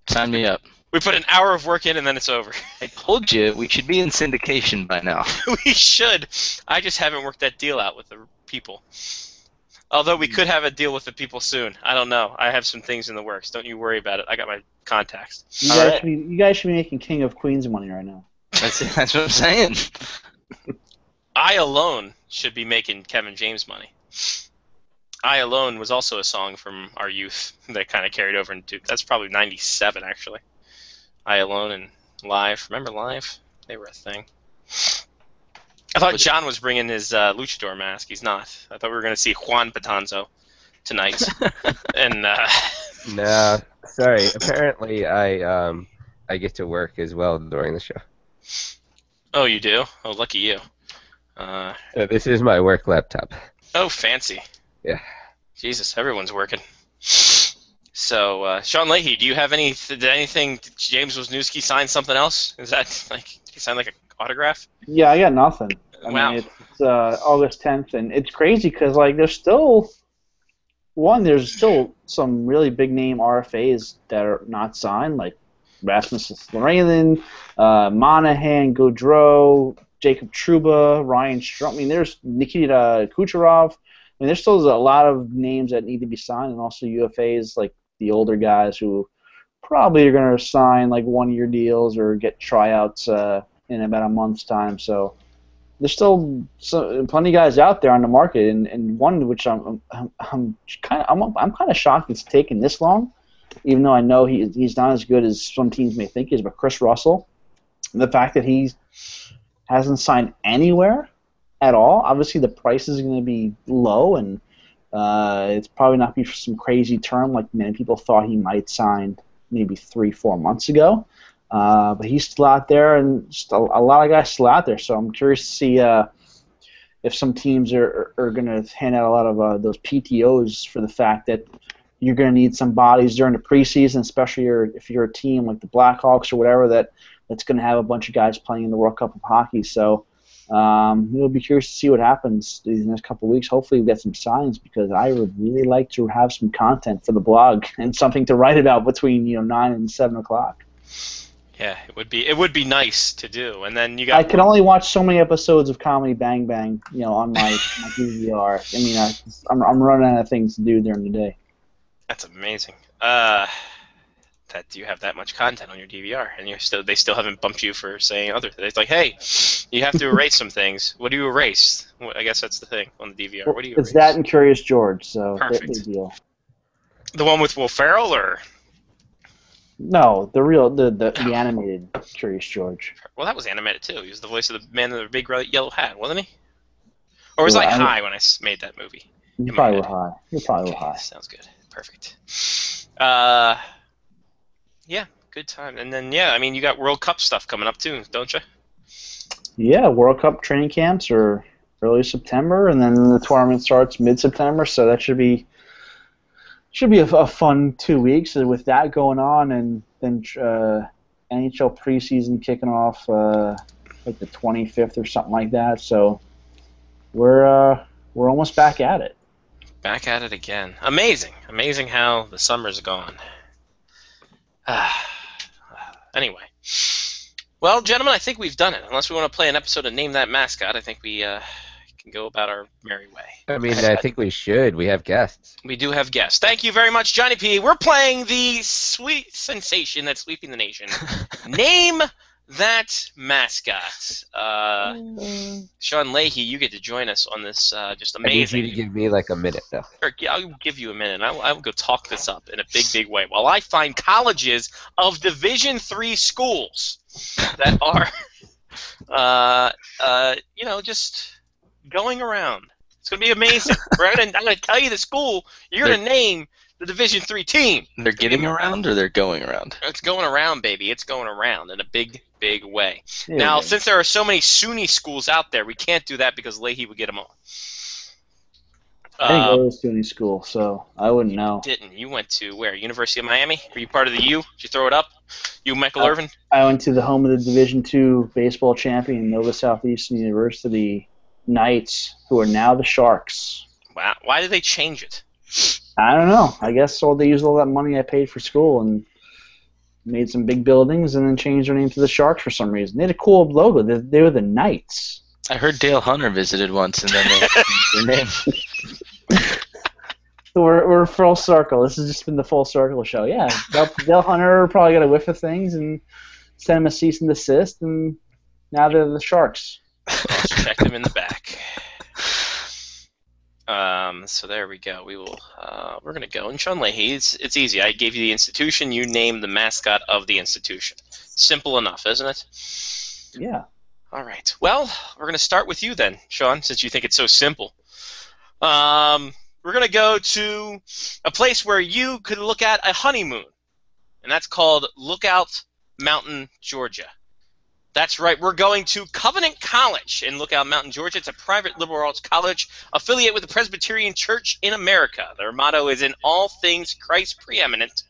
Speaker 8: Sign me up.
Speaker 6: We put an hour of work in and then it's over.
Speaker 8: I told you we should be in syndication by now.
Speaker 6: We should. I just haven't worked that deal out with the people. Although we could have a deal with the people soon. I don't know. I have some things in the works. Don't you worry about it. I got my contacts.
Speaker 9: You guys should be making King of Queens money right now.
Speaker 8: That's what I'm saying.
Speaker 6: I Alone should be making Kevin James money. I Alone was also a song from our youth that kind of carried over into... That's probably 97, actually. I Alone and Live. Remember Live? They were a thing. I thought John was bringing his luchador mask. He's not. I thought we were going to see Juan Patanzo tonight. And
Speaker 7: no, sorry. Apparently, I get to work as well during the show.
Speaker 6: Oh, you do? Oh, lucky you.
Speaker 7: This is my work laptop.
Speaker 6: Oh, fancy.
Speaker 7: Yeah.
Speaker 6: Jesus, everyone's working. So, Sean Leahy, do you have did anything? James Wisniewski sign something else? Is that he signed like an autograph?
Speaker 9: Yeah, I got nothing. I
Speaker 6: Wow.
Speaker 9: mean, it's August 10th, and it's crazy because there's still some really big name RFAs that are not signed, like Rasmus Raylan, Monahan, Gaudreau, Jacob Trouba, Ryan Strome. I mean, there's Nikita Kucherov. mean, there's still a lot of names that need to be signed, and also UFAs, like the older guys who probably are going to sign like 1-year deals or get tryouts in about a month's time. So there's still plenty of guys out there on the market, and one which I'm kind of shocked it's taken this long, even though I know he's not as good as some teams may think he is. But Chris Russell, the fact that he hasn't signed anywhere at all. Obviously, the price is going to be low, and it's probably not be for some crazy term like many people thought he might sign maybe 3-4 months ago. But he's still out there, and just a lot of guys still out there. So I'm curious to see if some teams are going to hand out a lot of those PTOs for the fact that you're going to need some bodies during the preseason, especially if you're a team like the Blackhawks or whatever that's going to have a bunch of guys playing in the World Cup of Hockey. So we'll be curious to see what happens these next couple of weeks. Hopefully we get some signs, because I would really like to have some content for the blog and something to write about between 9 and 7 o'clock.
Speaker 6: Yeah, it would be nice to do. And then you got.
Speaker 9: I can only watch so many episodes of Comedy Bang Bang, on my DVR. I mean, I'm running out of things to do during the day.
Speaker 6: That's amazing. That you have that much content on your DVR, and they still haven't bumped you for saying other things. It's like, hey, you have to erase some things. What do you erase? Well, I guess that's the thing on the DVR. What do you erase?
Speaker 9: It's that and Curious George, so
Speaker 6: perfect.
Speaker 9: Big deal.
Speaker 6: The one with Will Ferrell, or?
Speaker 9: No, the animated Curious George.
Speaker 6: Well, that was animated too. He was the voice of the man in the big yellow hat, wasn't he? Or was I high when I made that movie?
Speaker 9: You probably were high. You probably were high.
Speaker 6: Sounds good. Perfect. Yeah, good time. And then, I mean, you got World Cup stuff coming up too, don't you?
Speaker 9: Yeah, World Cup training camps are early September, and then the tournament starts mid-September, so that should be a fun 2 weeks with that going on, and then NHL preseason kicking off like the 25th or something like that. So we're almost back at it.
Speaker 6: Back at it again. Amazing how the summer's gone. Anyway, well, gentlemen, I think we've done it. Unless we want to play an episode of Name That Mascot, I think we can go about our merry way.
Speaker 7: I mean, I think we should. We have guests.
Speaker 6: We do have guests. Thank you very much, Johnny P. We're playing the sweet sensation that's sweeping the nation. Name That Mascot. Sean Leahy, you get to join us on this just amazing.
Speaker 7: I need you to give me like a minute, though.
Speaker 6: I'll give you a minute. I will go talk this up in a big, big way. While I find colleges of Division III schools that are, just going around. It's going to be amazing. I'm going to tell you the school you're going to name the Division III team.
Speaker 8: They're getting around, or they're going around?
Speaker 6: It's going around, baby. It's going around in a big, big way. Yeah. Now, since there are so many SUNY schools out there, we can't do that because Leahy would get them all.
Speaker 9: I didn't go to SUNY school, so I wouldn't know.
Speaker 6: Didn't. You went to where? University of Miami? Were you part of the U? Did you throw it up? You, Michael Irvin?
Speaker 9: I went to the home of the Division II baseball champion, Nova Southeastern University Knights, who are now the Sharks.
Speaker 6: Wow. Why did they change it?
Speaker 9: I don't know. I guess they used all that money I paid for school and made some big buildings and then changed their name to the Sharks for some reason. They had a cool logo. They were the Knights.
Speaker 8: I heard Dale Hunter visited once, and then they had to change their name.
Speaker 9: So we're full circle. This has just been the full circle show. Yeah, Dale Hunter probably got a whiff of things and sent him a cease and desist, and now they're the Sharks.
Speaker 6: Let's check them in the back. So there we go. We're gonna go. And Sean Leahy, it's easy. I gave you the institution. You name the mascot of the institution. Simple enough, isn't it?
Speaker 9: Yeah.
Speaker 6: All right. Well, we're gonna start with you then, Sean, since you think it's so simple. We're gonna go to a place where you could look at a honeymoon, and that's called Lookout Mountain, Georgia. That's right, we're going to Covenant College in Lookout Mountain, Georgia. It's a private liberal arts college affiliated with the Presbyterian Church in America. Their motto is in all things Christ preeminent,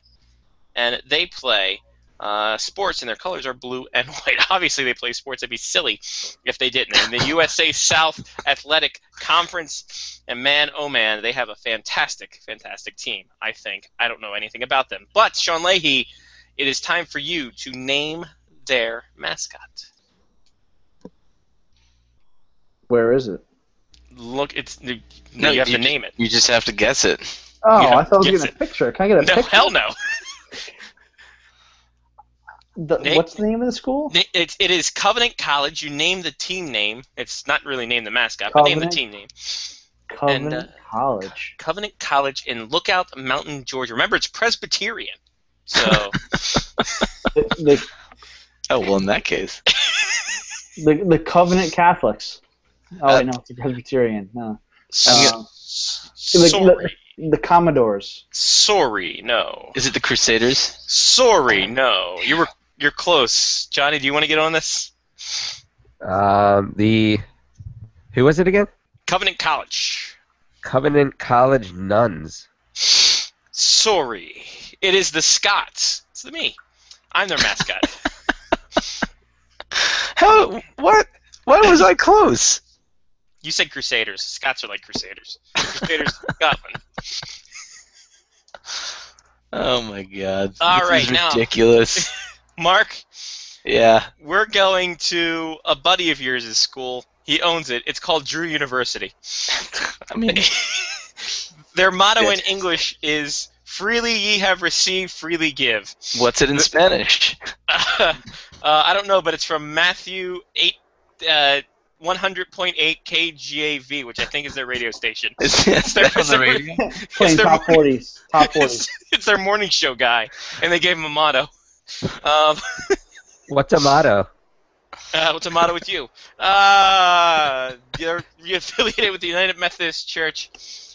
Speaker 6: and they play sports, and their colors are blue and white. Obviously, they play sports. It'd be silly if they didn't. In the USA South Athletic Conference, and man, oh man, they have a fantastic, fantastic team, I think. I don't know anything about them. But, Sean Leahy, it is time for you to name their mascot.
Speaker 9: Where is it?
Speaker 6: look. It's you
Speaker 8: No,
Speaker 6: have to name it.
Speaker 8: You just have to guess it.
Speaker 9: Oh,
Speaker 6: Yeah,
Speaker 9: I thought I was
Speaker 6: guess
Speaker 9: getting a
Speaker 6: it.
Speaker 9: picture. Can I get a
Speaker 6: No,
Speaker 9: picture?
Speaker 6: hell no. Name-
Speaker 9: What's the name of the school?
Speaker 6: It is Covenant College. You name the team name. It's not really name the mascot, but name the
Speaker 9: Covenant?
Speaker 6: team name.
Speaker 9: Covenant College.
Speaker 6: Covenant College in Lookout Mountain, Georgia. Remember, it's Presbyterian. So
Speaker 9: The,
Speaker 8: Oh, well, in that case.
Speaker 9: the Covenant Catholics. Oh, wait, no, it's a Presbyterian. No.
Speaker 6: sorry.
Speaker 9: The Commodores.
Speaker 6: Sorry, no.
Speaker 8: Is it the Crusaders?
Speaker 6: Sorry, no. You're close. Johnny, do you want to get on this?
Speaker 7: Who was it again?
Speaker 6: Covenant College.
Speaker 7: Covenant College Nuns.
Speaker 6: Sorry. It is the Scots. It's me. I'm their mascot.
Speaker 8: How? What? Why was I close?
Speaker 6: You said Crusaders. Scots are like Crusaders. Crusaders of Scotland.
Speaker 8: Oh my God.
Speaker 6: All
Speaker 8: This
Speaker 6: right,
Speaker 8: is
Speaker 6: now.
Speaker 8: ridiculous.
Speaker 6: Mark,
Speaker 8: Yeah.
Speaker 6: we're going to a buddy of yours' school. He owns it. It's called Drew University.
Speaker 8: I mean,
Speaker 6: Their motto in English is "Freely ye have received, freely give."
Speaker 8: what's it in Spanish?
Speaker 6: I don't know, but it's from Matthew 100.8 KGAV, which I think is their radio station.
Speaker 8: Is that on the radio?
Speaker 9: Playing
Speaker 6: their-
Speaker 9: top 40s. Top 40s.
Speaker 6: It's their morning show guy, and they gave him a motto.
Speaker 7: What's a motto?
Speaker 6: What's the motto with you? You're affiliated with the United Methodist Church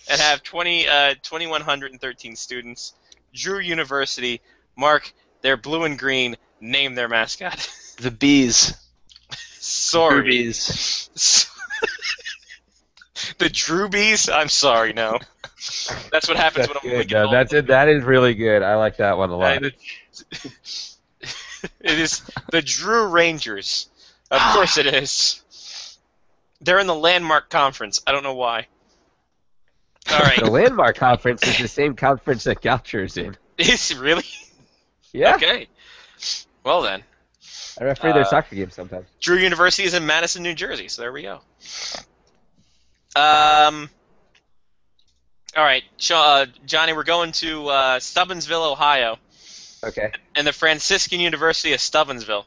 Speaker 6: and have 2,113 students. Drew University. Mark, they're blue and green. Name their mascot.
Speaker 8: The bees.
Speaker 6: Sorry.
Speaker 8: Bees.
Speaker 6: The Drew Bees? I'm sorry, no. That's what happens when I'm
Speaker 7: Good. No, that's it. That is really good. I like that one a lot.
Speaker 6: It is the Drew Rangers. Of course it is. They're in the Landmark Conference. I don't know why. All right.
Speaker 7: The Landmark Conference is the same conference that Goucher's in.
Speaker 6: Is it really?
Speaker 7: Yeah.
Speaker 6: Okay. Well then.
Speaker 7: I referee their soccer games sometimes.
Speaker 6: Drew University is in Madison, New Jersey, so there we go. All right, Johnny, we're going to Stubbinsville, Ohio,
Speaker 7: Okay.
Speaker 6: and the Franciscan University of Stubbinsville,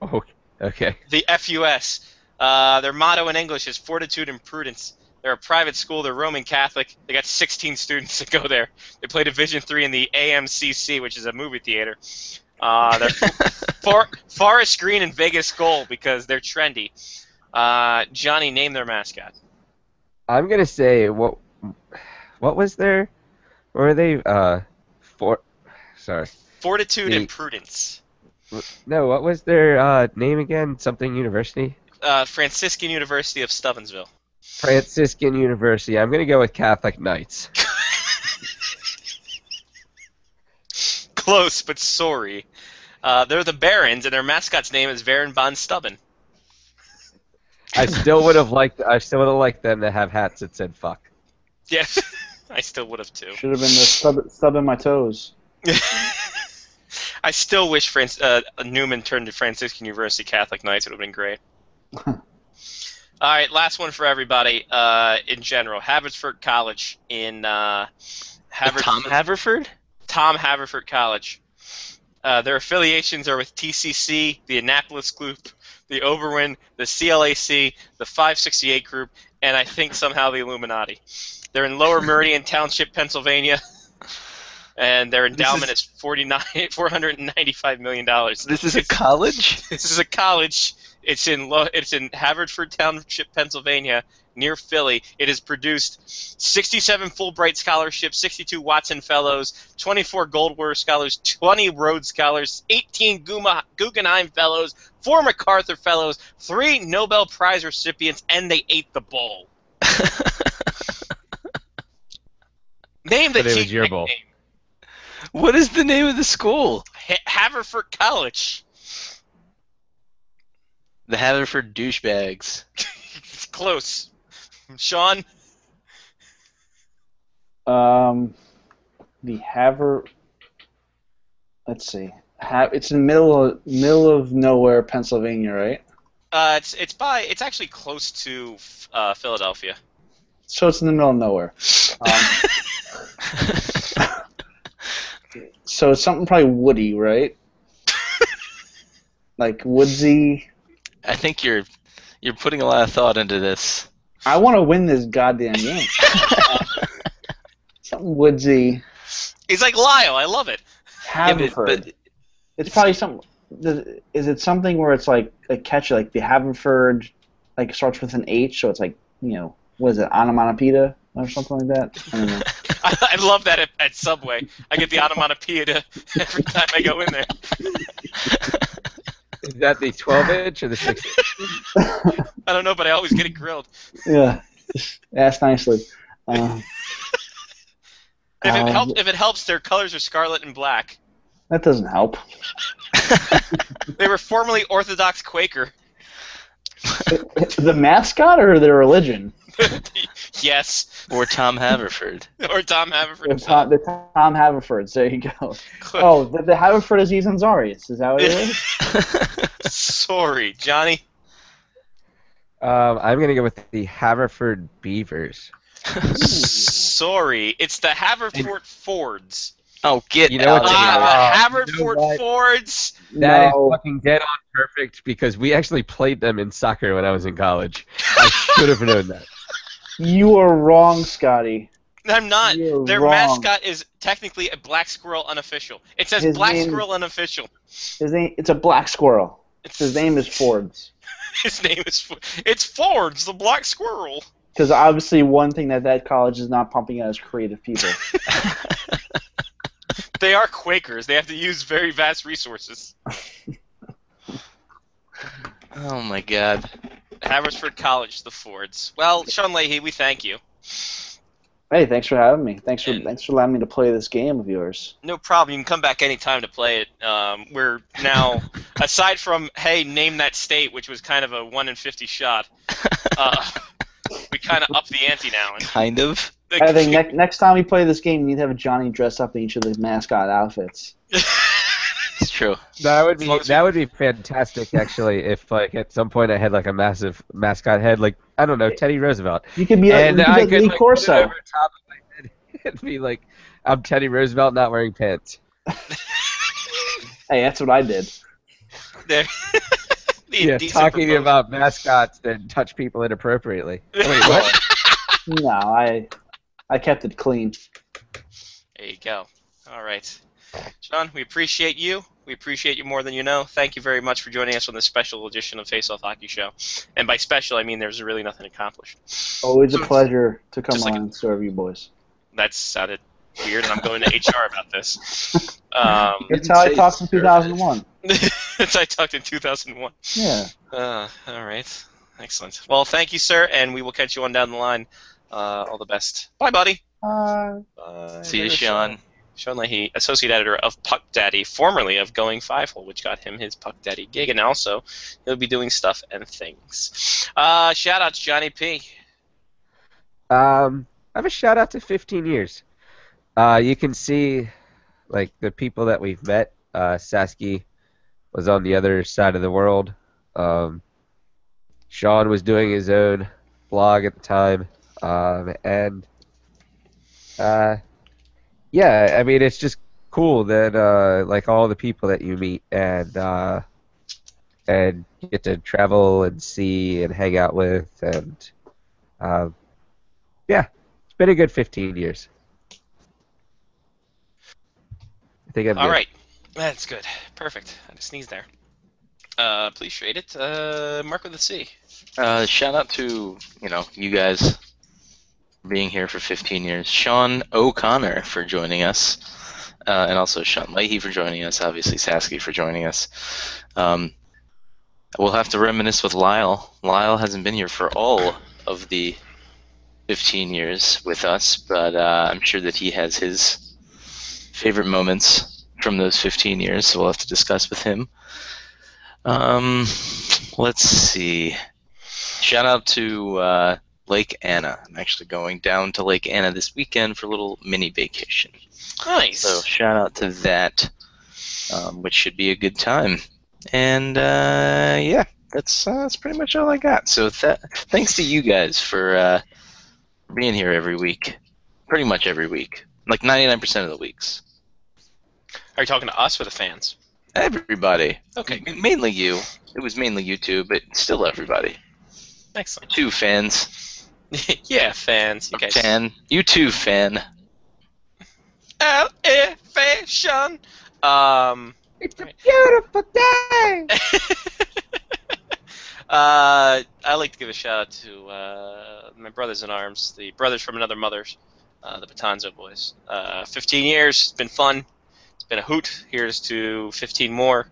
Speaker 7: Oh, okay.
Speaker 6: the FUS. Their motto in English is Fortitude and Prudence. They're a private school. They're Roman Catholic. They got 16 students that go there. They play Division III in the AMCC, which is a movie theater. They're Forest Green and Vegas Gold because they're trendy. Johnny, name their mascot.
Speaker 7: I'm gonna say what was their? What were they? Sorry.
Speaker 6: Fortitude and Prudence.
Speaker 7: No, what was their name again? Something University.
Speaker 6: Franciscan University of Stubbinsville.
Speaker 7: Franciscan University. I'm gonna go with Catholic Knights.
Speaker 6: Close, but sorry. They're the Barons, and their mascot's name is Baron von Stubben.
Speaker 7: I still would have liked them to have hats that said "fuck."
Speaker 6: Yes, I still would have too.
Speaker 9: Should have been the stubbing my toes.
Speaker 6: I still wish Newman turned to Franciscan University Catholic Knights. It would have been great. All right, last one for everybody. In general, Haverford College in Haverford.
Speaker 8: Tom Haverford?
Speaker 6: Tom Haverford College. Their affiliations are with TCC, the Annapolis Group, the Oberwin, the CLAC, the 568 Group, and I think somehow the Illuminati. They're in Lower Meridian Township, Pennsylvania, and their endowment is $495 million.
Speaker 8: This is a college?
Speaker 6: This is a college. It's in Haverford Township, Pennsylvania, near Philly. It has produced 67 Fulbright scholarships, 62 Watson Fellows, 24 Goldwater Scholars, 20 Rhodes Scholars, 18 Guggenheim Fellows, 4 MacArthur Fellows, 3 Nobel Prize recipients, and they ate the bowl. Name the
Speaker 7: But it was
Speaker 6: team
Speaker 7: your bowl.
Speaker 6: nickname.
Speaker 8: What is the name of the school?
Speaker 6: Haverford College.
Speaker 8: The Haverford Douchebags.
Speaker 6: It's close. Sean?
Speaker 9: The Let's see. It's in middle of nowhere, Pennsylvania, right?
Speaker 6: It's actually close to Philadelphia.
Speaker 9: So it's in the middle of nowhere. So it's something probably woody, right? Like woodsy.
Speaker 8: I think you're putting a lot of thought into this.
Speaker 9: I want to win this goddamn game. Something woodsy.
Speaker 6: He's like Lyle. I love it.
Speaker 9: Haverford.
Speaker 8: but
Speaker 9: it's probably something. Is it something where it's like a catchy, like the Haverford, like starts with an H, so it's like, you know, what is it, onomatopoeia or something like that? I don't know.
Speaker 6: I love that at Subway. I get the onomatopoeia every time I go in there.
Speaker 7: Is that the 12-inch or the 6-inch?
Speaker 6: I don't know, but I always get it grilled.
Speaker 9: Yeah, just ask nicely.
Speaker 6: If it helps, their colors are scarlet and black.
Speaker 9: That doesn't help.
Speaker 6: They were formerly Orthodox Quaker.
Speaker 9: The mascot or their religion?
Speaker 6: Yes.
Speaker 8: Or Tom Haverford.
Speaker 6: Or Tom Haverford.
Speaker 9: The Tom Haverfords. There you go. Oh, the Haverford Aziz Ansari's. Is that what it is?
Speaker 6: Sorry, Johnny.
Speaker 7: I'm gonna go with the Haverford Beavers.
Speaker 6: Sorry, it's the Haverford Fords.
Speaker 8: Oh, get
Speaker 7: You know
Speaker 8: out
Speaker 7: what?
Speaker 8: of here.
Speaker 6: The Haverford
Speaker 7: You know what?
Speaker 6: Fords.
Speaker 7: That is fucking dead on perfect because we actually played them in soccer when I was in college. I should have known that.
Speaker 9: You are wrong, Scotty.
Speaker 6: I'm not.
Speaker 9: You're
Speaker 6: Their
Speaker 9: wrong.
Speaker 6: mascot is technically a black squirrel unofficial. It says
Speaker 9: His
Speaker 6: black
Speaker 9: name-
Speaker 6: squirrel unofficial.
Speaker 9: His name. It's a black squirrel. His name is Fords.
Speaker 6: His name is it's Fords, the black squirrel.
Speaker 9: Because obviously, one thing that college is not pumping out is creative people.
Speaker 6: They are Quakers. They have to use very vast resources.
Speaker 8: Oh my God.
Speaker 6: Haverford College, the Fords. Well, Sean Leahy, we thank you.
Speaker 9: Hey, thanks for having me. Thanks for allowing me to play this game of yours.
Speaker 6: No problem. You can come back anytime to play it. We're now, aside from, hey, name that state, which was kind of a 1 in 50 shot, we kind of up the ante now.
Speaker 8: Kind of.
Speaker 9: I think next time we play this game, you need to have Johnny dress up in each of the mascot outfits.
Speaker 8: It's true.
Speaker 7: That would be fantastic, actually. If like at some point I had like a massive mascot head, like I don't know, Teddy Roosevelt.
Speaker 9: You could be like,
Speaker 7: and
Speaker 9: you could
Speaker 7: I
Speaker 9: be like
Speaker 7: could
Speaker 9: Lee
Speaker 7: like,
Speaker 9: Corso.
Speaker 7: put it over top of my head. It'd be like I'm Teddy Roosevelt not wearing pants.
Speaker 9: Hey, that's what I did.
Speaker 6: There.
Speaker 7: Yeah, talking about mascots that touch people inappropriately. Wait, what?
Speaker 9: No, I kept it clean.
Speaker 6: There you go. All right. Sean, we appreciate you. We appreciate you more than you know. Thank you very much for joining us on this special edition of Face Off Hockey Show. And by special, I mean there's really nothing accomplished.
Speaker 9: Always a pleasure to come
Speaker 6: Just
Speaker 9: on
Speaker 6: like
Speaker 9: and serve you boys.
Speaker 6: That sounded weird, and I'm going to HR about this.
Speaker 9: That's how I talked in 2001.
Speaker 6: That's how I talked in 2001.
Speaker 9: Yeah.
Speaker 6: All right. Excellent. Well, thank you, sir, and we will catch you on down the line. All the best. Bye, buddy. Bye.
Speaker 8: See you, Sean.
Speaker 6: Sean Leahy, associate editor of Puck Daddy, formerly of Going Five Hole, which got him his Puck Daddy gig, and also he'll be doing stuff and things. Shout out to Johnny P.
Speaker 7: I have a shout out to 15 years. You can see, like the people that we've met. Sasky was on the other side of the world. Sean was doing his own blog at the time, yeah, I mean it's just cool that like all the people that you meet and get to travel and see and hang out with and yeah, it's been a good 15 years. I think I'm
Speaker 6: All
Speaker 7: good.
Speaker 6: right. That's good. Perfect. I just sneezed there. Please rate it. Mark with a C.
Speaker 8: Shout out to, you guys being here for 15 years. Sean O'Connor for joining us. And also Sean Leahy for joining us. Obviously Sasky for joining us. We'll have to reminisce with Lyle. Lyle hasn't been here for all of the 15 years with us, but I'm sure that he has his favorite moments from those 15 years, so we'll have to discuss with him. Let's see. Shout out to Lake Anna. I'm actually going down to Lake Anna this weekend for a little mini vacation.
Speaker 6: Nice.
Speaker 8: So shout out to that, which should be a good time. And yeah, that's pretty much all I got. So thanks to you guys for being here every week, pretty much every week, like 99% of the weeks.
Speaker 6: Are you talking to us or the fans?
Speaker 8: Everybody.
Speaker 6: Okay.
Speaker 8: Mainly you. It was mainly you two, but still everybody.
Speaker 6: Excellent.
Speaker 8: 2 fans.
Speaker 6: Yeah, fans. You guys.
Speaker 8: Fan. You too, fan.
Speaker 6: Elevation.
Speaker 7: It's a beautiful day.
Speaker 6: I'd like to give a shout out to my brothers in arms, the brothers from another mother's, the Batanzo boys. 15 years. It's been fun. It's been a hoot. Here's to 15 more,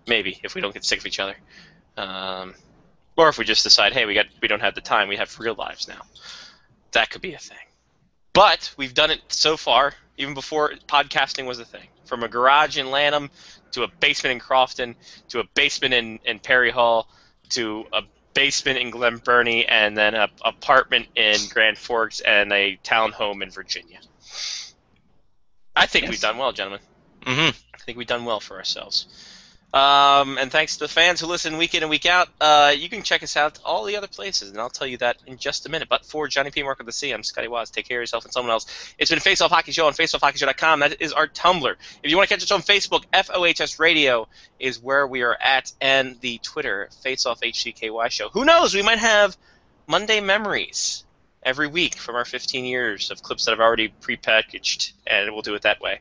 Speaker 6: maybe, if we don't get sick of each other. Or if we just decide, hey, we don't have the time, we have real lives now. That could be a thing. But we've done it so far, even before podcasting was a thing. From a garage in Lanham to a basement in Crofton to a basement in Perry Hall to a basement in Glen Burnie and then an apartment in Grand Forks and a townhome in Virginia. I think we've done well, gentlemen.
Speaker 8: Mm-hmm.
Speaker 6: I think we've done well for ourselves. And thanks to the fans who listen week in and week out. You can check us out all the other places, and I'll tell you that in just a minute. But for Johnny P. Mark of the Sea, I'm Scotty Waz. Take care of yourself and someone else. It's been Face Off Hockey Show on faceoffhockeyshow.com. That is our Tumblr. If you want to catch us on Facebook, FOHS Radio is where we are at, and the Twitter, Face Off HCKY Show. Who knows? We might have Monday Memories every week from our 15 years of clips that I've already prepackaged, and we'll do it that way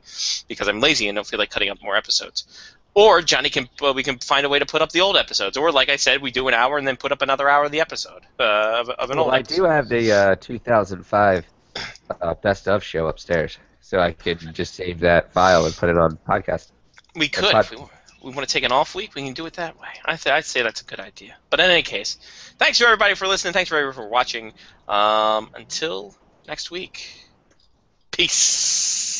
Speaker 6: because I'm lazy and don't feel like cutting up more episodes. Or we can find a way to put up the old episodes. Or, like I said, we do an hour and then put up another hour of the episode of an old episode.
Speaker 7: I do have the 2005 best of show upstairs, so I could just save that file and put it on podcast.
Speaker 6: We could. If we want to take an off week, we can do it that way. I'd say that's a good idea. But in any case, thanks to everybody for listening. Thanks for everybody for watching. Until next week. Peace.